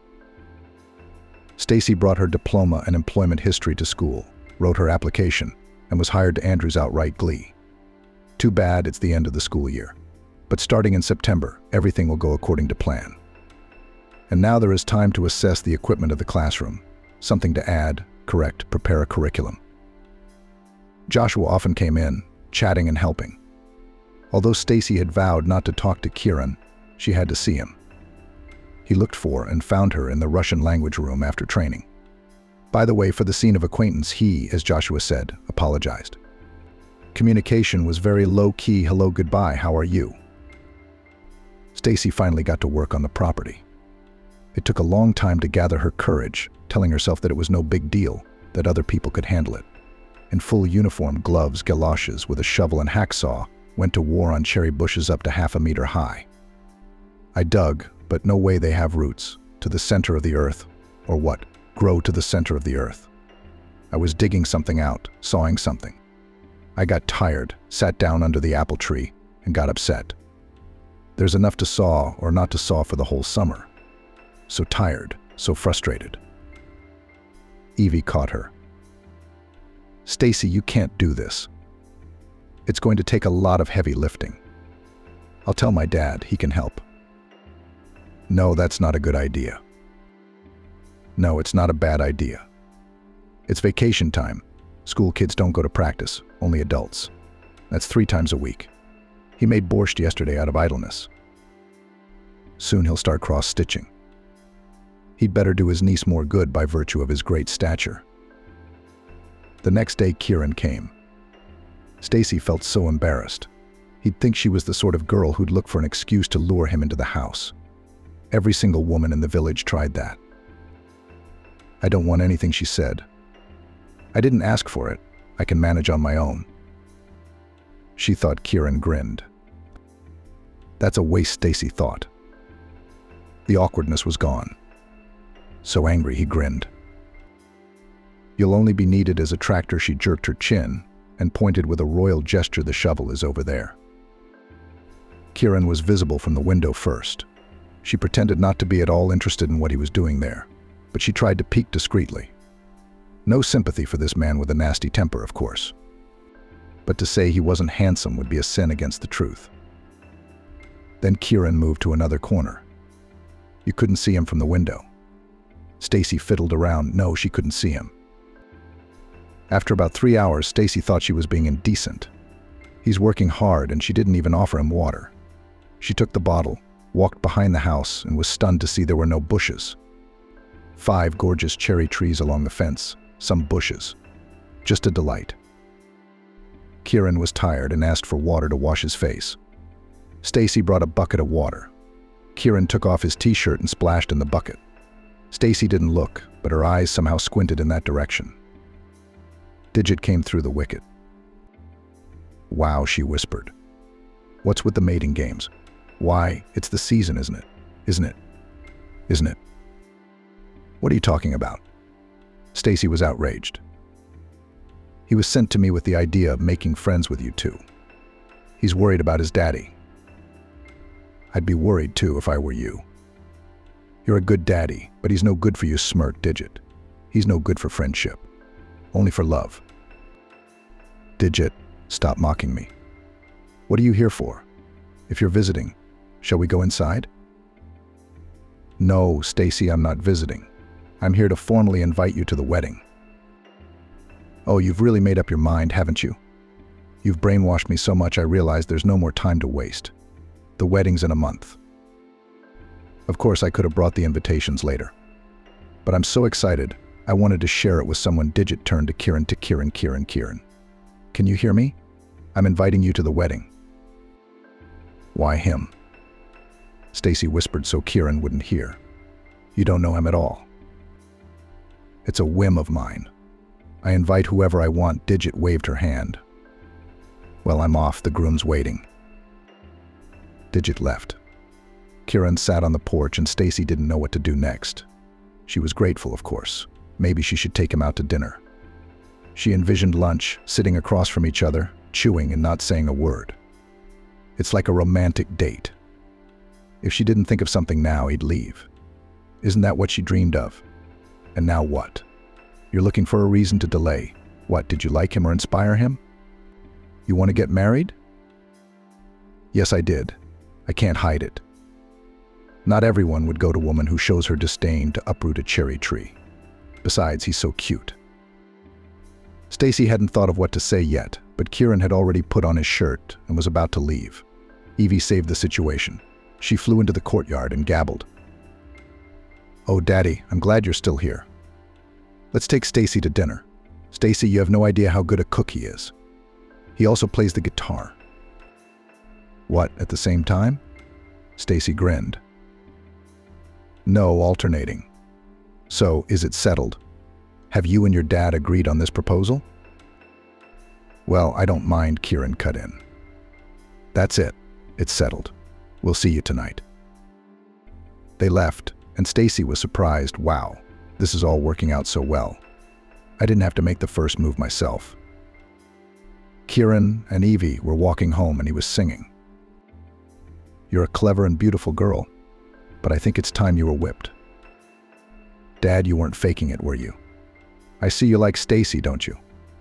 Stacey brought her diploma and employment history to school, wrote her application, and was hired to Andrew's outright glee. Too bad it's the end of the school year. But starting in September, everything will go according to plan. And now there is time to assess the equipment of the classroom, something to add, correct, prepare a curriculum. Joshua often came in, chatting and helping. Although Stacey had vowed not to talk to Kieran, she had to see him. he looked for and found her in the Russian language room after training. By the way, for the scene of acquaintance, he, as Joshua said, apologized. Communication was very low-key, hello, goodbye, how are you? Stacey finally got to work on the property. It took a long time to gather her courage, telling herself that it was no big deal, that other people could handle it. In full uniform, gloves, galoshes, with a shovel and hacksaw, went to war on cherry bushes up to 1/2 meter high. I dug, but no way they have roots, to the center of the earth, or what, grow to the center of the earth. I was digging something out, sawing something. I got tired, sat down under the apple tree, and got upset. There's enough to saw or not to saw for the whole summer. So tired, so frustrated. Evie caught her. Stacey, you can't do this. It's going to take a lot of heavy lifting. I'll tell my dad, he can help. No, that's not a good idea. No, it's not a bad idea. It's vacation time. School kids don't go to practice, only adults. That's 3 times a week. He made borscht yesterday out of idleness. Soon he'll start cross-stitching. He'd better do his niece more good by virtue of his great stature. The next day, Kieran came. Stacey felt so embarrassed. He'd think she was the sort of girl who'd look for an excuse to lure him into the house. Every single woman in the village tried that. I don't want anything, she said. I didn't ask for it. I can manage on my own. She thought Kieran grinned. That's a waste, Stacey thought. The awkwardness was gone. So angry, he grinned. You'll only be needed as a tractor, she jerked her chin and pointed with a royal gesture, the shovel is over there. Kieran was visible from the window first. She pretended not to be at all interested in what he was doing there, but she tried to peek discreetly. No sympathy for this man with a nasty temper, of course. But to say he wasn't handsome would be a sin against the truth. Then Kieran moved to another corner. You couldn't see him from the window. Stacey fiddled around. No, she couldn't see him. After about 3 hours, Stacey thought she was being indecent. He's working hard, and she didn't even offer him water. She took the bottle, walked behind the house, and was stunned to see there were no bushes. 5 gorgeous cherry trees along the fence, some bushes. Just a delight. Kieran was tired and asked for water to wash his face. Stacey brought a bucket of water. Kieran took off his t-shirt and splashed in the bucket. Stacey didn't look, but her eyes somehow squinted in that direction. Digit came through the wicket. Wow, she whispered. What's with the mating games? Why, it's the season, isn't it? Isn't it? Isn't it? What are you talking about? Stacey was outraged. He was sent to me with the idea of making friends with you two. He's worried about his daddy. I'd be worried too if I were you. You're a good daddy, but he's no good for you, smirked Digit. He's no good for friendship. Only for love. Digit, stop mocking me. What are you here for? If you're visiting, shall we go inside? No, Stacey, I'm not visiting. I'm here to formally invite you to the wedding. Oh, you've really made up your mind, haven't you? You've brainwashed me so much I realize there's no more time to waste. The wedding's in a month. Of course, I could have brought the invitations later. But I'm so excited, I wanted to share it with someone. Digit turned to Kieran. Kieran. Can you hear me? I'm inviting you to the wedding. Why him? Stacey whispered so Kieran wouldn't hear. You don't know him at all. It's a whim of mine. I invite whoever I want. Digit waved her hand. Well, I'm off. The groom's waiting. Digit left. Kieran sat on the porch and Stacey didn't know what to do next. She was grateful, of course. Maybe she should take him out to dinner. She envisioned lunch, sitting across from each other, chewing and not saying a word. It's like a romantic date. If she didn't think of something now, he'd leave. Isn't that what she dreamed of? And now what? You're looking for a reason to delay. What, did you like him or inspire him? You want to get married? Yes, I did. I can't hide it. Not everyone would go to a woman who shows her disdain to uproot a cherry tree. Besides, he's so cute. Stacey hadn't thought of what to say yet, but Kieran had already put on his shirt and was about to leave. Evie saved the situation. She flew into the courtyard and gabbled. "Oh, Daddy, I'm glad you're still here. Let's take Stacey to dinner. Stacey, you have no idea how good a cook he is. He also plays the guitar." "What, at the same time?" Stacey grinned. "No, alternating. So, is it settled? Have you and your dad agreed on this proposal?" "Well, I don't mind," Kieran cut in. "That's it. It's settled. We'll see you tonight." They left, and Stacey was surprised. Wow, this is all working out so well. I didn't have to make the first move myself. Kieran and Evie were walking home and he was singing. "You're a clever and beautiful girl, but I think it's time you were whipped." "Dad, you weren't faking it, were you? I see you like Stacey, don't you?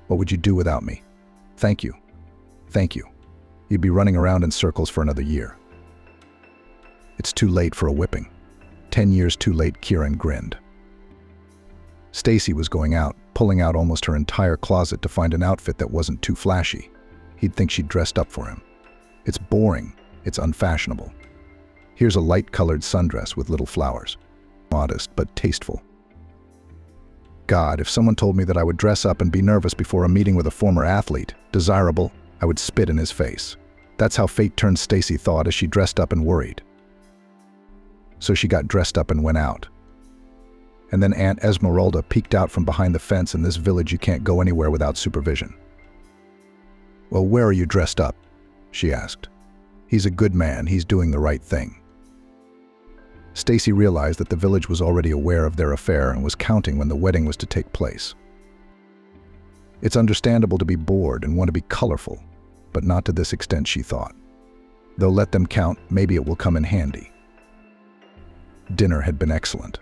What would you do without me? Thank you. Thank you. You'd be running around in circles for another year." "It's too late for a whipping." 10 years too late, Kieran grinned. Stacey was going out, pulling out almost her entire closet to find an outfit that wasn't too flashy. He'd think she'd dressed up for him. It's boring. It's unfashionable. Here's a light-colored sundress with little flowers. Modest, but tasteful. God, if someone told me that I would dress up and be nervous before a meeting with a former athlete, desirable, I would spit in his face. That's how fate turned, Stacey thought as she dressed up and worried. So she got dressed up and went out. And then Aunt Esmeralda peeked out from behind the fence. "In this village you can't go anywhere without supervision." "Well, where are you dressed up?" she asked. "He's a good man. He's doing the right thing." Stacey realized that the village was already aware of their affair and was counting when the wedding was to take place. It's understandable to be bored and want to be colorful, but not to this extent, she thought. Though let them count, maybe it will come in handy. Dinner had been excellent.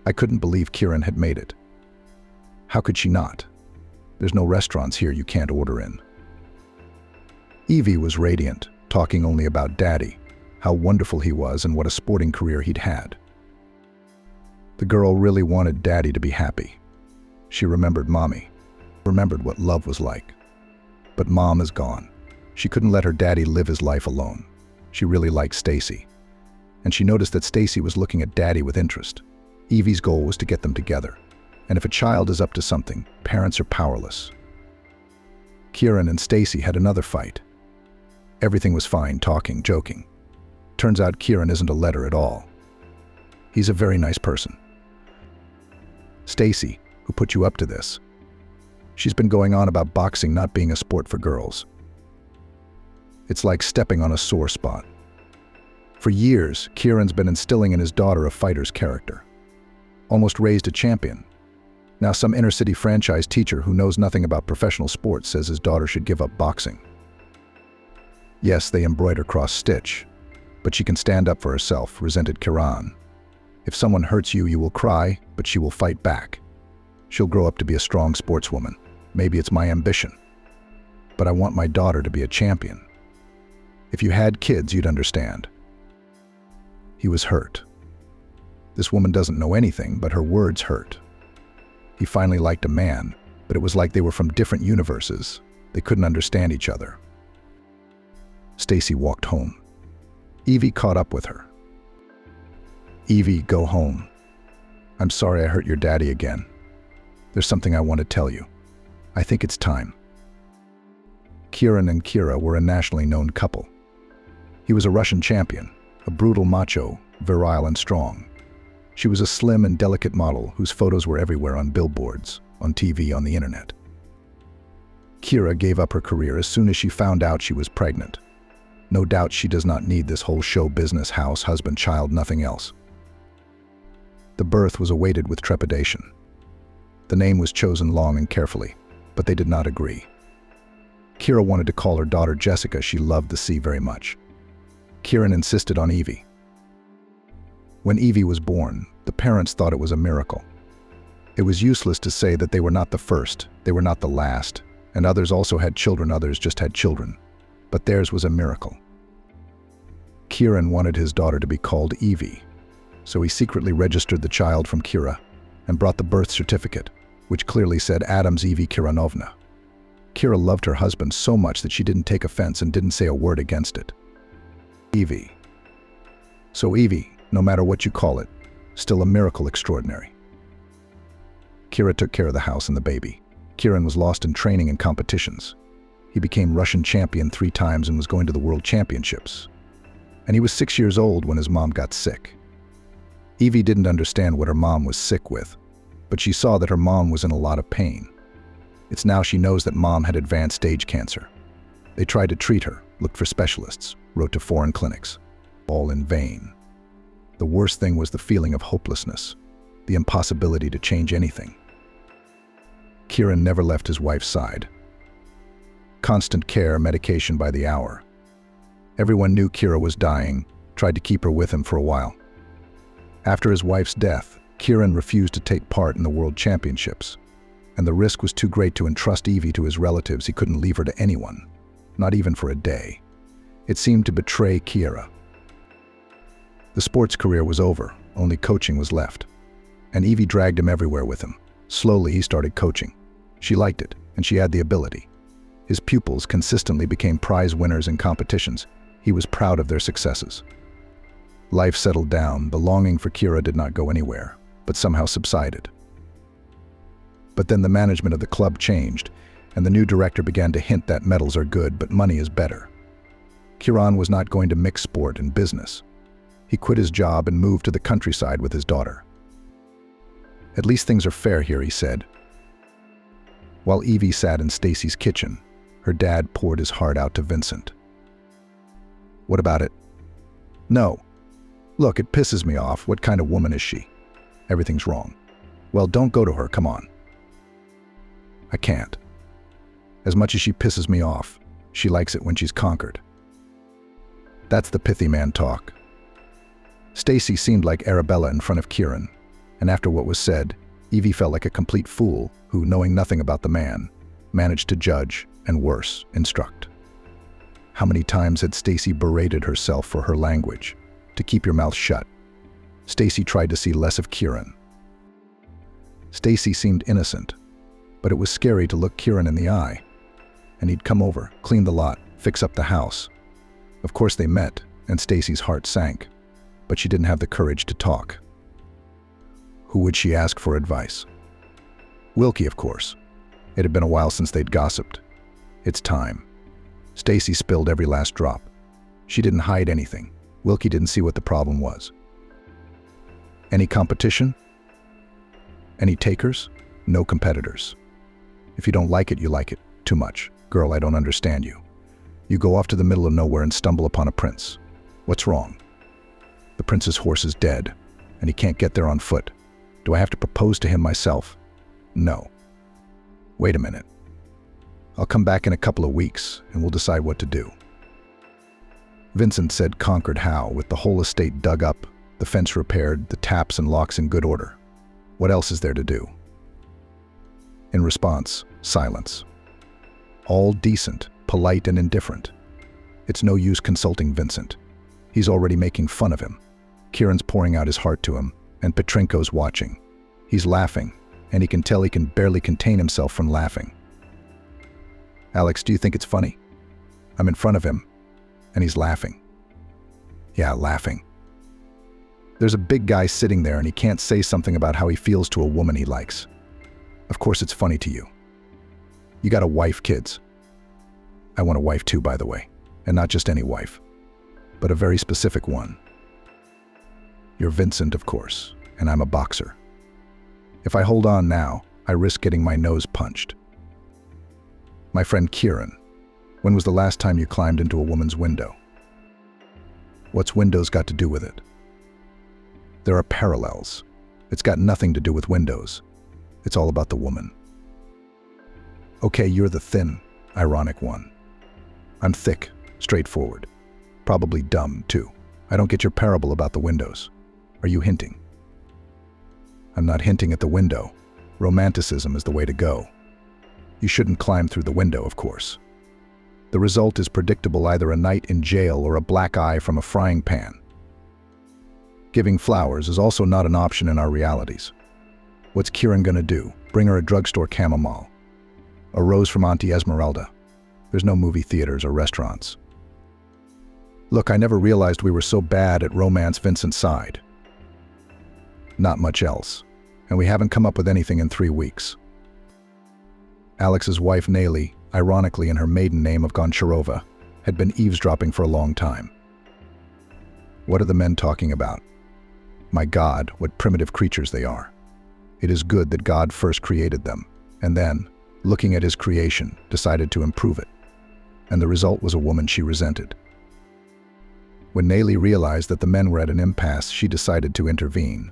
I couldn't believe Kieran had made it. How could she not? There's no restaurants here you can't order in. Evie was radiant, talking only about Daddy, how wonderful he was and what a sporting career he'd had. The girl really wanted Daddy to be happy. She remembered Mommy, remembered what love was like. But Mom is gone. She couldn't let her daddy live his life alone. She really liked Stacey. And she noticed that Stacey was looking at Daddy with interest. Evie's goal was to get them together. And if a child is up to something, parents are powerless. Kieran and Stacey had another fight. Everything was fine, talking, joking. Turns out Kieran isn't a letter at all. He's a very nice person. Stacey, who put you up to this? She's been going on about boxing not being a sport for girls. It's like stepping on a sore spot. For years, Kieran's been instilling in his daughter a fighter's character. Almost raised a champion. Now some inner-city franchise teacher who knows nothing about professional sports says his daughter should give up boxing. Yes, they embroider cross-stitch, but she can stand up for herself, resented Kieran. If someone hurts you, you will cry, but she will fight back. She'll grow up to be a strong sportswoman. Maybe it's my ambition. But I want my daughter to be a champion. If you had kids, you'd understand. He was hurt. This woman doesn't know anything, but her words hurt. He finally liked a man, but it was like they were from different universes. They couldn't understand each other. Stacey walked home. Evie caught up with her. Evie, go home. I'm sorry I hurt your daddy again. There's something I want to tell you. I think it's time. Kieran and Kira were a nationally known couple. He was a Russian champion, a brutal macho, virile and strong. She was a slim and delicate model whose photos were everywhere on billboards, on TV, on the internet. Kira gave up her career as soon as she found out she was pregnant. No doubt she does not need this whole show business, house, husband, child, nothing else. The birth was awaited with trepidation. The name was chosen long and carefully, but they did not agree. Kira wanted to call her daughter Jessica. She loved the sea very much. Kieran insisted on Evie. When Evie was born, the parents thought it was a miracle. It was useless to say that they were not the first, they were not the last, and others also had children, others just had children. But theirs was a miracle. Kieran wanted his daughter to be called Evie, so he secretly registered the child from Kira and brought the birth certificate, which clearly said Adams Evie Kiranovna. Kira loved her husband so much that she didn't take offense and didn't say a word against it. Evie. So Evie, no matter what you call it, still a miracle extraordinary. Kira took care of the house and the baby. Kieran was lost in training and competitions. He became Russian champion 3 times and was going to the World Championships. And he was 6 years old when his mom got sick. Evie didn't understand what her mom was sick with, but she saw that her mom was in a lot of pain. It's now she knows that mom had advanced stage cancer. They tried to treat her, looked for specialists, wrote to foreign clinics. All in vain. The worst thing was the feeling of hopelessness, the impossibility to change anything. Kieran never left his wife's side. Constant care, medication by the hour. Everyone knew Kira was dying, tried to keep her with him for a while. After his wife's death, Kieran refused to take part in the World Championships, and the risk was too great to entrust Evie to his relatives. He couldn't leave her to anyone, not even for a day. It seemed to betray Kira. The sports career was over, only coaching was left. And Evie dragged him everywhere with him. Slowly he started coaching. She liked it, and she had the ability. His pupils consistently became prize winners in competitions. He was proud of their successes. Life settled down. The longing for Kira did not go anywhere, but somehow subsided. But then the management of the club changed, and the new director began to hint that medals are good, but money is better. Kieran was not going to mix sport and business. He quit his job and moved to the countryside with his daughter. At least things are fair here, he said. While Evie sat in Stacey's kitchen, her dad poured his heart out to Vincent. What about it? No. Look, it pisses me off. What kind of woman is she? Everything's wrong. Well, don't go to her, come on. I can't. As much as she pisses me off, she likes it when she's conquered. That's the pithy man talk. Stacey seemed like Arabella in front of Kieran, and after what was said, Evie felt like a complete fool who, knowing nothing about the man, managed to judge and, worse, instruct. How many times had Stacey berated herself for her language? To keep your mouth shut. Stacey tried to see less of Kieran. Stacey seemed innocent, but it was scary to look Kieran in the eye. And he'd come over, clean the lot, fix up the house. Of course they met, and Stacey's heart sank, but she didn't have the courage to talk. Who would she ask for advice? Wilkie, of course. It had been a while since they'd gossiped. It's time. Stacey spilled every last drop. She didn't hide anything. Wilkie didn't see what the problem was. Any competition? Any takers? No competitors. If you don't like it, you like it. Too much. Girl, I don't understand you. You go off to the middle of nowhere and stumble upon a prince. What's wrong? The prince's horse is dead, and he can't get there on foot. Do I have to propose to him myself? No. Wait a minute. I'll come back in a couple of weeks, and we'll decide what to do. Vincent said conquered how, with the whole estate dug up, the fence repaired, the taps and locks in good order. What else is there to do? In response, silence. All decent, polite and indifferent. It's no use consulting Vincent. He's already making fun of him. Kieran's pouring out his heart to him, and Petrenko's watching. He's laughing, and he can tell he can barely contain himself from laughing. Alex, do you think it's funny? I'm in front of him, and he's laughing. Yeah, laughing. There's a big guy sitting there and he can't say something about how he feels to a woman he likes. Of course it's funny to you. You got a wife, kids. I want a wife too, by the way. And not just any wife, but a very specific one. You're Vincent, of course, and I'm a boxer. If I hold on now, I risk getting my nose punched. My friend Kieran, when was the last time you climbed into a woman's window? What's windows got to do with it? There are parallels. It's got nothing to do with windows. It's all about the woman. Okay, you're the thin, ironic one. I'm thick, straightforward. Probably dumb, too. I don't get your parable about the windows. Are you hinting? I'm not hinting at the window. Romanticism is the way to go. You shouldn't climb through the window, of course. The result is predictable, either a night in jail or a black eye from a frying pan. Giving flowers is also not an option in our realities. What's Kieran gonna do? Bring her a drugstore chamomile? A rose from Auntie Esmeralda? There's no movie theaters or restaurants. Look, I never realized we were so bad at romance. Vincent sighed. Not much else. And we haven't come up with anything in 3 weeks. Alex's wife, Nelly, ironically in her maiden name of Goncharova, had been eavesdropping for a long time. What are the men talking about? My God, what primitive creatures they are. It is good that God first created them, and then, looking at his creation, decided to improve it. And the result was a woman she resented. When Nelly realized that the men were at an impasse, she decided to intervene.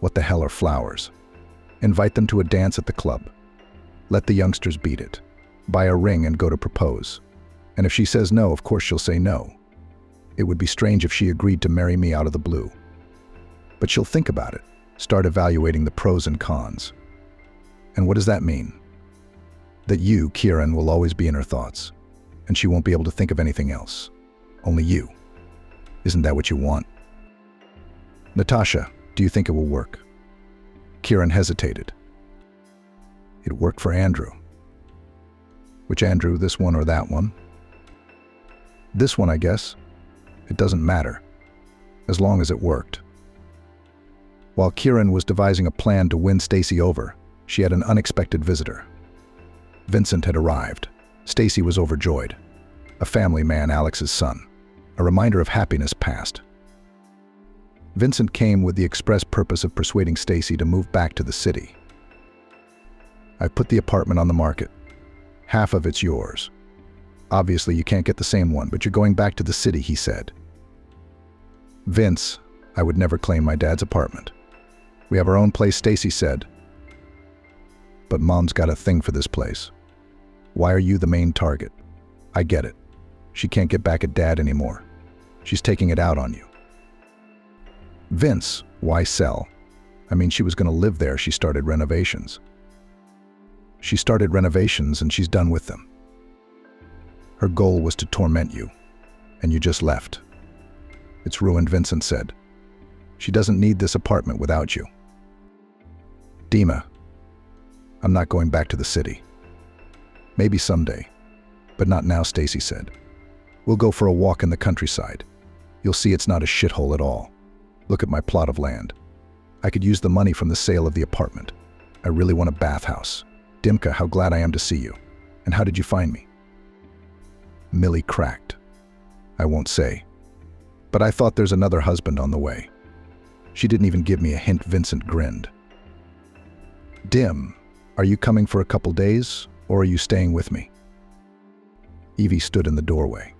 What the hell are flowers? Invite them to a dance at the club. Let the youngsters beat it. Buy a ring and go to propose. And if she says no, of course she'll say no. It would be strange if she agreed to marry me out of the blue. But she'll think about it, start evaluating the pros and cons. And what does that mean? That you, Kieran, will always be in her thoughts, and she won't be able to think of anything else. Only you. Isn't that what you want? Natasha, do you think it will work? Kieran hesitated. It worked for Andrew. Which Andrew, this one or that one? This one, I guess. It doesn't matter, as long as it worked. While Kieran was devising a plan to win Stacey over, she had an unexpected visitor. Vincent had arrived. Stacey was overjoyed. A family man, Alex's son. A reminder of happiness past. Vincent came with the express purpose of persuading Stacey to move back to the city. I've put the apartment on the market. Half of it's yours. Obviously, you can't get the same one, but you're going back to the city, he said. Vince, I would never claim my dad's apartment. We have our own place, Stacey said. But Mom's got a thing for this place. Why are you the main target? I get it. She can't get back at Dad anymore. She's taking it out on you. Vince, why sell? I mean, she was going to live there. She started renovations. She started renovations and she's done with them. Her goal was to torment you, and you just left. It's ruined, Vincent said. She doesn't need this apartment without you. Dima, I'm not going back to the city. Maybe someday, but not now, Stacey said. We'll go for a walk in the countryside. You'll see it's not a shithole at all. Look at my plot of land. I could use the money from the sale of the apartment. I really want a bathhouse. Dimka, how glad I am to see you. And how did you find me? Millie cracked. I won't say. But I thought there's another husband on the way. She didn't even give me a hint. Vincent grinned. Dim, are you coming for a couple days, or are you staying with me? Evie stood in the doorway.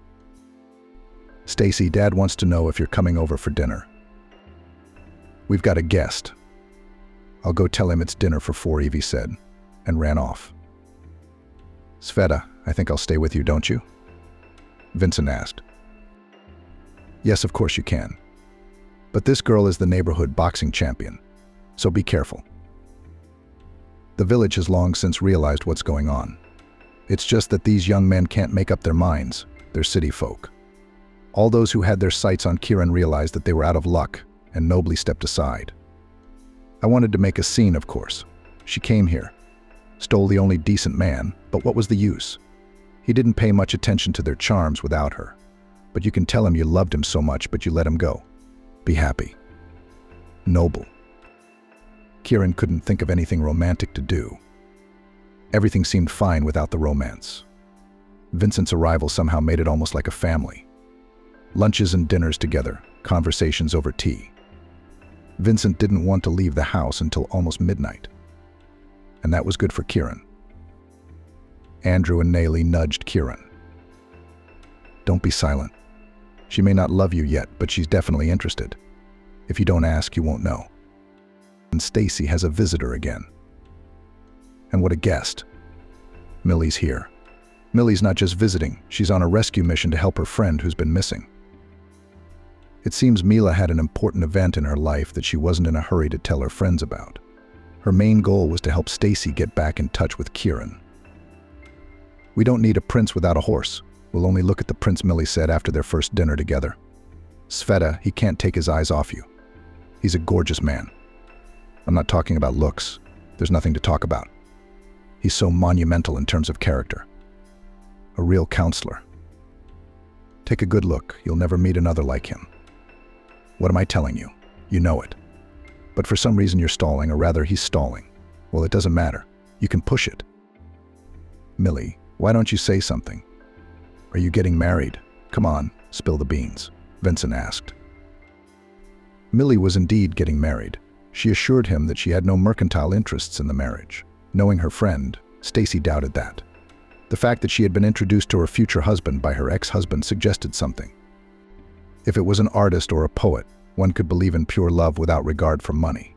Stacey, Dad wants to know if you're coming over for dinner. We've got a guest. I'll go tell him it's dinner for 4, Evie said, and ran off. Sveta, I think I'll stay with you, don't you? Vincent asked. Yes, of course you can. But this girl is the neighborhood boxing champion, so be careful. The village has long since realized what's going on. It's just that these young men can't make up their minds. They're city folk. All those who had their sights on Kieran realized that they were out of luck and nobly stepped aside. I wanted to make a scene, of course. She came here, stole the only decent man, but what was the use? He didn't pay much attention to their charms without her. But you can tell him you loved him so much, but you let him go. Be happy. Noble. Kieran couldn't think of anything romantic to do. Everything seemed fine without the romance. Vincent's arrival somehow made it almost like a family. Lunches and dinners together, conversations over tea. Vincent didn't want to leave the house until almost midnight. And that was good for Kieran. Andrew and Nelly nudged Kieran. Don't be silent. She may not love you yet, but she's definitely interested. If you don't ask, you won't know. And Stacey has a visitor again. And what a guest. Millie's here. Millie's not just visiting, she's on a rescue mission to help her friend who's been missing. It seems Mila had an important event in her life that she wasn't in a hurry to tell her friends about. Her main goal was to help Stacey get back in touch with Kieran. We don't need a prince without a horse. We'll only look at the prince, Millie said after their first dinner together. Sveta, he can't take his eyes off you. He's a gorgeous man. I'm not talking about looks. There's nothing to talk about. He's so monumental in terms of character. A real counselor. Take a good look. You'll never meet another like him. What am I telling you? You know it. But for some reason you're stalling, or rather he's stalling. Well, it doesn't matter. You can push it. Millie, why don't you say something? Are you getting married? Come on, spill the beans, Vincent asked. Millie was indeed getting married. She assured him that she had no mercantile interests in the marriage. Knowing her friend, Stacey doubted that. The fact that she had been introduced to her future husband by her ex-husband suggested something. If it was an artist or a poet, one could believe in pure love without regard for money.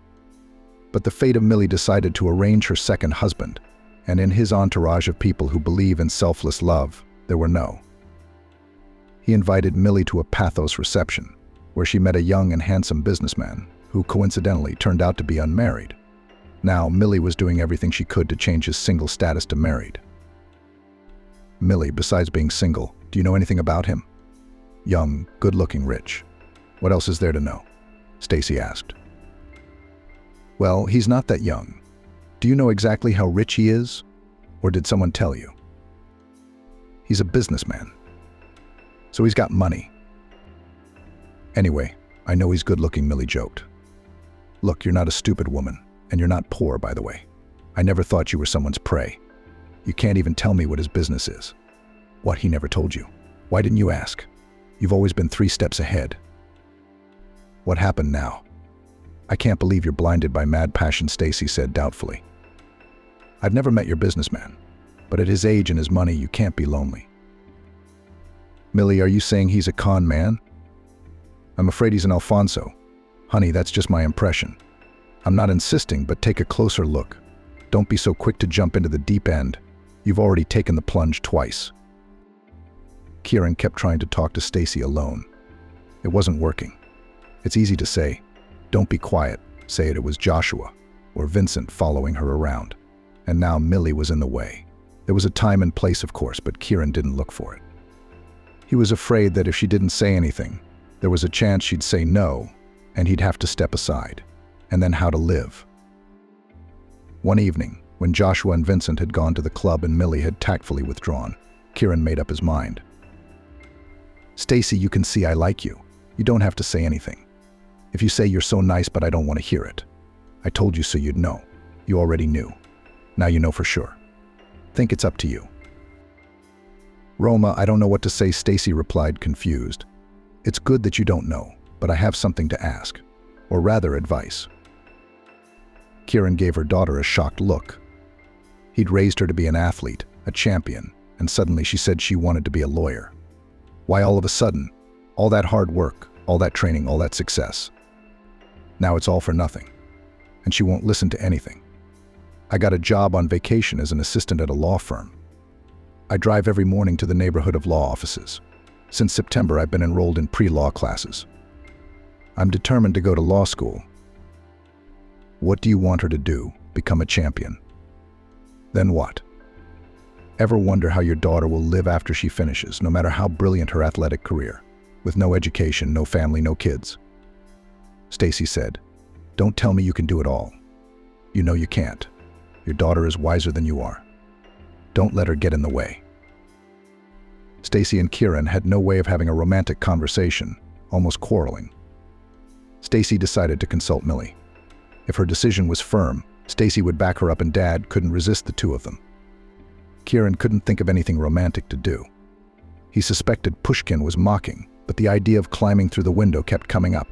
But the fate of Millie decided to arrange her second husband, and in his entourage of people who believe in selfless love, there were no. He invited Millie to a pathos reception, where she met a young and handsome businessman who coincidentally turned out to be unmarried. Now, Millie was doing everything she could to change his single status to married. Millie, besides being single, do you know anything about him? Young, good-looking, rich. What else is there to know? Stacey asked. Well, he's not that young. Do you know exactly how rich he is? Or did someone tell you? He's a businessman. So he's got money. Anyway, I know he's good-looking, Millie joked. Look, you're not a stupid woman, and you're not poor, by the way. I never thought you were someone's prey. You can't even tell me what his business is. What, he never told you? Why didn't you ask? You've always been 3 steps ahead. What happened now? I can't believe you're blinded by mad passion, Stacey said doubtfully. I've never met your businessman, but at his age and his money, you can't be lonely. Millie, are you saying he's a con man? I'm afraid he's an Alfonso. Honey, that's just my impression. I'm not insisting, but take a closer look. Don't be so quick to jump into the deep end. You've already taken the plunge twice. Kieran kept trying to talk to Stacey alone. It wasn't working. It's easy to say, don't be quiet, say it was Joshua, or Vincent following her around. And now Millie was in the way. There was a time and place, of course, but Kieran didn't look for it. He was afraid that if she didn't say anything, there was a chance she'd say no, and he'd have to step aside. And then how to live. One evening, when Joshua and Vincent had gone to the club and Millie had tactfully withdrawn, Kieran made up his mind. Stacey, you can see I like you. You don't have to say anything. If you say you're so nice but I don't want to hear it. I told you so you'd know. You already knew. Now you know for sure. Think it's up to you. Roma, I don't know what to say, Stacey replied, confused. It's good that you don't know, but I have something to ask. Or rather, advice. Kieran gave her daughter a shocked look. He'd raised her to be an athlete, a champion, and suddenly she said she wanted to be a lawyer. Why all of a sudden? All that hard work, all that training, all that success. Now it's all for nothing. And she won't listen to anything. I got a job on vacation as an assistant at a law firm. I drive every morning to the neighborhood of law offices. Since September, I've been enrolled in pre-law classes. I'm determined to go to law school. What do you want her to do? Become a champion? Then what? Ever wonder how your daughter will live after she finishes, no matter how brilliant her athletic career, with no education, no family, no kids? Stacey said, don't tell me you can do it all. You know you can't. Your daughter is wiser than you are. Don't let her get in the way. Stacey and Kieran had no way of having a romantic conversation, almost quarreling. Stacey decided to consult Millie. If her decision was firm, Stacey would back her up and Dad couldn't resist the two of them. Kieran couldn't think of anything romantic to do. He suspected Pushkin was mocking, but the idea of climbing through the window kept coming up.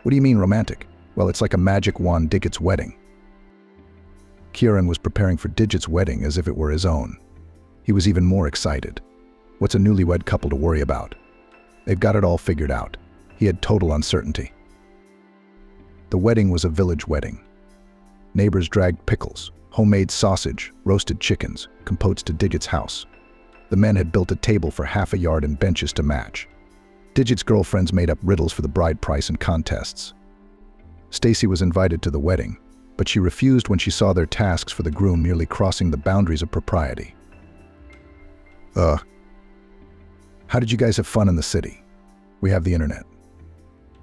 What do you mean romantic? Well, it's like a magic wand Digit's wedding. Kieran was preparing for Digit's wedding as if it were his own. He was even more excited. What's a newlywed couple to worry about? They've got it all figured out. He had total uncertainty. The wedding was a village wedding. Neighbors dragged pickles, homemade sausage, roasted chickens, compotes to Digit's house. The men had built a table for half a yard and benches to match. Digit's girlfriends made up riddles for the bride price and contests. Stacey was invited to the wedding, but she refused when she saw their tasks for the groom merely crossing the boundaries of propriety. How did you guys have fun in the city? We have the internet.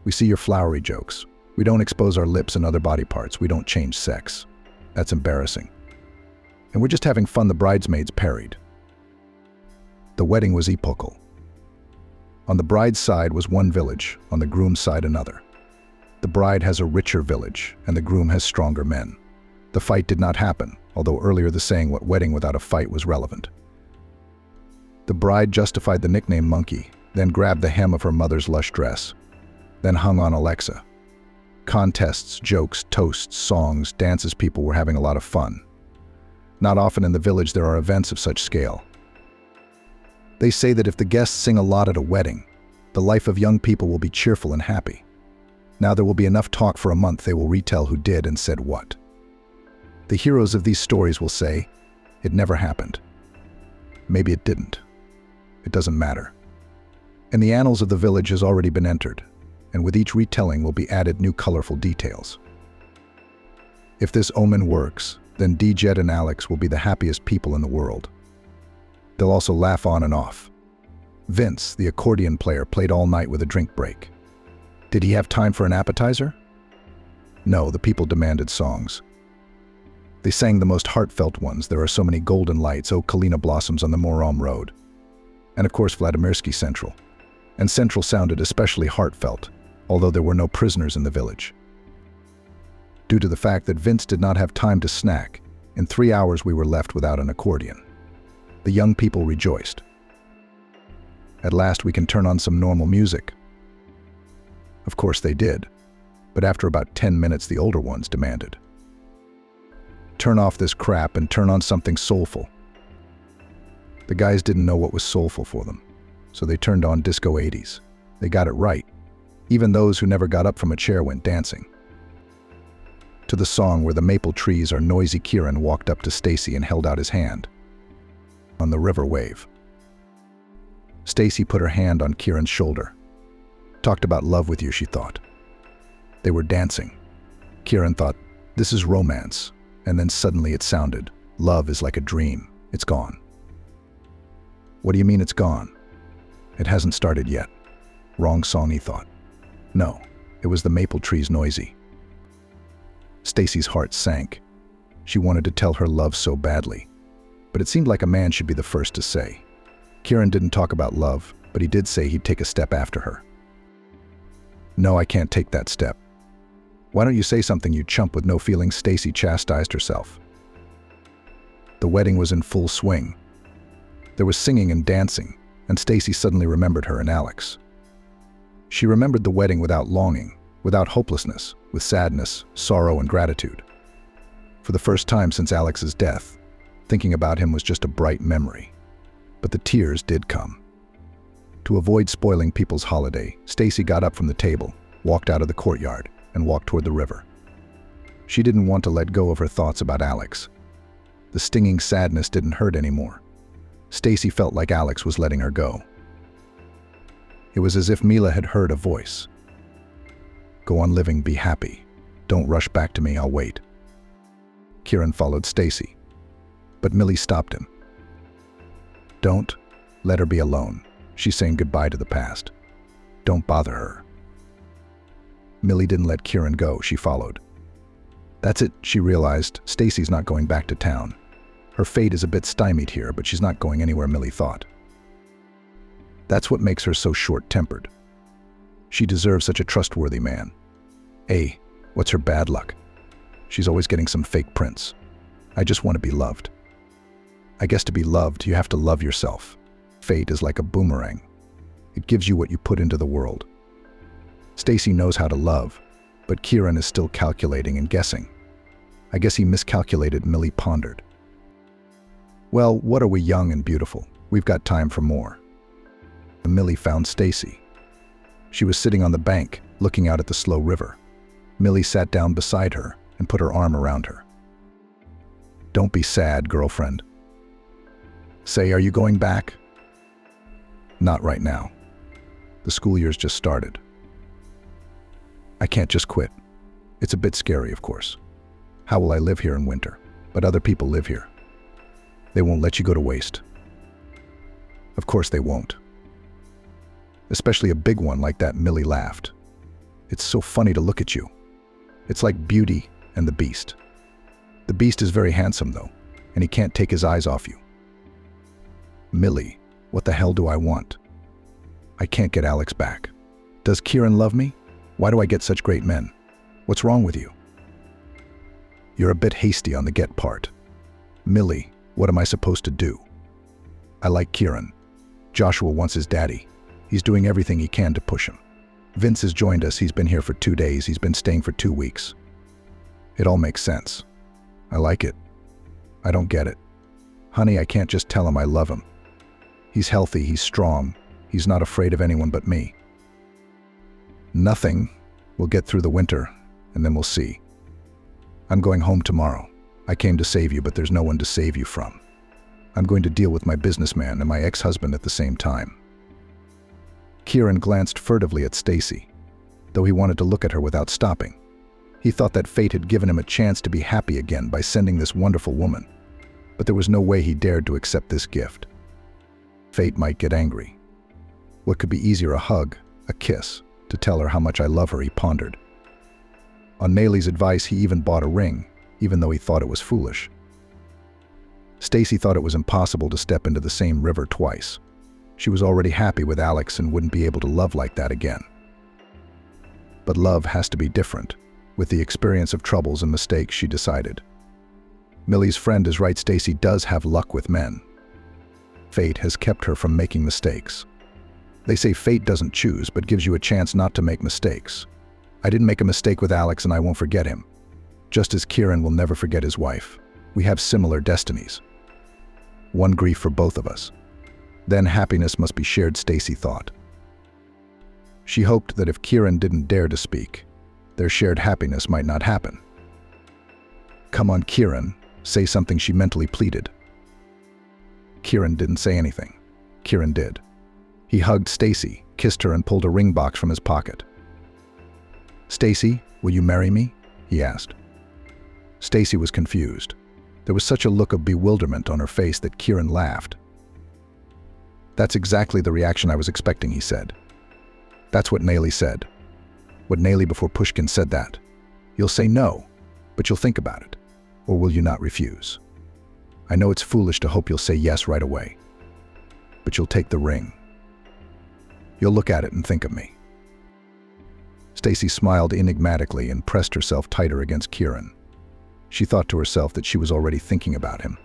We see your flowery jokes. We don't expose our lips and other body parts. We don't change sex. That's embarrassing. And we're just having fun, the bridesmaids parried. The wedding was epochal. On the bride's side was one village, on the groom's side another. The bride has a richer village, and the groom has stronger men. The fight did not happen, although earlier the saying "what wedding without a fight" was relevant. The bride justified the nickname Monkey, then grabbed the hem of her mother's lush dress, then hung on Alexa. Contests, jokes, toasts, songs, dances, people were having a lot of fun. Not often in the village there are events of such scale. They say that if the guests sing a lot at a wedding, the life of young people will be cheerful and happy. Now there will be enough talk for a month they will retell who did and said what. The heroes of these stories will say, it never happened. Maybe it didn't. It doesn't matter. And the annals of the village has already been entered, and with each retelling will be added new colorful details. If this omen works, then Djet and Alex will be the happiest people in the world. They'll also laugh on and off. Vince, the accordion player, played all night with a drink break. Did he have time for an appetizer? No, the people demanded songs. They sang the most heartfelt ones. There are so many golden lights, oh Kalina blossoms on the Morom Road. And of course Vladimirsky Central. And Central sounded especially heartfelt, although there were no prisoners in the village. Due to the fact that Vince did not have time to snack, in 3 hours we were left without an accordion. The young people rejoiced. At last we can turn on some normal music. Of course they did, but after about 10 minutes the older ones demanded, turn off this crap and turn on something soulful. The guys didn't know what was soulful for them, so they turned on Disco 80s. They got it right. Even those who never got up from a chair went dancing. To the song Where the Maple Trees Are Noisy, Kieran walked up to Stacey and held out his hand. On the river wave. Stacey put her hand on Kieran's shoulder. Talked about love with you, she thought. They were dancing. Kieran thought, this is romance. And then suddenly it sounded, love is like a dream. It's gone. What do you mean it's gone? It hasn't started yet. Wrong song, he thought. No, it was the maple trees noisy. Stacey's heart sank. She wanted to tell her love so badly. But it seemed like a man should be the first to say. Kieran didn't talk about love, but he did say he'd take a step after her. No, I can't take that step. Why don't you say something, you chump with no feelings? Stacey chastised herself. The wedding was in full swing. There was singing and dancing, and Stacey suddenly remembered her and Alex. She remembered the wedding without longing, without hopelessness, with sadness, sorrow, and gratitude. For the first time since Alex's death, thinking about him was just a bright memory. But the tears did come. To avoid spoiling people's holiday, Stacey got up from the table, walked out of the courtyard, and walked toward the river. She didn't want to let go of her thoughts about Alex. The stinging sadness didn't hurt anymore. Stacey felt like Alex was letting her go. It was as if Mila had heard a voice. Go on living, be happy. Don't rush back to me, I'll wait. Kieran followed Stacey, but Millie stopped him. Don't let her be alone. She's saying goodbye to the past. Don't bother her. Millie didn't let Kieran go, she followed. That's it, she realized. Stacey's not going back to town. Her fate is a bit stymied here, but she's not going anywhere, Millie thought. That's what makes her so short-tempered. She deserves such a trustworthy man. Hey, what's her bad luck? She's always getting some fake prince. I just want to be loved. I guess to be loved, you have to love yourself. Fate is like a boomerang. It gives you what you put into the world. Stacey knows how to love, but Kieran is still calculating and guessing. I guess he miscalculated, Millie pondered. Well, what are we, young and beautiful? We've got time for more. Millie found Stacey. She was sitting on the bank, looking out at the slow river. Millie sat down beside her and put her arm around her. Don't be sad, girlfriend. Say, are you going back? Not right now. The school year's just started. I can't just quit. It's a bit scary, of course. How will I live here in winter? But other people live here. They won't let you go to waste. Of course they won't. Especially a big one like that, Millie laughed. It's so funny to look at you. It's like Beauty and the Beast. The Beast is very handsome, though, and he can't take his eyes off you. Millie, what the hell do I want? I can't get Alex back. Does Kieran love me? Why do I get such great men? What's wrong with you? You're a bit hasty on the get part. Millie, what am I supposed to do? I like Kieran. Joshua wants his daddy. He's doing everything he can to push him. Vince has joined us. He's been here for 2 days. He's been staying for 2 weeks. It all makes sense. I like it. I don't get it. Honey, I can't just tell him I love him. He's healthy. He's strong. He's not afraid of anyone but me. Nothing. We'll get through the winter, and then we'll see. I'm going home tomorrow. I came to save you, but there's no one to save you from. I'm going to deal with my businessman and my ex-husband at the same time. Kieran glanced furtively at Stacey, though he wanted to look at her without stopping. He thought that fate had given him a chance to be happy again by sending this wonderful woman, but there was no way he dared to accept this gift. Fate might get angry. What could be easier, a hug, a kiss, to tell her how much I love her, he pondered. On Nayli's advice, he even bought a ring, even though he thought it was foolish. Stacey thought it was impossible to step into the same river twice. She was already happy with Alex and wouldn't be able to love like that again. But love has to be different. With the experience of troubles and mistakes, she decided. Millie's friend is right, Stacey does have luck with men. Fate has kept her from making mistakes. They say fate doesn't choose, but gives you a chance not to make mistakes. I didn't make a mistake with Alex and I won't forget him. Just as Kieran will never forget his wife. We have similar destinies. One grief for both of us. Then happiness must be shared, Stacey thought. She hoped that if Kieran didn't dare to speak, their shared happiness might not happen. Come on, Kieran, say something, she mentally pleaded. Kieran didn't say anything. Kieran did. He hugged Stacey, kissed her, and pulled a ring box from his pocket. Stacey, will you marry me? He asked. Stacey was confused. There was such a look of bewilderment on her face that Kieran laughed. That's exactly the reaction I was expecting, he said. That's what Nayli said. What Nayli before Pushkin said that. You'll say no, but you'll think about it. Or will you not refuse? I know it's foolish to hope you'll say yes right away. But you'll take the ring. You'll look at it and think of me. Stacey smiled enigmatically and pressed herself tighter against Kieran. She thought to herself that she was already thinking about him.